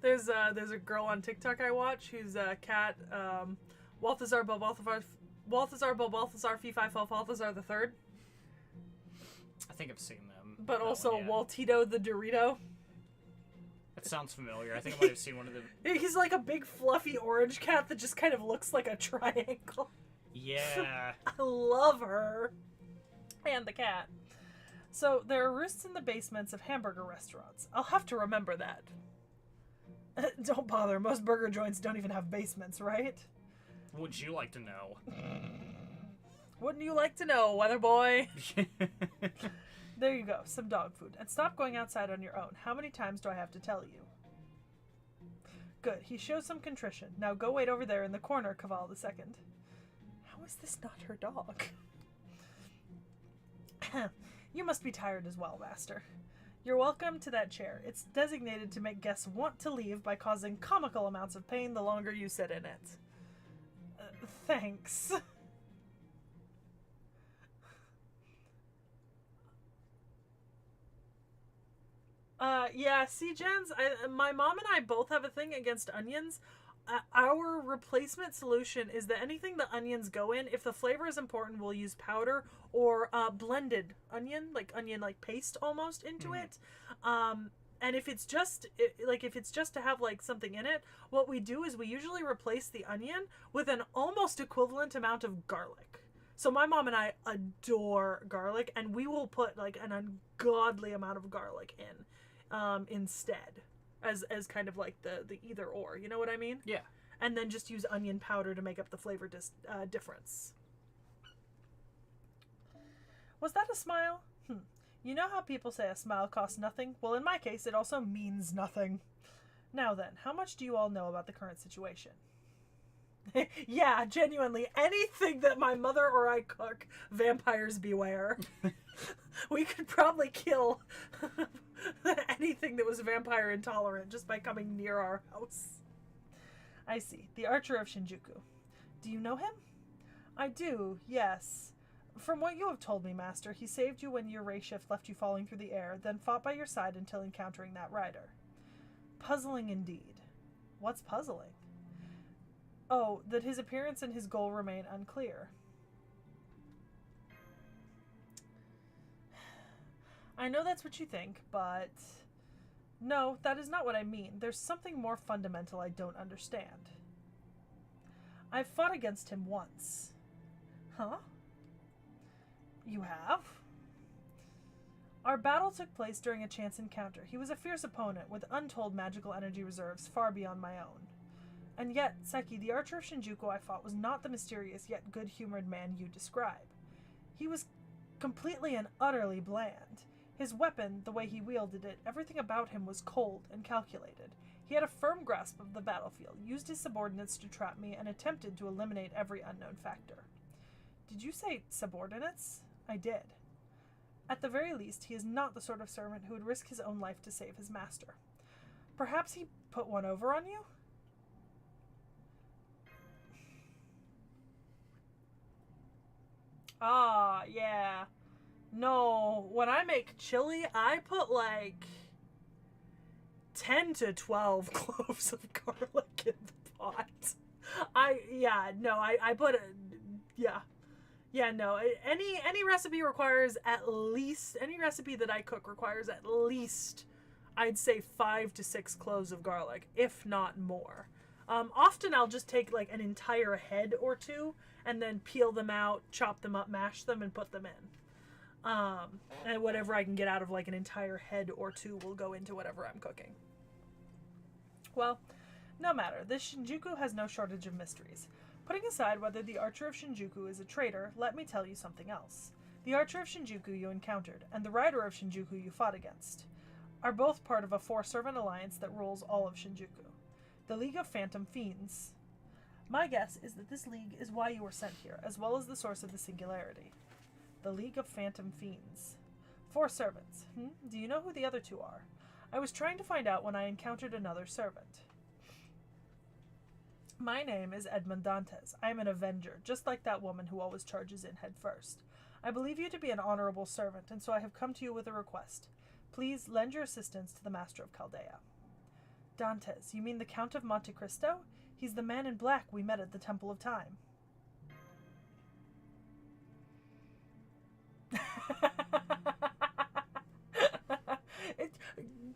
There's a girl on TikTok I watch who's a cat. Balthazar Fee Fi Fo Balthazar the Third. I think I've seen them. But also one, yeah. Waltito the Dorito. That sounds familiar. I think I might have seen one of them. He's like a big fluffy orange cat that just kind of looks like a triangle. Yeah. I love her. And the cat. So there are roosts in the basements of hamburger restaurants. I'll have to remember that. Don't bother. Most burger joints don't even have basements, right? Would you like to know? Wouldn't you like to know, weather boy? There you go, some dog food. And stop going outside on your own. How many times do I have to tell you? Good, he shows some contrition. Now go wait over there in the corner, Cavall II. How is this not her dog? You must be tired as well, Master. You're welcome to that chair. It's designated to make guests want to leave by causing comical amounts of pain the longer you sit in it. Thanks. Yeah, see, Jens, my mom and I both have a thing against onions. Our replacement solution is that anything the onions go in, if the flavor is important, we'll use powder or blended onion like paste almost into it. And if it's just to have like something in it, what we do is we usually replace the onion with an almost equivalent amount of garlic. So my mom and I adore garlic, and we will put like an ungodly amount of garlic in instead. As kind of like the either or, you know what I mean? Yeah. And then just use onion powder to make up the flavor difference. Was that a smile? You know how people say a smile costs nothing? Well, in my case, it also means nothing. Now then, how much do you all know about the current situation? Yeah, genuinely, anything that my mother or I cook, vampires beware. We could probably kill anything that was vampire intolerant just by coming near our house. I see. The Archer of Shinjuku. Do you know him? I do, yes. From what you have told me, Master, he saved you when your ray shift left you falling through the air, then fought by your side until encountering that rider. Puzzling indeed. What's puzzling? Oh, that his appearance and his goal remain unclear. I know that's what you think, but... No, that is not what I mean. There's something more fundamental I don't understand. I've fought against him once. Huh? You have? Our battle took place during a chance encounter. He was a fierce opponent with untold magical energy reserves far beyond my own. And yet, Seki, the Archer of Shinjuku I fought was not the mysterious yet good-humored man you describe. He was completely and utterly bland. His weapon, the way he wielded it, everything about him was cold and calculated. He had a firm grasp of the battlefield, used his subordinates to trap me, and attempted to eliminate every unknown factor. Did you say subordinates? I did. At the very least, he is not the sort of servant who would risk his own life to save his master. Perhaps he put one over on you? Ah, yeah. No, when I make chili, I put like 10 to 12 cloves of garlic in the pot. I put a, yeah. Yeah, no, any recipe requires at least, any recipe that I cook requires at least, I'd say 5 to 6 cloves of garlic, if not more. Often I'll just take like an entire head or two and then peel them out, chop them up, mash them, and put them in. And whatever I can get out of like an entire head or two will go into whatever I'm cooking. Well, no matter. This Shinjuku has no shortage of mysteries. Putting aside whether the Archer of Shinjuku is a traitor, let me tell you something else. The Archer of Shinjuku you encountered, and the Rider of Shinjuku you fought against, are both part of a 4-servant alliance that rules all of Shinjuku. The League of Phantom Fiends. My guess is that this league is why you were sent here, as well as the source of the singularity. The League of Phantom Fiends. 4 servants. Do you know who the other 2 are? I was trying to find out when I encountered another servant. My name is Edmond Dantes. I am an Avenger, just like that woman who always charges in head first. I believe you to be an honorable servant, and so I have come to you with a request. Please lend your assistance to the Master of Chaldea. Dantes, you mean the Count of Monte Cristo? He's the man in black we met at the Temple of Time.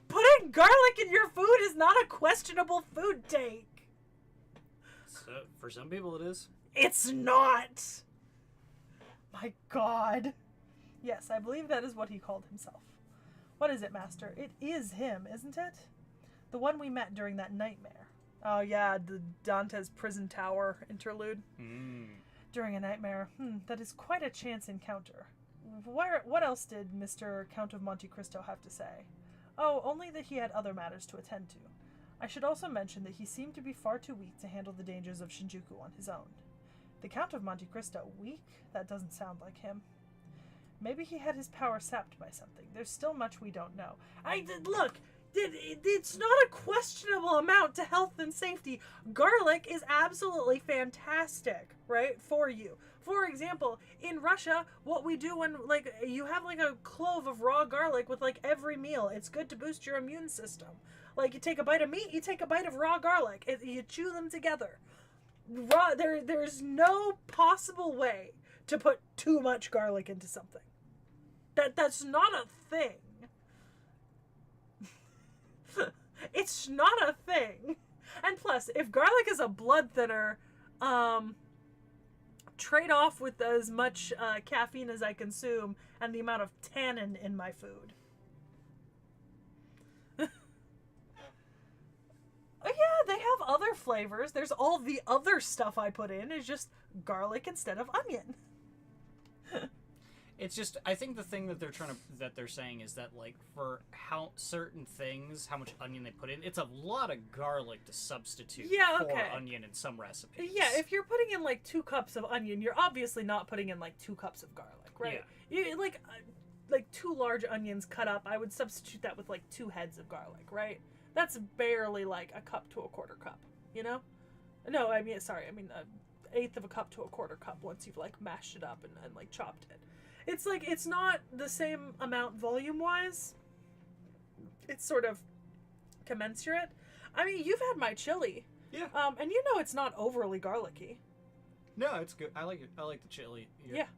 Putting garlic in your food is not a questionable food take. So, for some people it is. It's not! My God. Yes, I believe that is what he called himself. What is it, Master? It is him, isn't it? The one we met during that nightmare. Oh yeah, the Dante's prison tower interlude. During a nightmare. That is quite a chance encounter. What else did Mr. Count of Monte Cristo have to say? Oh, only that he had other matters to attend to. I should also mention that he seemed to be far too weak to handle the dangers of Shinjuku on his own. The Count of Monte Cristo, weak? That doesn't sound like him. Maybe he had his power sapped by something. There's still much we don't know. Look! It's not a questionable amount to health and safety. Garlic is absolutely fantastic, right, for you. For example, in Russia, what we do when, like, you have, like, a clove of raw garlic with, like, every meal. It's good to boost your immune system. Like, you take a bite of meat, you take a bite of raw garlic. You chew them together. There's no possible way to put too much garlic into something. That's not a thing. It's not a thing. And plus, if garlic is a blood thinner, trade off with as much caffeine as I consume and the amount of tannin in my food. Oh yeah, they have other flavors. There's all the other stuff I put in is just garlic instead of onion. It's just, I think the thing that they're saying is that, like, for how certain things, how much onion they put in, it's a lot of garlic to substitute for onion in some recipes. Yeah, if you're putting in, like, 2 cups of onion, you're obviously not putting in, like, 2 cups of garlic, right? Yeah. You, like 2 large onions cut up, I would substitute that with, like, 2 heads of garlic, right? That's barely, like, a cup to a quarter cup, you know? No, I mean, sorry, I mean, 1/8 of a cup to a quarter cup once you've, like, mashed it up and like, chopped it. It's like, it's not the same amount volume-wise. It's sort of commensurate. I mean, you've had my chili. Yeah. And you know it's not overly garlicky. No, it's good. I like it. I like the chili.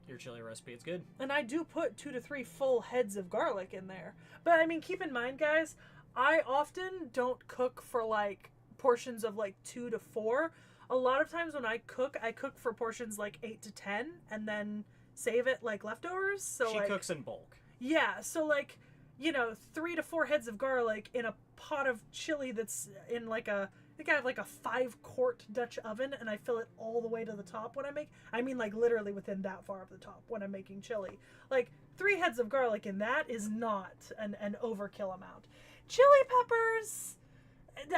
Your chili recipe. It's good. And I do put 2 to 3 full heads of garlic in there. But, I mean, keep in mind, guys, I often don't cook for, like, portions of, like, 2 to 4. A lot of times when I cook for portions, like, 8 to 10, and then save it like leftovers. So she like, cooks in bulk. Yeah, so like, you know, 3 to 4 heads of garlic in a pot of chili that's in like I think I have like a 5-quart Dutch oven, and I fill it all the way to the top when I mean like literally within that far of the top when I'm making chili. Like 3 heads of garlic in that is not an overkill amount. Chili peppers,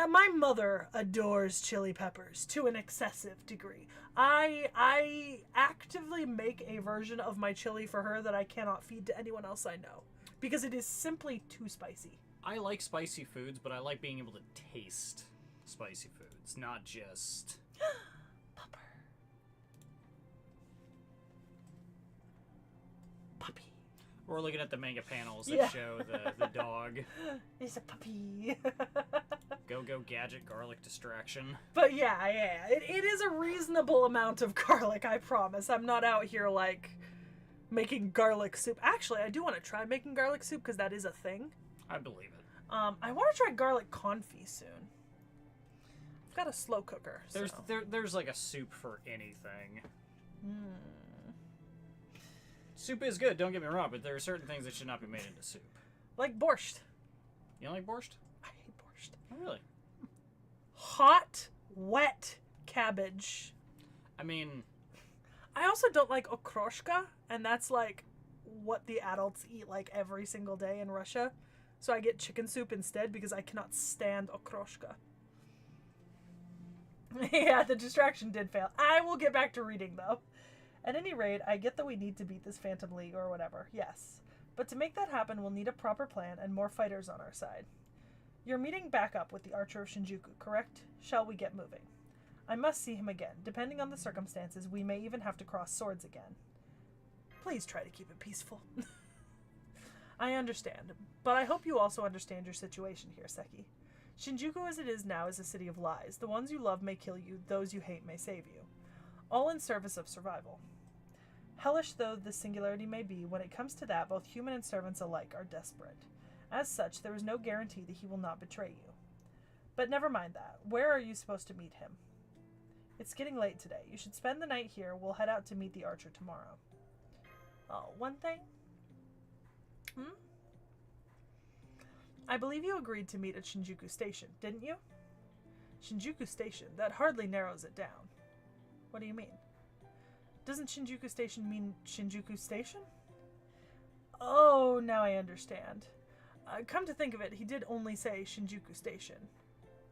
my mother adores chili peppers to an excessive degree. I actively make a version of my chili for her that I cannot feed to anyone else I know, because it is simply too spicy. I like spicy foods, but I like being able to taste spicy foods, not just... Pupper. Puppy. We're looking at the manga panels that show the dog. It's a puppy. Go gadget garlic distraction. But yeah, it is a reasonable amount of garlic, I promise. I'm not out here like making garlic soup. Actually, I do want to try making garlic soup because that is a thing. I believe it. I want to try garlic confit soon. I've got a slow cooker. There's like a soup for anything. Soup is good, don't get me wrong, but there are certain things that should not be made into soup. Like borscht. You don't like borscht? I hate borscht. Oh, really? Hot, wet cabbage. I mean... I also don't like okroshka, and that's like what the adults eat like every single day in Russia. So I get chicken soup instead because I cannot stand okroshka. Yeah, the distraction did fail. I will get back to reading, though. At any rate, I get that we need to beat this Phantom League or whatever, yes. But to make that happen, we'll need a proper plan and more fighters on our side. You're meeting back up with the Archer of Shinjuku, correct? Shall we get moving? I must see him again. Depending on the circumstances, we may even have to cross swords again. Please try to keep it peaceful. I understand, but I hope you also understand your situation here, Seki. Shinjuku as it is now is a city of lies. The ones you love may kill you, those you hate may save you. All in service of survival. Hellish though this singularity may be, when it comes to that, both human and servants alike are desperate. As such, there is no guarantee that he will not betray you. But never mind that. Where are you supposed to meet him? It's getting late today. You should spend the night here. We'll head out to meet the Archer tomorrow. Oh, one thing? I believe you agreed to meet at Shinjuku Station, didn't you? Shinjuku Station? That hardly narrows it down. What do you mean? Doesn't Shinjuku Station mean Shinjuku Station? Oh, now I understand. Come to think of it, he did only say Shinjuku Station.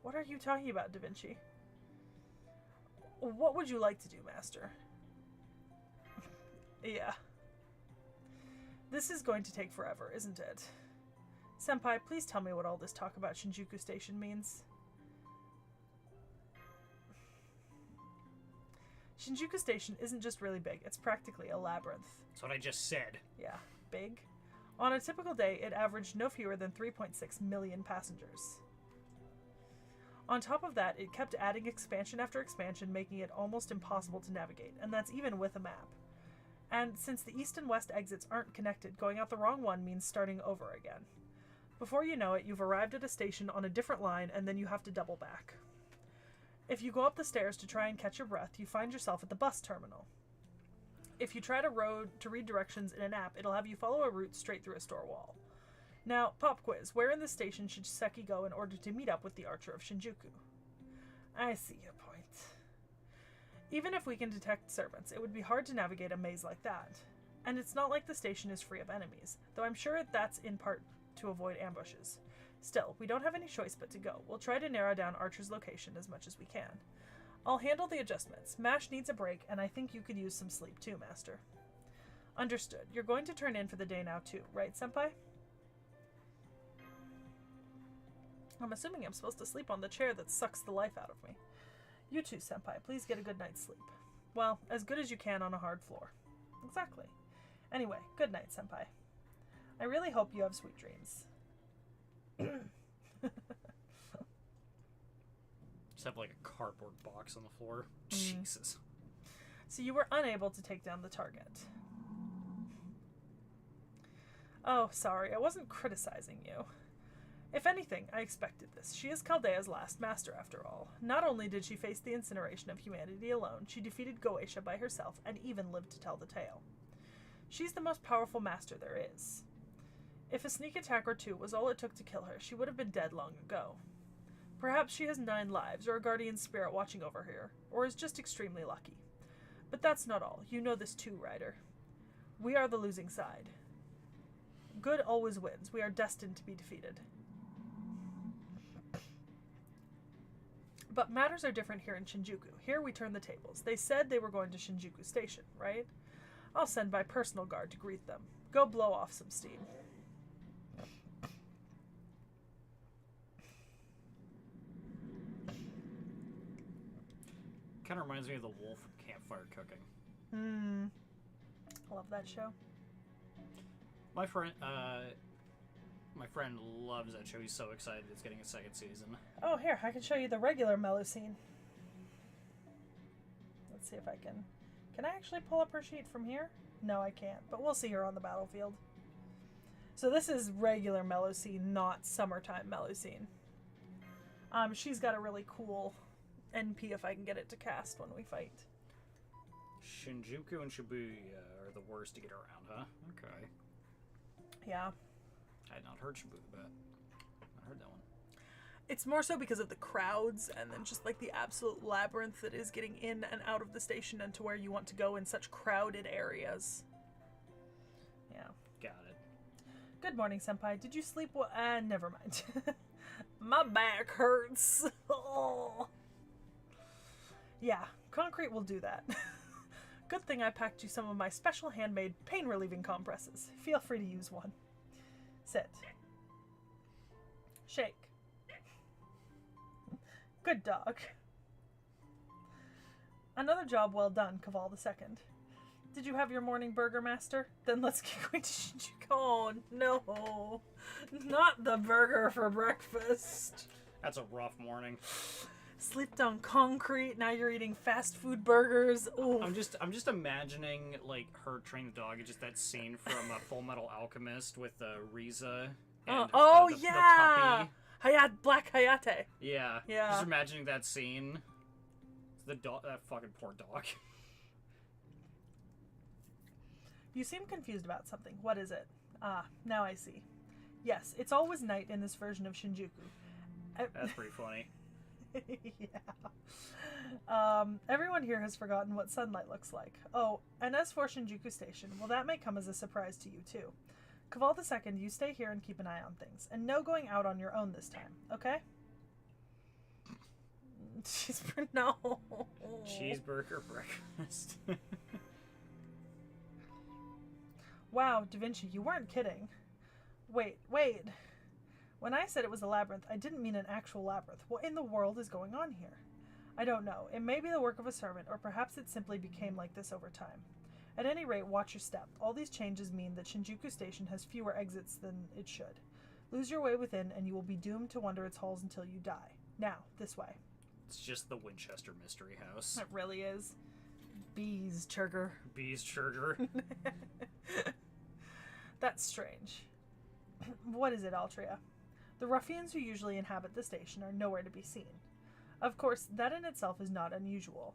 What are you talking about, Da Vinci? What would you like to do, Master? Yeah. This is going to take forever, isn't it? Senpai, please tell me what all this talk about Shinjuku Station means. Shinjuku Station isn't just really big, it's practically a labyrinth. That's what I just said. Yeah, big. On a typical day, it averaged no fewer than 3.6 million passengers. On top of that, it kept adding expansion after expansion, making it almost impossible to navigate, and that's even with a map. And since the east and west exits aren't connected, going out the wrong one means starting over again. Before you know it, you've arrived at a station on a different line, and then you have to double back. If you go up the stairs to try and catch your breath, you find yourself at the bus terminal. If you try to read directions in an app, it'll have you follow a route straight through a store wall. Now, pop quiz. Where in the station should Seki go in order to meet up with the Archer of Shinjuku? I see your point. Even if we can detect servants, it would be hard to navigate a maze like that. And it's not like the station is free of enemies, though I'm sure that's in part to avoid ambushes. Still, we don't have any choice but to go. We'll try to narrow down Archer's location as much as we can. I'll handle the adjustments. MASH needs a break, and I think you could use some sleep too, Master. Understood. You're going to turn in for the day now too, right, Senpai? I'm assuming I'm supposed to sleep on the chair that sucks the life out of me. You too, Senpai. Please get a good night's sleep. Well, as good as you can on a hard floor. Exactly. Anyway, good night, Senpai. I really hope you have sweet dreams. Just have like a cardboard box on the floor. Jesus. So you were unable to take down the target. Oh, sorry. I wasn't criticizing you. If anything, I expected this. She is Chaldea's last master, after all. Not only did she face the incineration of humanity alone, she defeated Goetia by herself and even lived to tell the tale. She's the most powerful master there is. If a sneak attack or two was all it took to kill her, she would have been dead long ago. Perhaps she has 9 lives, or a guardian spirit watching over her, or is just extremely lucky. But that's not all. You know this too, Ryder. We are the losing side. Good always wins. We are destined to be defeated. But matters are different here in Shinjuku. Here we turn the tables. They said they were going to Shinjuku Station, right? I'll send my personal guard to greet them. Go blow off some steam. Kind of reminds me of the wolf from Campfire Cooking. I love that show. My friend loves that show. He's so excited it's getting a second season. Oh, here, I can show you the regular Mellow scene. Let's see if I can... Can I actually pull up her sheet from here? No, I can't, but we'll see her on the battlefield. So this is regular Mellow scene, not summertime Mellow scene. She's got a really cool NP if I can get it to cast when we fight. Shinjuku and Shibuya are the worst to get around, huh? Okay. Yeah. I had not heard Shibuya, but I heard that one. It's more so because of the crowds and then just like the absolute labyrinth that is getting in and out of the station and to where you want to go in such crowded areas. Yeah. Got it. Good morning, Senpai. Did you sleep well? Never mind. My back hurts. Oh. Yeah, concrete will do that. Good thing I packed you some of my special handmade pain-relieving compresses. Feel free to use one. Sit. Shake. Good dog. Another job well done, Caval II. Did you have your morning burger, Master? Then let's get going to Shinjuku. Oh, no. Not the burger for breakfast. That's a rough morning. Slept on concrete, now you're eating fast food burgers. Ooh. I'm just imagining like her train the dog. It's just that scene from Full Metal Alchemist with Riza. And the yeah, Black Hayate. Yeah. Just imagining that scene. The dog, that fucking poor dog. You seem confused about something. What is it? Ah, now I see. Yes, it's always night in this version of Shinjuku. That's pretty funny. Yeah. Everyone here has forgotten what sunlight looks like. Oh, and as for Shinjuku Station, well, that may come as a surprise to you, too. Kaval II, you stay here and keep an eye on things. And no going out on your own this time, okay? No. Cheeseburger breakfast. Wow, Da Vinci, you weren't kidding. Wait. When I said it was a labyrinth, I didn't mean an actual labyrinth. What in the world is going on here? I don't know. It may be the work of a servant, or perhaps it simply became like this over time. At any rate, watch your step. All these changes mean that Shinjuku Station has fewer exits than it should. Lose your way within, and you will be doomed to wander its halls until you die. Now, this way. It's just the Winchester Mystery House. It really is. Bees, Churger. Bees, Churger. That's strange. What is it, Altria? The ruffians who usually inhabit the station are nowhere to be seen. Of course, that in itself is not unusual,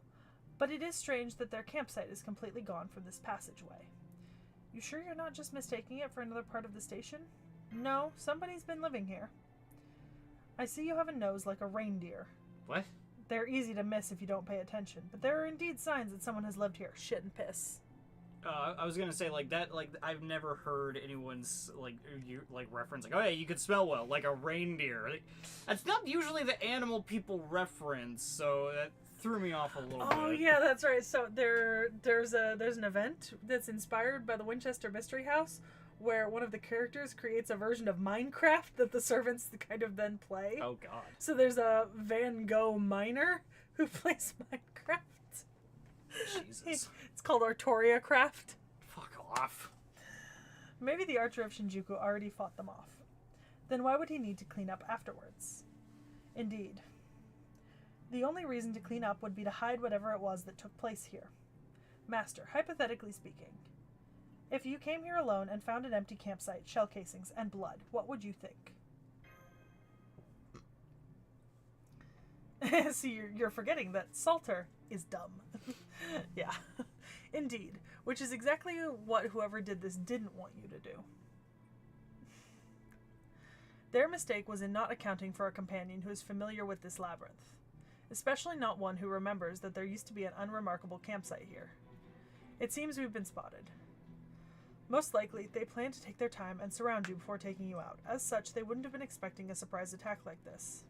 but it is strange that their campsite is completely gone from this passageway. You sure you're not just mistaking it for another part of the station? No, somebody's been living here. I see you have a nose like a reindeer. What? They're easy to miss if you don't pay attention, but there are indeed signs that someone has lived here. Shit and piss. I was gonna say, like, that, like, I've never heard anyone's, like, reference, like, oh, yeah, you could smell well, like a reindeer. Like, that's not usually the animal people reference, so that threw me off a little bit. Oh, yeah, that's right. So there's an event that's inspired by the Winchester Mystery House, where one of the characters creates a version of Minecraft that the servants kind of then play. Oh, God. So there's a Van Gogh miner who plays Minecraft. Jesus. It's called Artoria Craft. Fuck off. Maybe the Archer of Shinjuku already fought them off. Then why would he need to clean up afterwards? Indeed. The only reason to clean up would be to hide whatever it was that took place here. Master, hypothetically speaking, if you came here alone and found an empty campsite, shell casings, and blood, what would you think? See, you're forgetting that Salter is dumb. Yeah, indeed. Which is exactly what whoever did this didn't want you to do. Their mistake was in not accounting for a companion who is familiar with this labyrinth. Especially not one who remembers that there used to be an unremarkable campsite here. It seems we've been spotted. Most likely, they plan to take their time and surround you before taking you out. As such, they wouldn't have been expecting a surprise attack like this.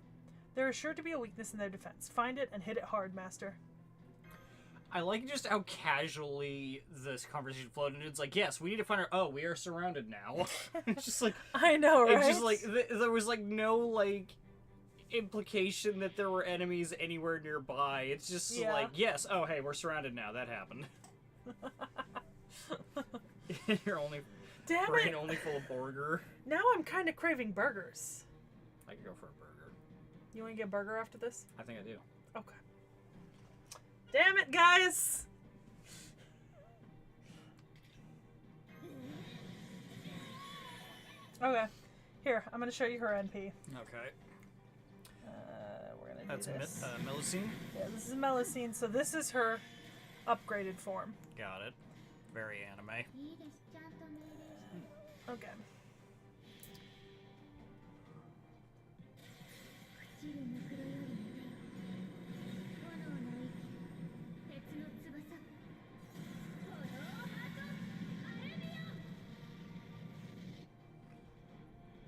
There is sure to be a weakness in their defense. Find it and hit it hard, Master. I like just how casually this conversation flowed, and it's like, yes, we need to find our... Oh, we are surrounded now. It's just like... I know, right? It's just like, there was like no, like, implication that there were enemies anywhere nearby. It's just like, yes, oh, hey, we're surrounded now. That happened. You're only... Damn brain it! only full of burger. Now I'm kind of craving burgers. I could go for a burger. You want to get a burger after this? I think I do. Okay. Damn it, guys! Okay. Here, I'm going to show you her NP. Okay. We're going to do That's this. Melusine? Yeah, this is Melusine, so this is her upgraded form. Got it. Very anime. Okay.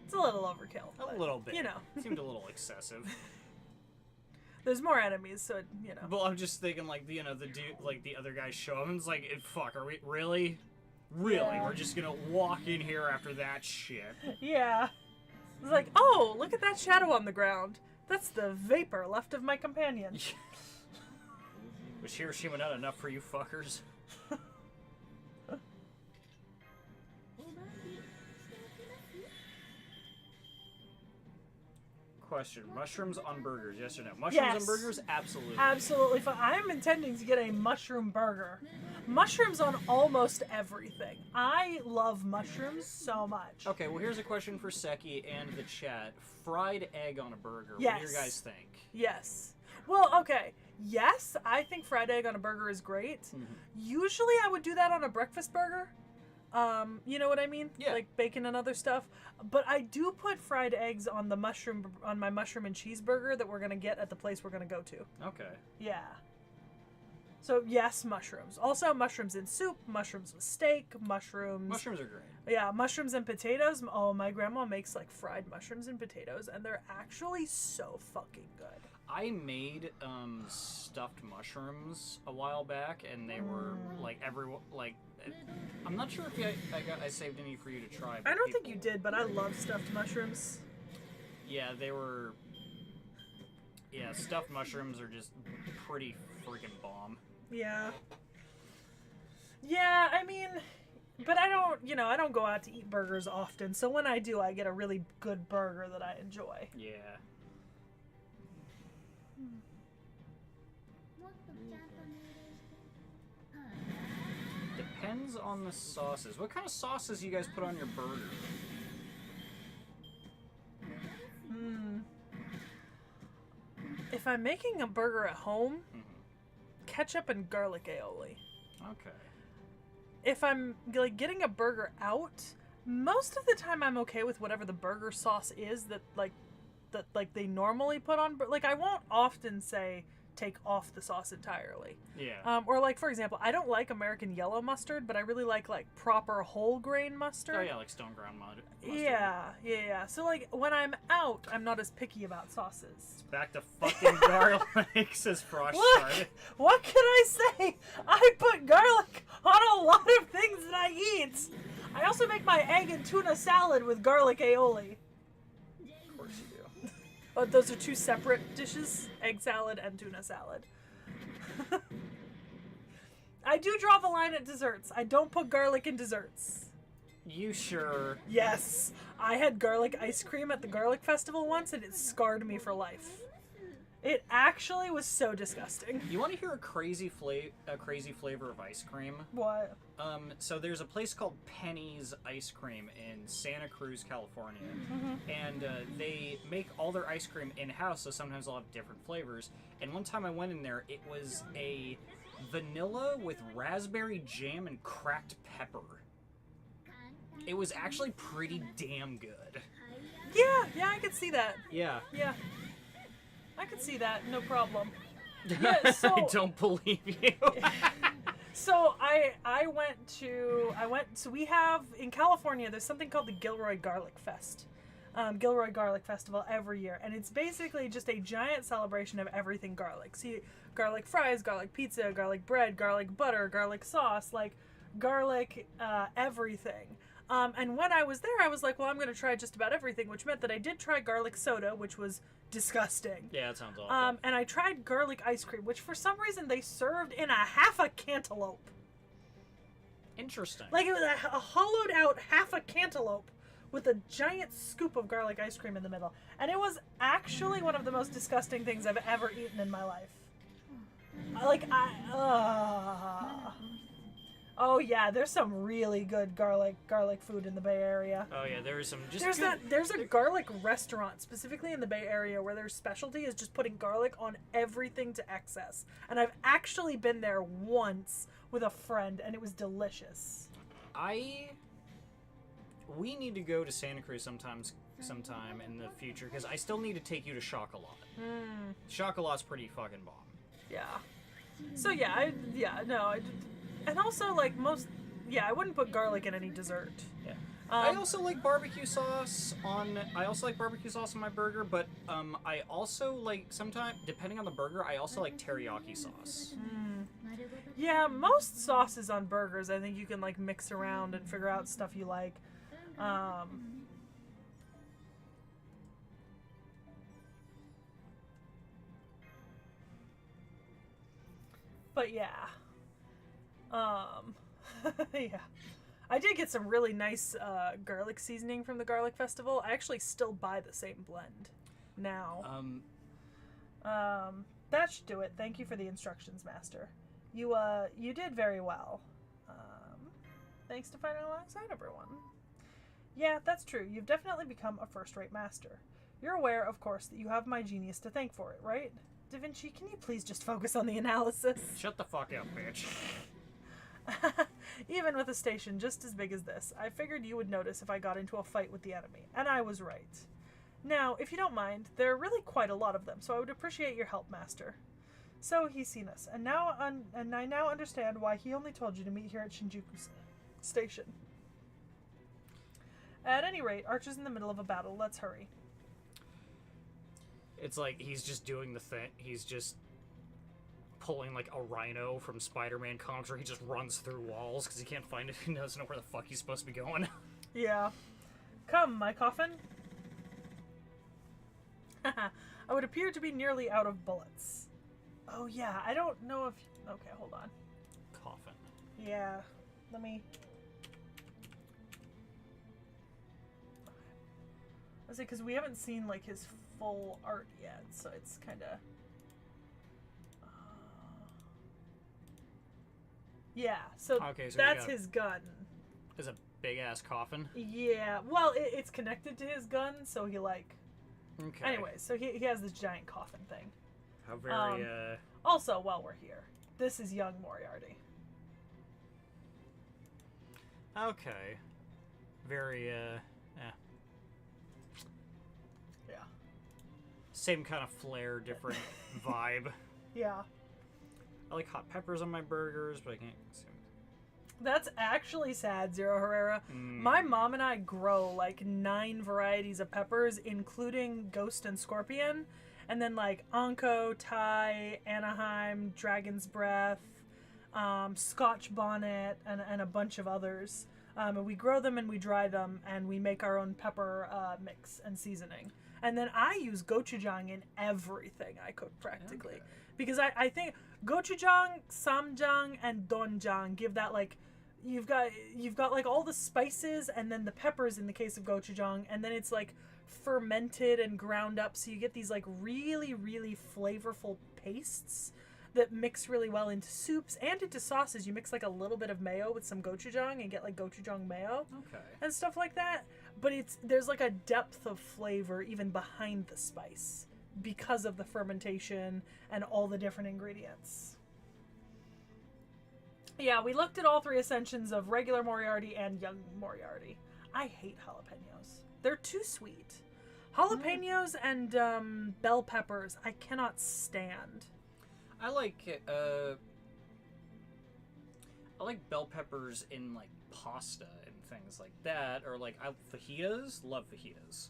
It's a little overkill. A little bit. You know. Seemed a little excessive. There's more enemies, so, you know. Well, I'm just thinking, like, the dude, like, the other guys show up, and it's like, fuck, are we, really? Really? Yeah. We're just gonna walk in here after that shit? Yeah. It's like, oh, look at that shadow on the ground. That's the vapor left of my companion. Was Hiroshima not enough for you fuckers? Question. Mushrooms on burgers, yes or no? Mushrooms on burgers? Absolutely. Absolutely fine. I'm intending to get a mushroom burger. Mushrooms on almost everything. I love mushrooms so much. Okay, well here's a question for Seki and the chat. Fried egg on a burger. Yes. What do you guys think? Yes. Well, okay. Yes, I think fried egg on a burger is great. Mm-hmm. Usually I would do that on a breakfast burger. You know what I mean? Yeah. Like bacon and other stuff. But I do put fried eggs on my mushroom and cheeseburger that we're gonna get at the place we're gonna go to. Okay. Yeah. So yes, mushrooms. Also mushrooms in soup, mushrooms with steak, mushrooms. Mushrooms are great. Yeah, mushrooms and potatoes. Oh, my grandma makes like fried mushrooms and potatoes, and they're actually so fucking good. I made stuffed mushrooms a while back, and they were like I'm not sure if I saved any for you to try. But I don't think you did, but I love stuffed mushrooms. Yeah, they were. Yeah, stuffed mushrooms are just pretty freaking bomb. Yeah. Yeah, I mean, but I don't go out to eat burgers often. So when I do, I get a really good burger that I enjoy. Yeah. Depends on the sauces. What kind of sauces do you guys put on your burger? If I'm making a burger at home, ketchup and garlic aioli. Okay. If I'm like getting a burger out, most of the time I'm okay with whatever the burger sauce is that they normally put on. But like I won't often say take off the sauce entirely. Yeah. Or like for example, I don't like American yellow mustard, but I really like proper whole grain mustard. Oh yeah, like stone ground mustard. Yeah. So like when I'm out, I'm not as picky about sauces. It's back to fucking garlic, says Frosh. Look, what can I say? I put garlic on a lot of things that I eat. I also make my egg and tuna salad with garlic aioli. Of course you do. But those are two separate dishes, egg salad and tuna salad. I do draw the line at desserts. I don't put garlic in desserts. You sure? Yes. I had garlic ice cream at the garlic festival once and it scarred me for life. It actually was so disgusting. You want to hear a crazy flavor of ice cream? What? So there's a place called Penny's Ice Cream in Santa Cruz, California, and they make all their ice cream in-house, so sometimes they'll have different flavors. And one time I went in there, it was a vanilla with raspberry jam and cracked pepper. It was actually pretty damn good. Yeah, I could see that. Yeah. Yeah. I could see that, no problem. Yeah, so I don't believe you. So so we have in California there's something called the Gilroy Garlic Fest. Gilroy Garlic Festival every year, and it's basically just a giant celebration of everything garlic. See, garlic fries, garlic pizza, garlic bread, garlic butter, garlic sauce, like garlic everything. And when I was there, I was like, well, I'm going to try just about everything, which meant that I did try garlic soda, which was disgusting. Yeah, that sounds awful. And I tried garlic ice cream, which for some reason they served in half a cantaloupe. Interesting. Like it was a hollowed out half a cantaloupe with a giant scoop of garlic ice cream in the middle. And it was actually one of the most disgusting things I've ever eaten in my life. Oh yeah, there's some really good garlic food in the Bay Area. Oh yeah, there is some just there's a garlic restaurant specifically in the Bay Area where their specialty is just putting garlic on everything to excess. And I've actually been there once with a friend and it was delicious. We need to go to Santa Cruz sometime in the future because I still need to take you to Chocolat. Chocolat's pretty fucking bomb. Yeah. So yeah, and also like I wouldn't put garlic in any dessert. Yeah. I also like barbecue sauce on my burger, but I also like sometimes, depending on the burger, I also like teriyaki sauce. Yeah, most sauces on burgers, I think you can like mix around and figure out stuff you like. But yeah. Yeah. I did get some really nice garlic seasoning from the Garlic Festival. I actually still buy the same blend now. That should do it. Thank you for the instructions, Master. You did very well. Thanks to fighting alongside everyone. Yeah, that's true. You've definitely become a first-rate master. You're aware, of course, that you have my genius to thank for it, right? Da Vinci, can you please just focus on the analysis? Shut the fuck up, bitch. Even with a station just as big as this, I figured you would notice if I got into a fight with the enemy, and I was right. Now, if you don't mind, there are really quite a lot of them, so I would appreciate your help, Master. So he's seen us, and and I now understand why he only told you to meet here at Shinjuku Station. At any rate, Archer's in the middle of a battle. Let's hurry. It's like he's just doing the thing. He's just pulling like a rhino from Spider-Man comics where he just runs through walls because he can't find it. He doesn't know where the fuck he's supposed to be going. Yeah. Come, my coffin. I would appear to be nearly out of bullets. Oh, yeah. I don't know if... Okay, hold on. Coffin. Yeah. Let me... I say, because we haven't seen, like, his full art yet, so it's kind of... Yeah, so, okay, so that's his gun. Is a big-ass coffin? Yeah. Well, it's connected to his gun, so he, like... Okay. Anyway, so he has this giant coffin thing. How very, Also, while we're here, this is young Moriarty. Okay. Very, Yeah. Same kind of flair, different vibe. Yeah. I like hot peppers on my burgers, but I can't... That's actually sad, Zero Herrera. My mom and I grow like 9 varieties of peppers, including Ghost and Scorpion, and then like Anko, Thai, Anaheim, Dragon's Breath, Scotch Bonnet, and a bunch of others. And we grow them and we dry them, and we make our own pepper mix and seasoning. And then I use gochujang in everything I cook practically. Okay. Because I think gochujang, samjang, and doenjang give that like... You've got like all the spices and then the peppers in the case of gochujang, and then it's like fermented and ground up, so you get these like really, really flavorful pastes that mix really well into soups and into sauces. You mix like a little bit of mayo with some gochujang and get like gochujang mayo and stuff like that. But there's like a depth of flavor even behind the spice because of the fermentation and all the different ingredients. Yeah, we looked at all 3 ascensions of regular Moriarty and young Moriarty. I hate jalapenos. They're too sweet. Jalapenos and bell peppers, I cannot stand. I like bell peppers in like pasta and things like that, or like fajitas. Love fajitas.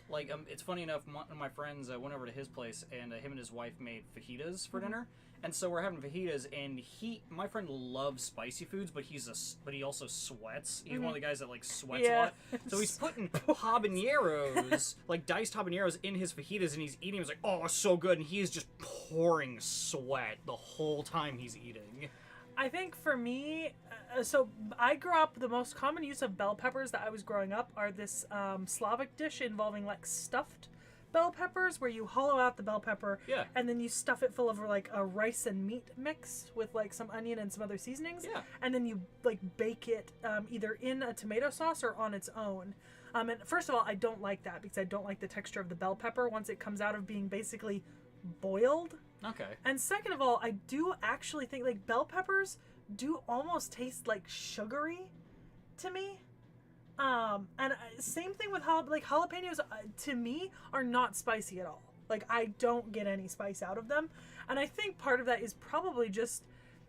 Like it's funny enough. One of my friends went over to his place, and him and his wife made fajitas for dinner. And so we're having fajitas, and my friend loves spicy foods, but he also sweats. He's one of the guys that like sweats a lot. So he's putting habaneros, like diced habaneros, in his fajitas, and he's eating. He's like, "Oh, it's so good!" And he is just pouring sweat the whole time he's eating. I think for me, so I grew up. The most common use of bell peppers that I was growing up are this Slavic dish involving like stuffed bell peppers, where you hollow out the bell pepper and then you stuff it full of like a rice and meat mix with like some onion and some other seasonings, and then you like bake it either in a tomato sauce or on its own. And first of all, I don't like that because I don't like the texture of the bell pepper once it comes out of being basically boiled. Okay. And second of all, I do actually think like bell peppers do almost taste like sugary to me. And same thing with jalapenos, to me, are not spicy at all. Like, I don't get any spice out of them. And I think part of that is probably just...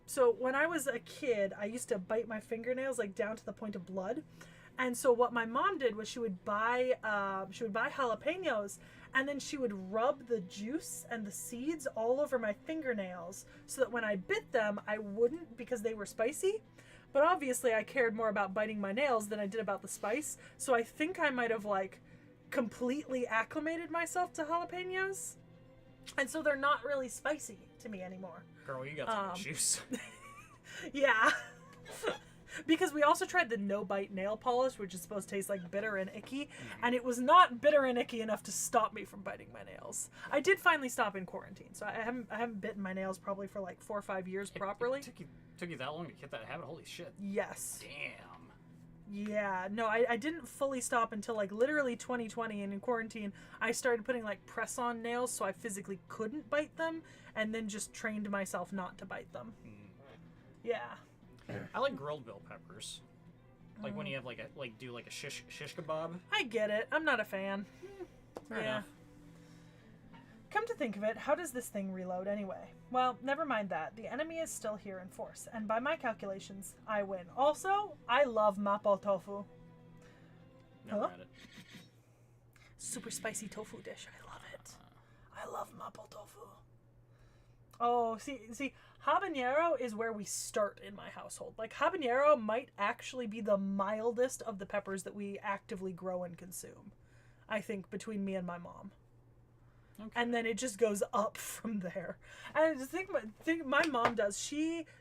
So, when I was a kid, I used to bite my fingernails, like, down to the point of blood. And so what my mom did was she would buy jalapenos, and then she would rub the juice and the seeds all over my fingernails so that when I bit them, I wouldn't, because they were spicy. But obviously I cared more about biting my nails than I did about the spice. So I think I might have like completely acclimated myself to jalapenos. And so they're not really spicy to me anymore. Girl, you got some issues. Yeah. Because we also tried the no-bite nail polish, which is supposed to taste like bitter and icky, and it was not bitter and icky enough to stop me from biting my nails. I did finally stop in quarantine, so I haven't bitten my nails probably for like 4 or 5 years properly. It took you that long to get that habit? Holy shit. Yes. Damn. Yeah, no, I didn't fully stop until like literally 2020, and in quarantine I started putting like press-on nails so I physically couldn't bite them, and then just trained myself not to bite them. Yeah. I like grilled bell peppers. Like when you have do a shish kebab. I get it. I'm not a fan. Fair enough. Come to think of it, how does this thing reload anyway? Well, never mind that. The enemy is still here in force, and by my calculations, I win. Also, I love mapo tofu. Never had it. Super spicy tofu dish. I love it. I love mapo tofu. Oh, see, habanero is where we start in my household. Like, habanero might actually be the mildest of the peppers that we actively grow and consume. I think between me and my mom. Okay. And then it just goes up from there. And I just think my mom does.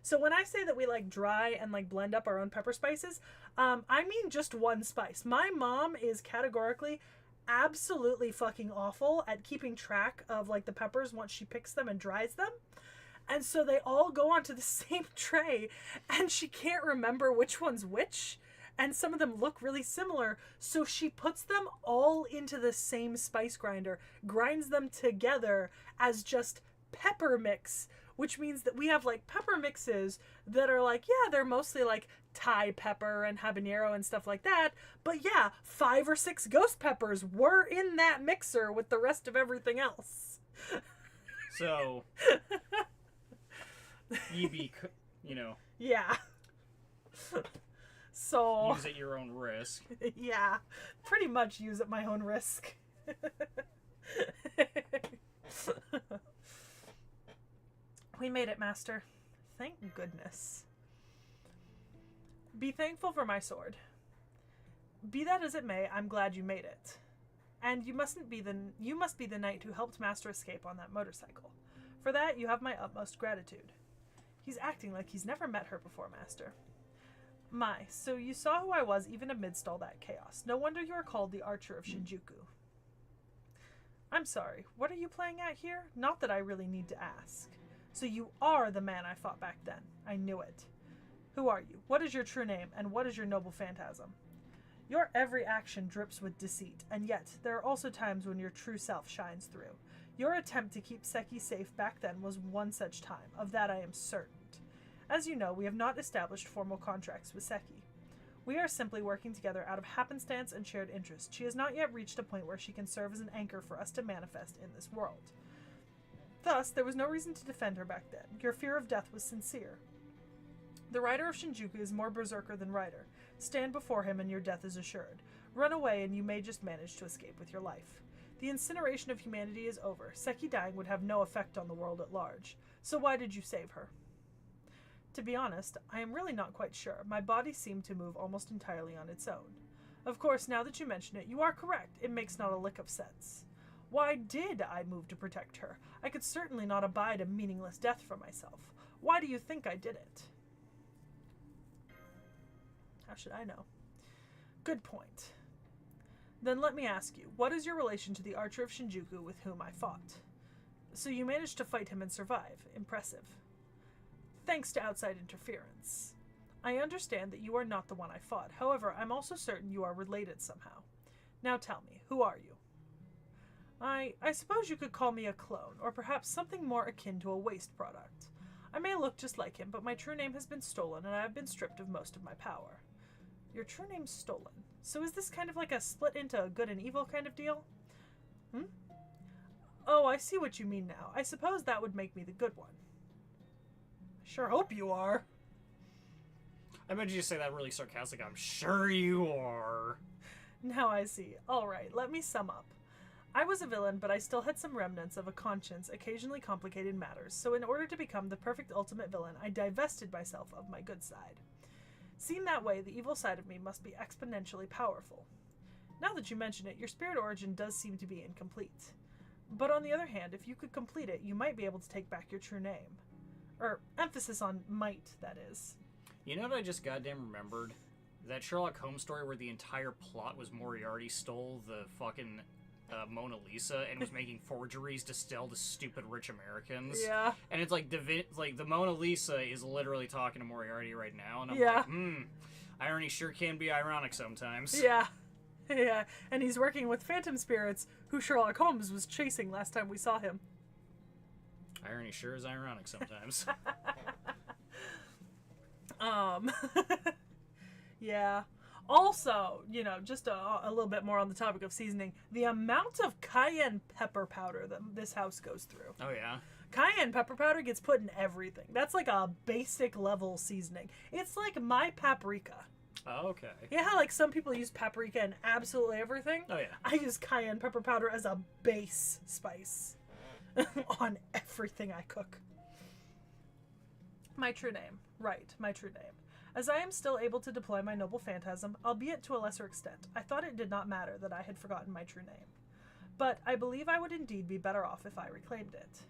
So when I say that we like dry and like blend up our own pepper spices, I mean just one spice. My mom is categorically absolutely fucking awful at keeping track of like the peppers once she picks them and dries them. And so they all go onto the same tray and she can't remember which one's which. And some of them look really similar, so she puts them all into the same spice grinder, grinds them together as just pepper mix, which means that we have like pepper mixes that are like, yeah, they're mostly like Thai pepper and habanero and stuff like that, but yeah, 5 or 6 ghost peppers were in that mixer with the rest of everything else. So, Yeah. So use at your own risk. Yeah, pretty much use at my own risk. We made it, Master. Thank goodness. Be thankful for my sword. Be that as it may, I'm glad you made it. And you must be the knight who helped Master escape on that motorcycle. For that, you have my utmost gratitude. He's acting like he's never met her before, Master. My, so you saw who I was even amidst all that chaos. No wonder you are called the Archer of Shinjuku. I'm sorry, what are you playing at here? Not that I really need to ask. So you are the man I fought back then. I knew it. Who are you? What is your true name, and what is your noble phantasm? Your every action drips with deceit, and yet there are also times when your true self shines through. Your attempt to keep Seki safe back then was one such time. Of that I am certain. As you know, we have not established formal contracts with Seki. We are simply working together out of happenstance and shared interest. She has not yet reached a point where she can serve as an anchor for us to manifest in this world. Thus, there was no reason to defend her back then. Your fear of death was sincere. The rider of Shinjuku is more berserker than rider. Stand before him and your death is assured. Run away and you may just manage to escape with your life. The incineration of humanity is over. Seki dying would have no effect on the world at large. So why did you save her? To be honest, I am really not quite sure. My body seemed to move almost entirely on its own. Of course, now that you mention it, you are correct. It makes not a lick of sense. Why did I move to protect her? I could certainly not abide a meaningless death for myself. Why do you think I did it? How should I know? Good point. Then let me ask you, what is your relation to the Archer of Shinjuku with whom I fought? So you managed to fight him and survive. Impressive. Thanks to outside interference. I understand that you are not the one I fought. However, I'm also certain you are related somehow. Now tell me, who are you? I suppose you could call me a clone, or perhaps something more akin to a waste product. I may look just like him, but my true name has been stolen, and I have been stripped of most of my power. Your true name's stolen. So is this kind of like a split into a good and evil kind of deal? Oh, I see what you mean now. I suppose that would make me the good one. Sure hope you are. I meant you to say that really sarcastic. I'm sure you are. Now I see. Alright, let me sum up. I was a villain, but I still had some remnants of a conscience, occasionally complicated matters, so in order to become the perfect ultimate villain, I divested myself of my good side. Seen that way, the evil side of me must be exponentially powerful. Now that you mention it, your spirit origin does seem to be incomplete. But on the other hand, if you could complete it, you might be able to take back your true name. Or, emphasis on might, that is. You know what I just goddamn remembered? That Sherlock Holmes story where the entire plot was Moriarty stole the fucking Mona Lisa and was making forgeries to sell to stupid rich Americans. Yeah. And it's like, the Mona Lisa is literally talking to Moriarty right now, and I'm like, irony sure can be ironic sometimes. Yeah. Yeah, and he's working with phantom spirits who Sherlock Holmes was chasing last time we saw him. Irony sure is ironic sometimes. Yeah. Also, just a little bit more on the topic of seasoning, the amount of cayenne pepper powder that this house goes through. Oh, yeah? Cayenne pepper powder gets put in everything. That's like a basic level seasoning. It's like my paprika. Oh, okay. You know how like some people use paprika in absolutely everything? Oh, yeah. I use cayenne pepper powder as a base spice on everything I cook. My true name. Right, my true name. As I am still able to deploy my noble phantasm, albeit to a lesser extent, I thought it did not matter that I had forgotten my true name. But I believe I would indeed be better off if I reclaimed it.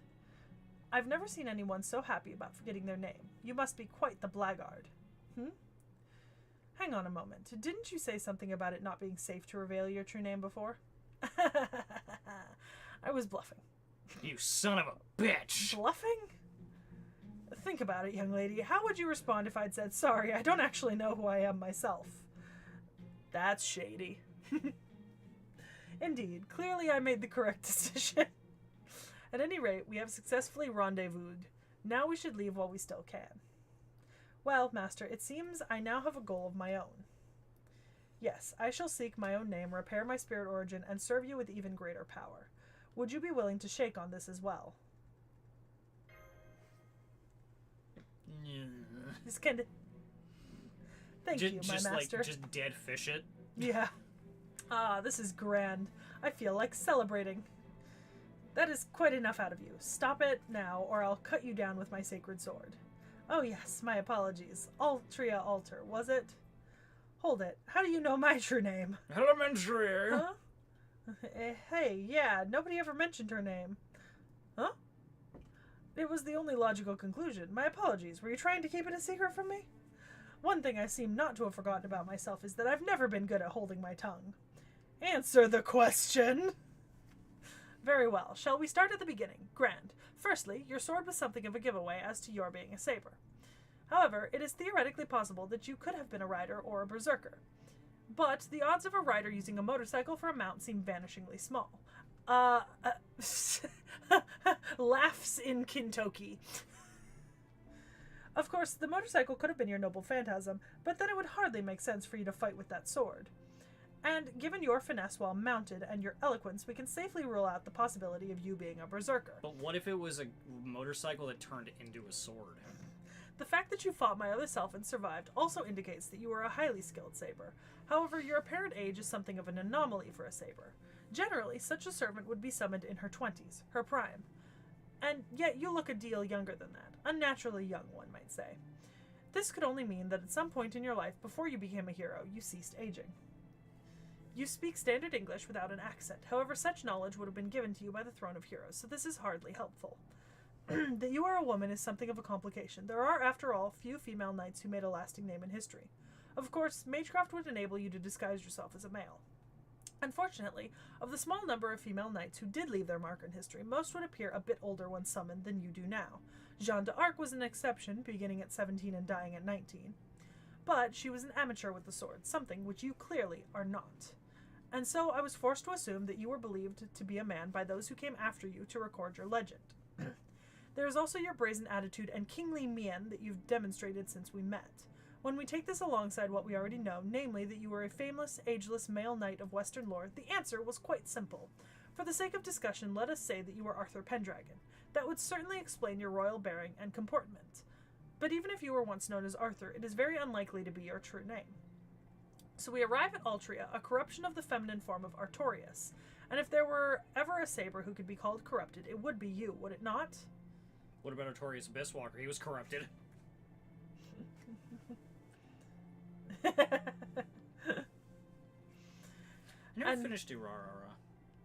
I've never seen anyone so happy about forgetting their name. You must be quite the blackguard. Hang on a moment. Didn't you say something about it not being safe to reveal your true name before? I was bluffing. You son of a bitch! Bluffing? Think about it, young lady. How would you respond if I'd said, sorry, I don't actually know who I am myself? That's shady. Indeed, clearly I made the correct decision. At any rate, we have successfully rendezvoused. Now we should leave while we still can. Well, master, it seems I now have a goal of my own. Yes, I shall seek my own name, repair my spirit origin, and serve you with even greater power. Would you be willing to shake on this as well? Just kind of... Thank you, my master. Just dead fish it? Yeah. Ah, this is grand. I feel like celebrating. That is quite enough out of you. Stop it now, or I'll cut you down with my sacred sword. Oh yes, my apologies. Altria Alter, was it? Hold it. How do you know my true name? Elementary. Huh? Hey, yeah, nobody ever mentioned her name. Huh? It was the only logical conclusion. My apologies. Were you trying to keep it a secret from me? One thing I seem not to have forgotten about myself is that I've never been good at holding my tongue. Answer the question! Very well. Shall we start at the beginning? Grand. Firstly, your sword was something of a giveaway as to your being a saber. However, it is theoretically possible that you could have been a rider or a berserker. But the odds of a rider using a motorcycle for a mount seem vanishingly small. Laughs in Kintoki. Of course, the motorcycle could have been your noble phantasm, but then it would hardly make sense for you to fight with that sword. And given your finesse while mounted and your eloquence, we can safely rule out the possibility of you being a berserker. But what if it was a motorcycle that turned into a sword? The fact that you fought my other self and survived also indicates that you are a highly skilled saber. However, your apparent age is something of an anomaly for a saber. Generally, such a servant would be summoned in her 20s, her prime. And yet you look a deal younger than that. Unnaturally young, one might say. This could only mean that at some point in your life before you became a hero, you ceased aging. You speak standard English without an accent. However, such knowledge would have been given to you by the Throne of Heroes, so this is hardly helpful. That you are a woman is something of a complication. There are, after all, few female knights who made a lasting name in history. Of course, magecraft would enable you to disguise yourself as a male. Unfortunately, of the small number of female knights who did leave their mark in history, most would appear a bit older when summoned than you do now. Jeanne d'Arc was an exception, beginning at 17 and dying at 19. But she was an amateur with the sword, something which you clearly are not. And so I was forced to assume that you were believed to be a man by those who came after you to record your legend. There is also your brazen attitude and kingly mien that you've demonstrated since we met. When we take this alongside what we already know, namely that you were a fameless, ageless male knight of Western lore, the answer was quite simple. For the sake of discussion, let us say that you were Arthur Pendragon. That would certainly explain your royal bearing and comportment. But even if you were once known as Arthur, it is very unlikely to be your true name. So we arrive at Altria, a corruption of the feminine form of Artorius. And if there were ever a saber who could be called corrupted, it would be you, would it not? What about Artorius Abysswalker? He was corrupted. I never finished Durarara.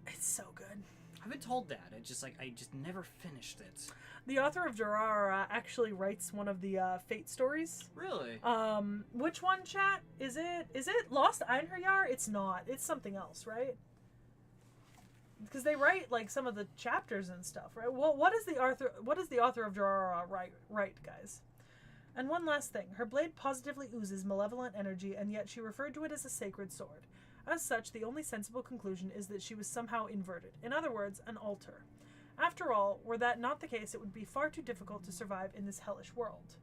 It's so good. I've been told that. I just never finished it. The author of Durarara actually writes one of the Fate stories. Really? Which one, chat? Is it Lost Einherjar? It's not. It's something else, right? Because they write like some of the chapters and stuff, right? Well, what does the author of Durarara write, guys? And one last thing, her blade positively oozes malevolent energy, and yet she referred to it as a sacred sword. As such, the only sensible conclusion is that she was somehow inverted. In other words, an altar. After all, were that not the case, it would be far too difficult to survive in this hellish world.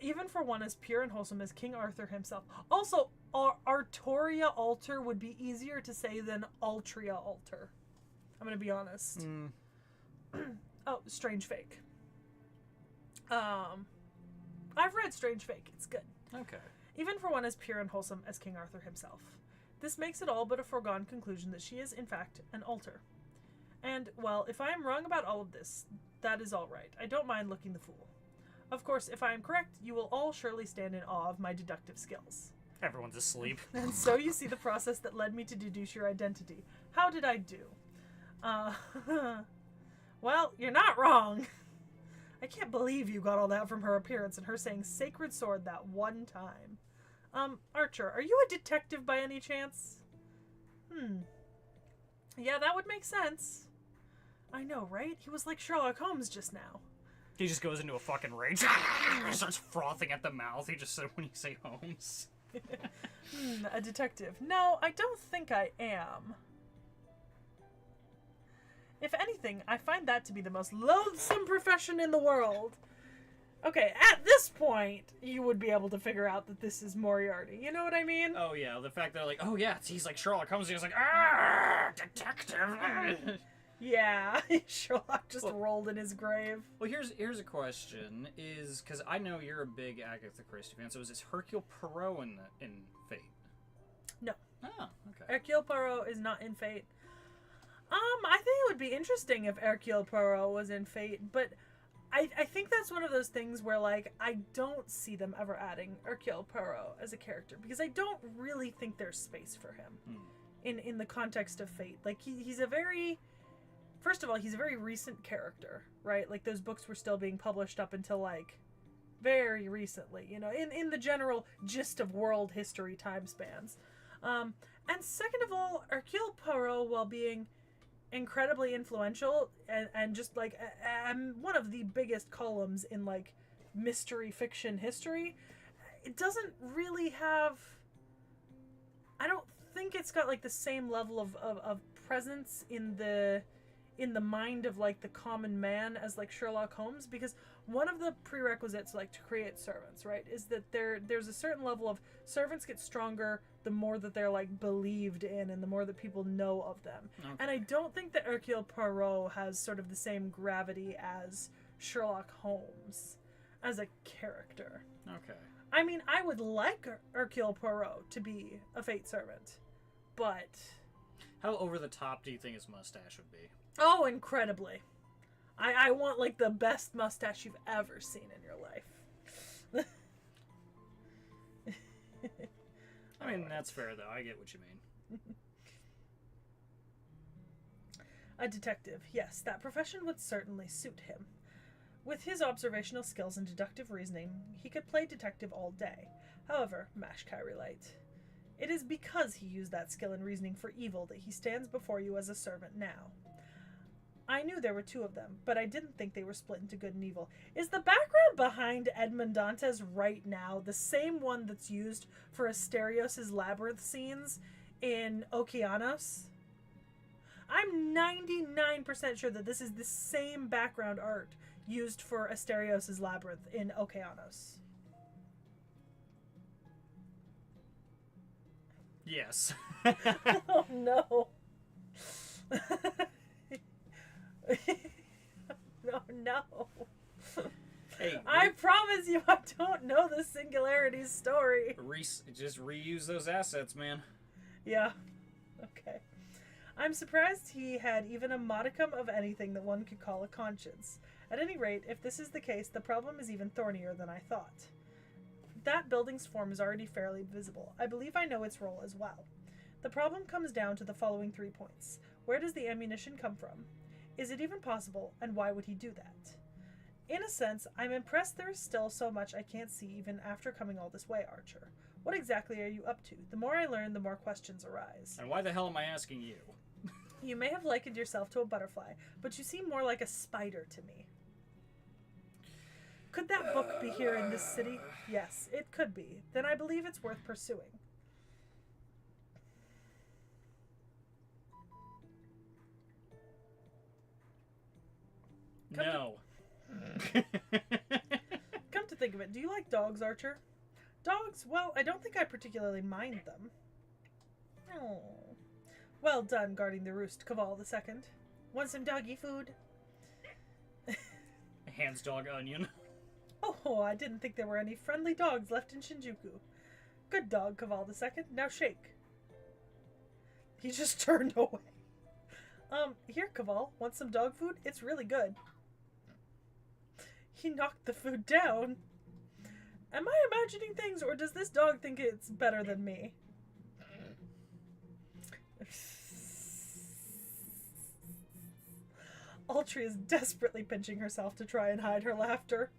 even for one as pure and wholesome as King Arthur himself. Also, Artoria Alter would be easier to say than Altria Alter. I'm gonna be honest. Oh, Strange Fake. I've read Strange Fake. It's good. Okay. Even for one as pure and wholesome as King Arthur himself. This makes it all but a foregone conclusion that she is, in fact, an alter. And, well, if I am wrong about all of this, that is all right. I don't mind looking the fool. Of course, if I am correct, you will all surely stand in awe of my deductive skills. Everyone's asleep. And so you see the process that led me to deduce your identity. How did I do? Well, you're not wrong. I can't believe you got all that from her appearance and her saying sacred sword that one time. Archer, are you a detective by any chance? Yeah, that would make sense. I know, right? He was like Sherlock Holmes just now. He just goes into a fucking rage. He starts frothing at the mouth. He just said when you say Holmes. A detective. No, I don't think I am. If anything, I find that to be the most loathsome profession in the world. Okay, at this point, you would be able to figure out that this is Moriarty. You know what I mean? Oh, yeah. The fact that, like, oh, yeah, he's like Sherlock Holmes. He's like, detective. Yeah, Sherlock just rolled in his grave. Well, here's a question: is because I know you're a big Agatha Christie fan, so is this Hercule Poirot in Fate? No. Oh, okay. Hercule Poirot is not in Fate. I think it would be interesting if Hercule Poirot was in Fate, but I think that's one of those things where, like, I don't see them ever adding Hercule Poirot as a character, because I don't really think there's space for him in the context of Fate. Like, he's a very... First of all, he's a very recent character, right? Like, those books were still being published up until, like, very recently, you know, in the general gist of world history time spans. And second of all, Hercule Poirot, while being incredibly influential and just, like, one of the biggest columns in, like, mystery fiction history, it doesn't really have... I don't think it's got, like, the same level of presence in the mind of, like, the common man as, like, Sherlock Holmes, because one of the prerequisites, like, to create servants, right, is that there's a certain level of servants get stronger the more that they're, like, believed in and the more that people know of them. Okay. And I don't think that Hercule Poirot has sort of the same gravity as Sherlock Holmes as a character. Okay. I mean, I would like Hercule Poirot to be a Fate servant, but... How over the top do you think his mustache would be? Oh, incredibly. I want, like, the best mustache you've ever seen in your life. I mean, that's fair, though. I get what you mean. A detective. Yes, that profession would certainly suit him. With his observational skills and deductive reasoning, he could play detective all day. However, Mashkai relate. It is because he used that skill and reasoning for evil that he stands before you as a servant now. I knew there were two of them, but I didn't think they were split into good and evil. Is the background behind Edmond Dantes right now the same one that's used for Asterios' labyrinth scenes in Okeanos? I'm 99% sure that this is the same background art used for Asterios' labyrinth in Okeanos. Yes. Oh no. No. Hey, I promise you I don't know the Singularities story. Just reuse those assets, man. Yeah. Okay. I'm surprised he had even a modicum of anything that one could call a conscience. At any rate, if this is the case, the problem is even thornier than I thought. That building's form is already fairly visible. I believe I know its role as well. The problem comes down to the following 3 points. Where does the ammunition come from? Is it even possible, and why would he do that? In a sense, I'm impressed there is still so much I can't see even after coming all this way, Archer. What exactly are you up to? The more I learn, the more questions arise. And why the hell am I asking you? You may have likened yourself to a butterfly, but you seem more like a spider to me. Could that book be here in this city? Yes, it could be. Then I believe it's worth pursuing. Come to think of it. Do you like dogs, Archer? Dogs? Well, I don't think I particularly mind them. Oh. Well done, guarding the roost, Caval II. Want some doggy food? Hands dog onion. Oh, I didn't think there were any friendly dogs left in Shinjuku. Good dog, Caval II. Now shake. He just turned away. Here, Caval. Want some dog food? It's really good. He knocked the food down. Am I imagining things, or does this dog think it's better than me? Altry is desperately pinching herself to try and hide her laughter.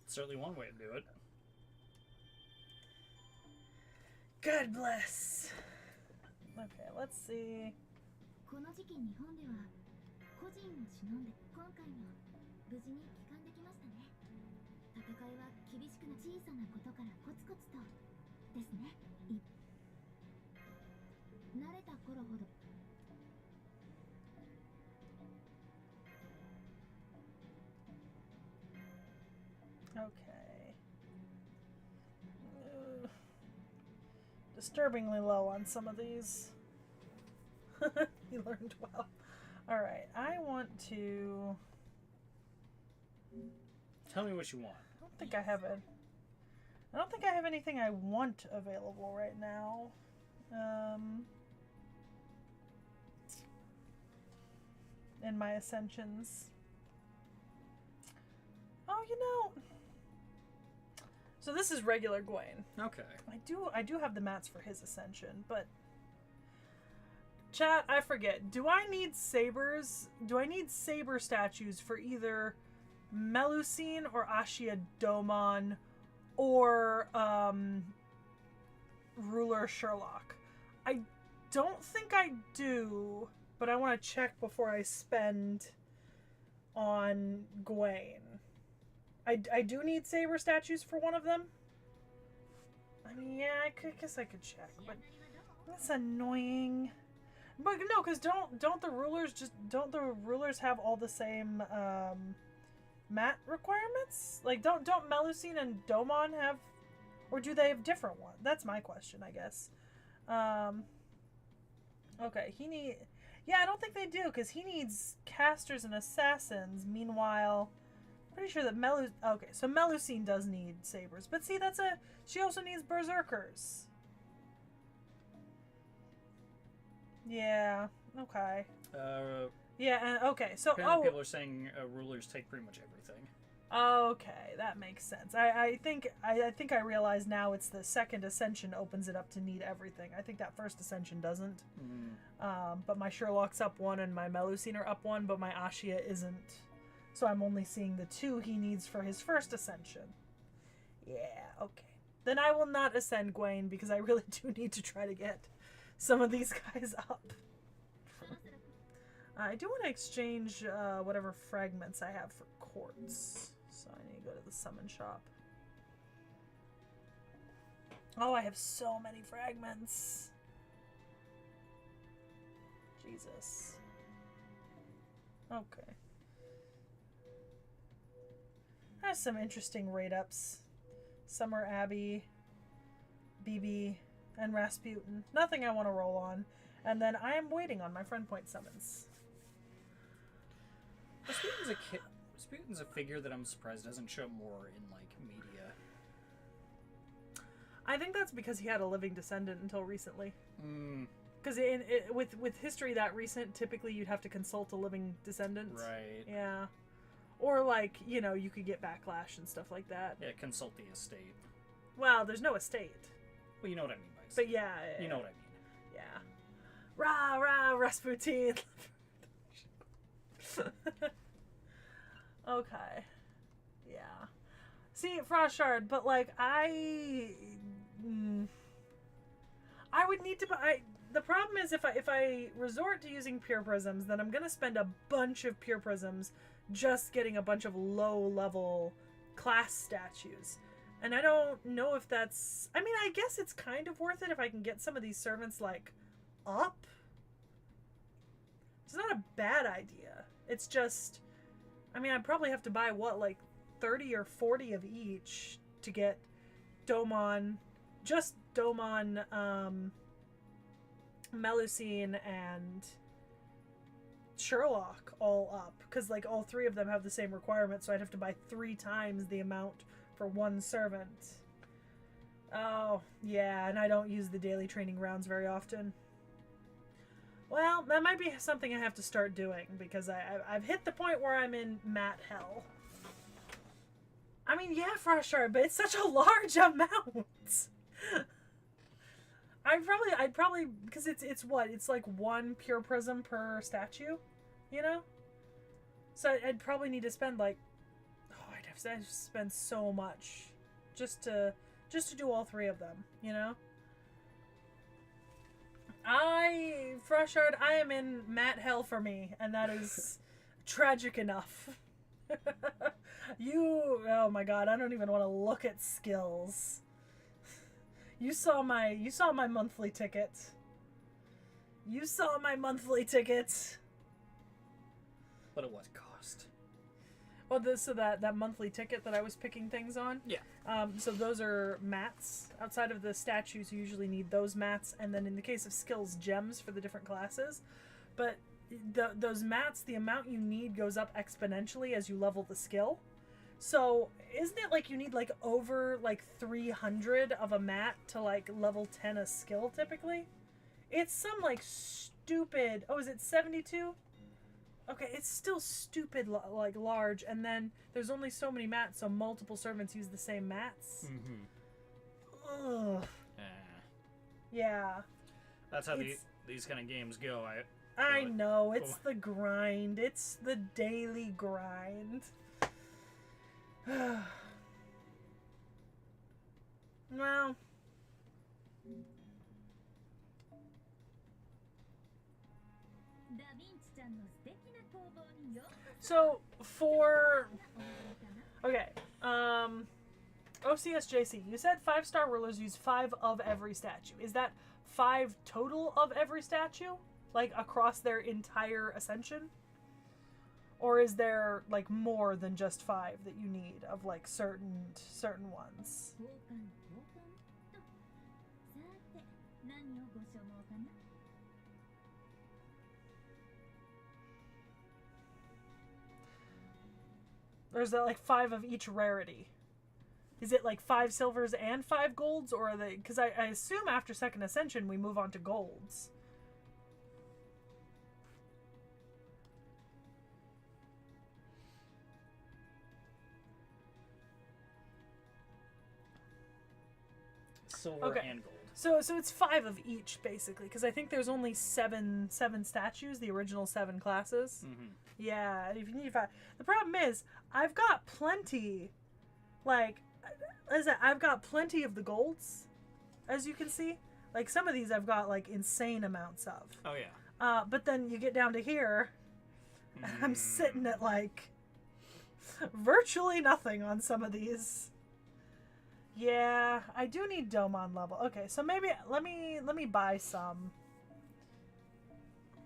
Certainly one way to do it. God bless. Okay, let's see. この時期日本では個人を忍んで今回も無事に帰還できましたね。戦いは厳しくな小さなことからコツコツとですね。慣れた頃ほど Okay. Disturbingly low on some of these. He learned well. Alright, I want to... Tell me what you want. I don't think I have it. I don't think I have anything I want available right now. In my ascensions. Oh, you know. So this is regular Gwaine. Okay. I do have the mats for his ascension, but chat, I forget. Do I need sabers? Do I need saber statues for either Melusine or Ashia Domon or Ruler Sherlock? I don't think I do, but I want to check before I spend on Gwaine. I do need saber statues for one of them. I mean, yeah, I guess I could check, but that's annoying. But no, because don't the rulers have all the same mat requirements? Like don't Melusine and Domon have, or do they have different ones? That's my question, I guess. Okay, yeah, I don't think they do, because he needs casters and assassins. Meanwhile, pretty sure that okay, so Melusine does need sabers, but see, she also needs berserkers. Yeah. Okay. Yeah. And okay. So people are saying rulers take pretty much everything. Okay, that makes sense. I think I realize now it's the second ascension opens it up to need everything. I think that first ascension doesn't. But my Sherlock's up one and my Melusine are up one, but my Ashia isn't. So I'm only seeing the 2 he needs for his first ascension. Yeah, okay. Then I will not ascend Gwaine, because I really do need to try to get some of these guys up. I do want to exchange whatever fragments I have for quartz. So I need to go to the summon shop. Oh, I have so many fragments. Jesus. Okay. There's some interesting raid-ups. Summer Abbey, BB, and Rasputin. Nothing I want to roll on. And then I am waiting on my friend point summons. Rasputin's a figure that I'm surprised doesn't show more in, like, media. I think that's because he had a living descendant until recently. Because with history that recent, typically you'd have to consult a living descendant. Right. Yeah. Or, like, you know, you could get backlash and stuff like that. Yeah, consult the estate. Well, there's no estate. Well, you know what I mean by estate. But yeah. You know what I mean. Yeah. Rah, rah, Rasputin. Okay. Yeah. See, Frostshard, but, like, I would need to buy... The problem is if I resort to using pure prisms, then I'm going to spend a bunch of pure prisms just getting a bunch of low-level class statues. And I don't know if that's... I mean, I guess it's kind of worth it if I can get some of these servants, like, up. It's not a bad idea. It's just, I mean, I'd probably have to buy, what, like 30 or 40 of each to get Domon, just Domon, Melusine, and Sherlock all up. Because, like, all three of them have the same requirement, so I'd have to buy 3 times the amount for one servant. Oh, yeah, and I don't use the daily training rounds very often. Well, that might be something I have to start doing, because I've hit the point where I'm in mat hell. I mean, yeah, Frost Shard, but it's such a large amount. I'd probably, because it's what? It's like 1 pure prism per statue, you know? So I'd probably need to spend like, oh, I'd have to spend so much just to do all 3 of them, you know? Frost Shard, I am in mat hell for me, and that is tragic enough. Oh my god, I don't even want to look at skills. You saw my monthly ticket. You saw my monthly ticket. But it was cost. Well, so that monthly ticket that I was picking things on? Yeah. So those are mats. Outside of the statues, you usually need those mats, and then in the case of skills, gems for the different classes. But those mats, the amount you need goes up exponentially as you level the skill. So isn't it like you need like over like 300 of a mat to like level 10 a skill typically? It's some like stupid... Oh, is it 72? Okay, it's still stupid, like, large, and then there's only so many mats, so multiple servants use the same mats. Mm-hmm. Ugh. Yeah. That's how these kind of games go. I know, it's the grind. It's the daily grind. Well... So, for... Okay, OCSJC, you said 5-star rulers use 5 of every statue. Is that 5 total of every statue? Like, across their entire ascension? Or is there, like, more than just 5 that you need of, like, certain ones? Or is that like 5 of each rarity? Is it like 5 silvers and 5 golds? Or are they... Because I assume after 2nd Ascension we move on to golds. Silver and gold. So it's 5 of each, basically. Because I think there's only 7 statues, the original 7 classes. Mm-hmm. Yeah, if you need 5. The problem is, I've got plenty, like, I've got plenty of the golds, as you can see. Like, some of these I've got, like, insane amounts of. Oh, yeah. But then you get down to here, and I'm sitting at, like, virtually nothing on some of these. Yeah, I do need Domon level. Okay, so maybe, let me buy some.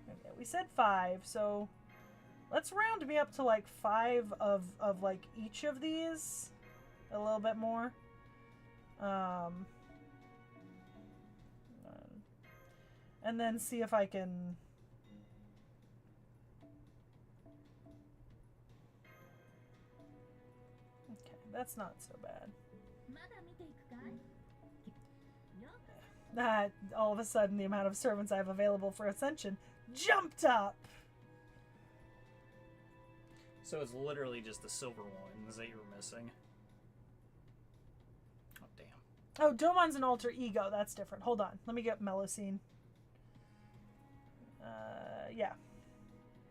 Okay, we said 5, so... Let's round me up to like 5 of like each of these. A little bit more. And then see if I can... Okay, that's not so bad. That, all of a sudden, the amount of servants I have available for Ascension jumped up! So it's literally just the silver ones that you were missing. Oh, damn. Oh, Domon's an alter ego. That's different. Hold on. Let me get Melusine. Yeah.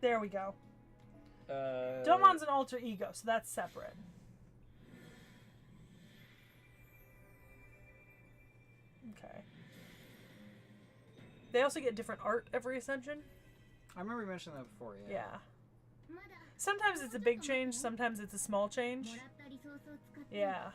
There we go. Domon's an alter ego, so that's separate. Okay. They also get different art every Ascension. I remember you mentioning that before, yeah. Yeah. Sometimes it's a big change, sometimes it's a small change. Yeah.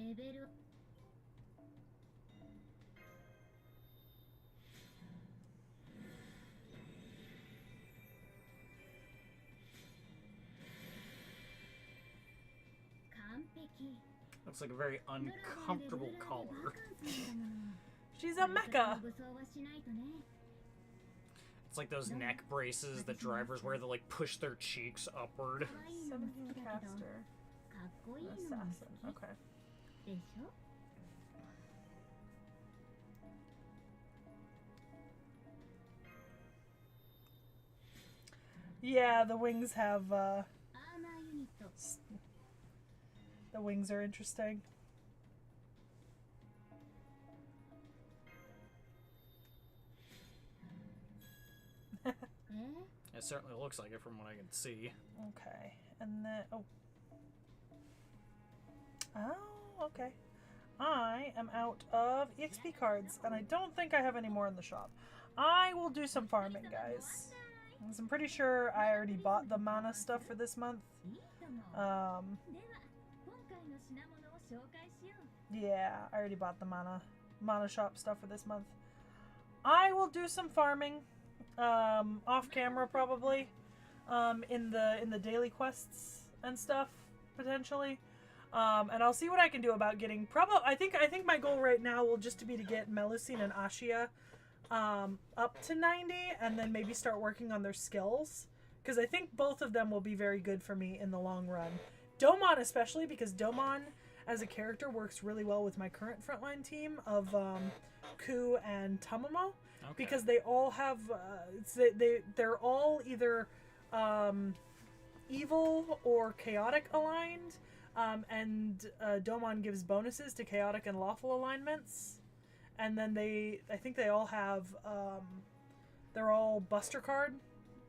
レベル 完璧 Looks like a very uncomfortable collar. She's a mecha. 武装はしないとね It's like those neck braces that drivers wear that like push their cheeks upward. 可愛いのも好きだけど Caster. かっこいいのも Assassin. 好 Okay. きでしょ Yeah, the wings have, アーマーユニット the wings are interesting. え It certainly looks like it from what I can see. Okay, and then, oh. Oh, okay. I am out of EXP cards, and I don't think I have any more in the shop. I will do some farming, guys. 'Cause I'm pretty sure I already bought the mana stuff for this month. いいともでは Um, 今回の品物を紹介しよう yeah, I already bought the mana shop stuff for this month. I will do some farming, off camera probably, in the daily quests and stuff potentially. And I'll see what I can do about getting I think my goal right now will just be to get Melusine and Ashia up to 90 and then maybe start working on their skills, because I think both of them will be very good for me in the long run. Domon especially, because Domon as a character works really well with my current frontline team of Ku and Tamamo, Okay. because they all have they're all either evil or chaotic aligned, and Domon gives bonuses to chaotic and lawful alignments, and then I think they all have they're all buster card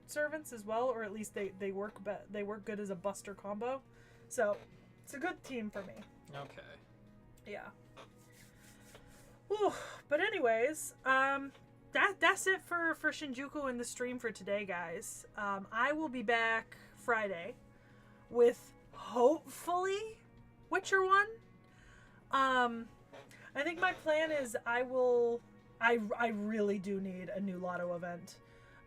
servants as well, or at least they work good as a buster combo, so it's a good team for me. Okay. Yeah. Whew. But anyways, that's it for Shinjuku and the stream for today, guys. I will be back Friday with hopefully Witcher 1. I think my plan is I really do need a new lotto event.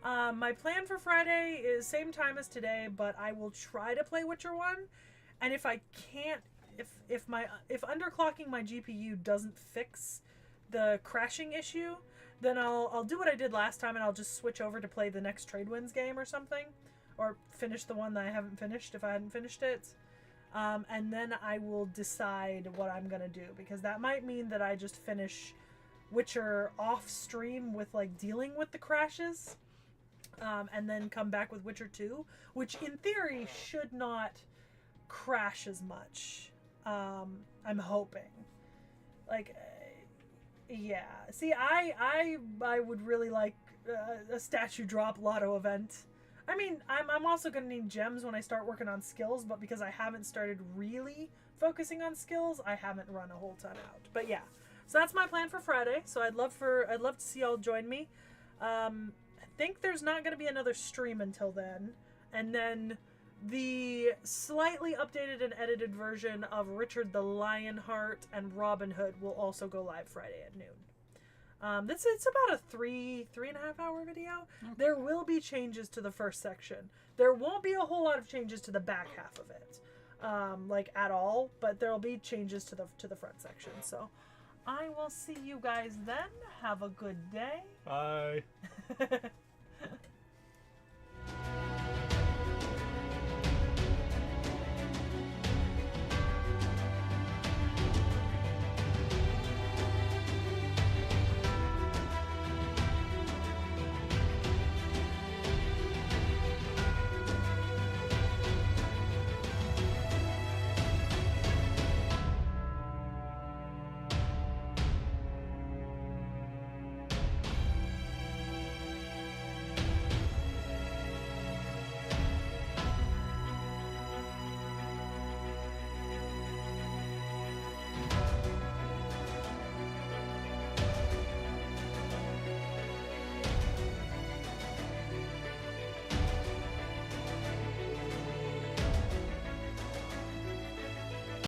My plan for Friday is same time as today, but I will try to play Witcher 1, and if I can't, if underclocking my GPU doesn't fix the crashing issue, then I'll do what I did last time, and I'll just switch over to play the next Trade Winds game or something, or finish the one that I haven't finished if I hadn't finished it, and then I will decide what I'm gonna do, because that might mean that I just finish Witcher off stream with like dealing with the crashes, and then come back with Witcher 2, which in theory should not crash as much. I'm hoping. Like, yeah. See, I would really like a statue drop lotto event. I mean, I'm also gonna need gems when I start working on skills, but because I haven't started really focusing on skills, I haven't run a whole ton out. But yeah, so that's my plan for Friday. So I'd love to see y'all join me. I think there's not gonna be another stream until then, and then the slightly updated and edited version of Richard the Lionheart and Robin Hood will also go live Friday at noon. It's about a 3.5 hour video. Okay. There will be changes to the first section. There won't be a whole lot of changes to the back half of it, like at all. But there will be changes to the front section. So I will see you guys then. Have a good day. Bye.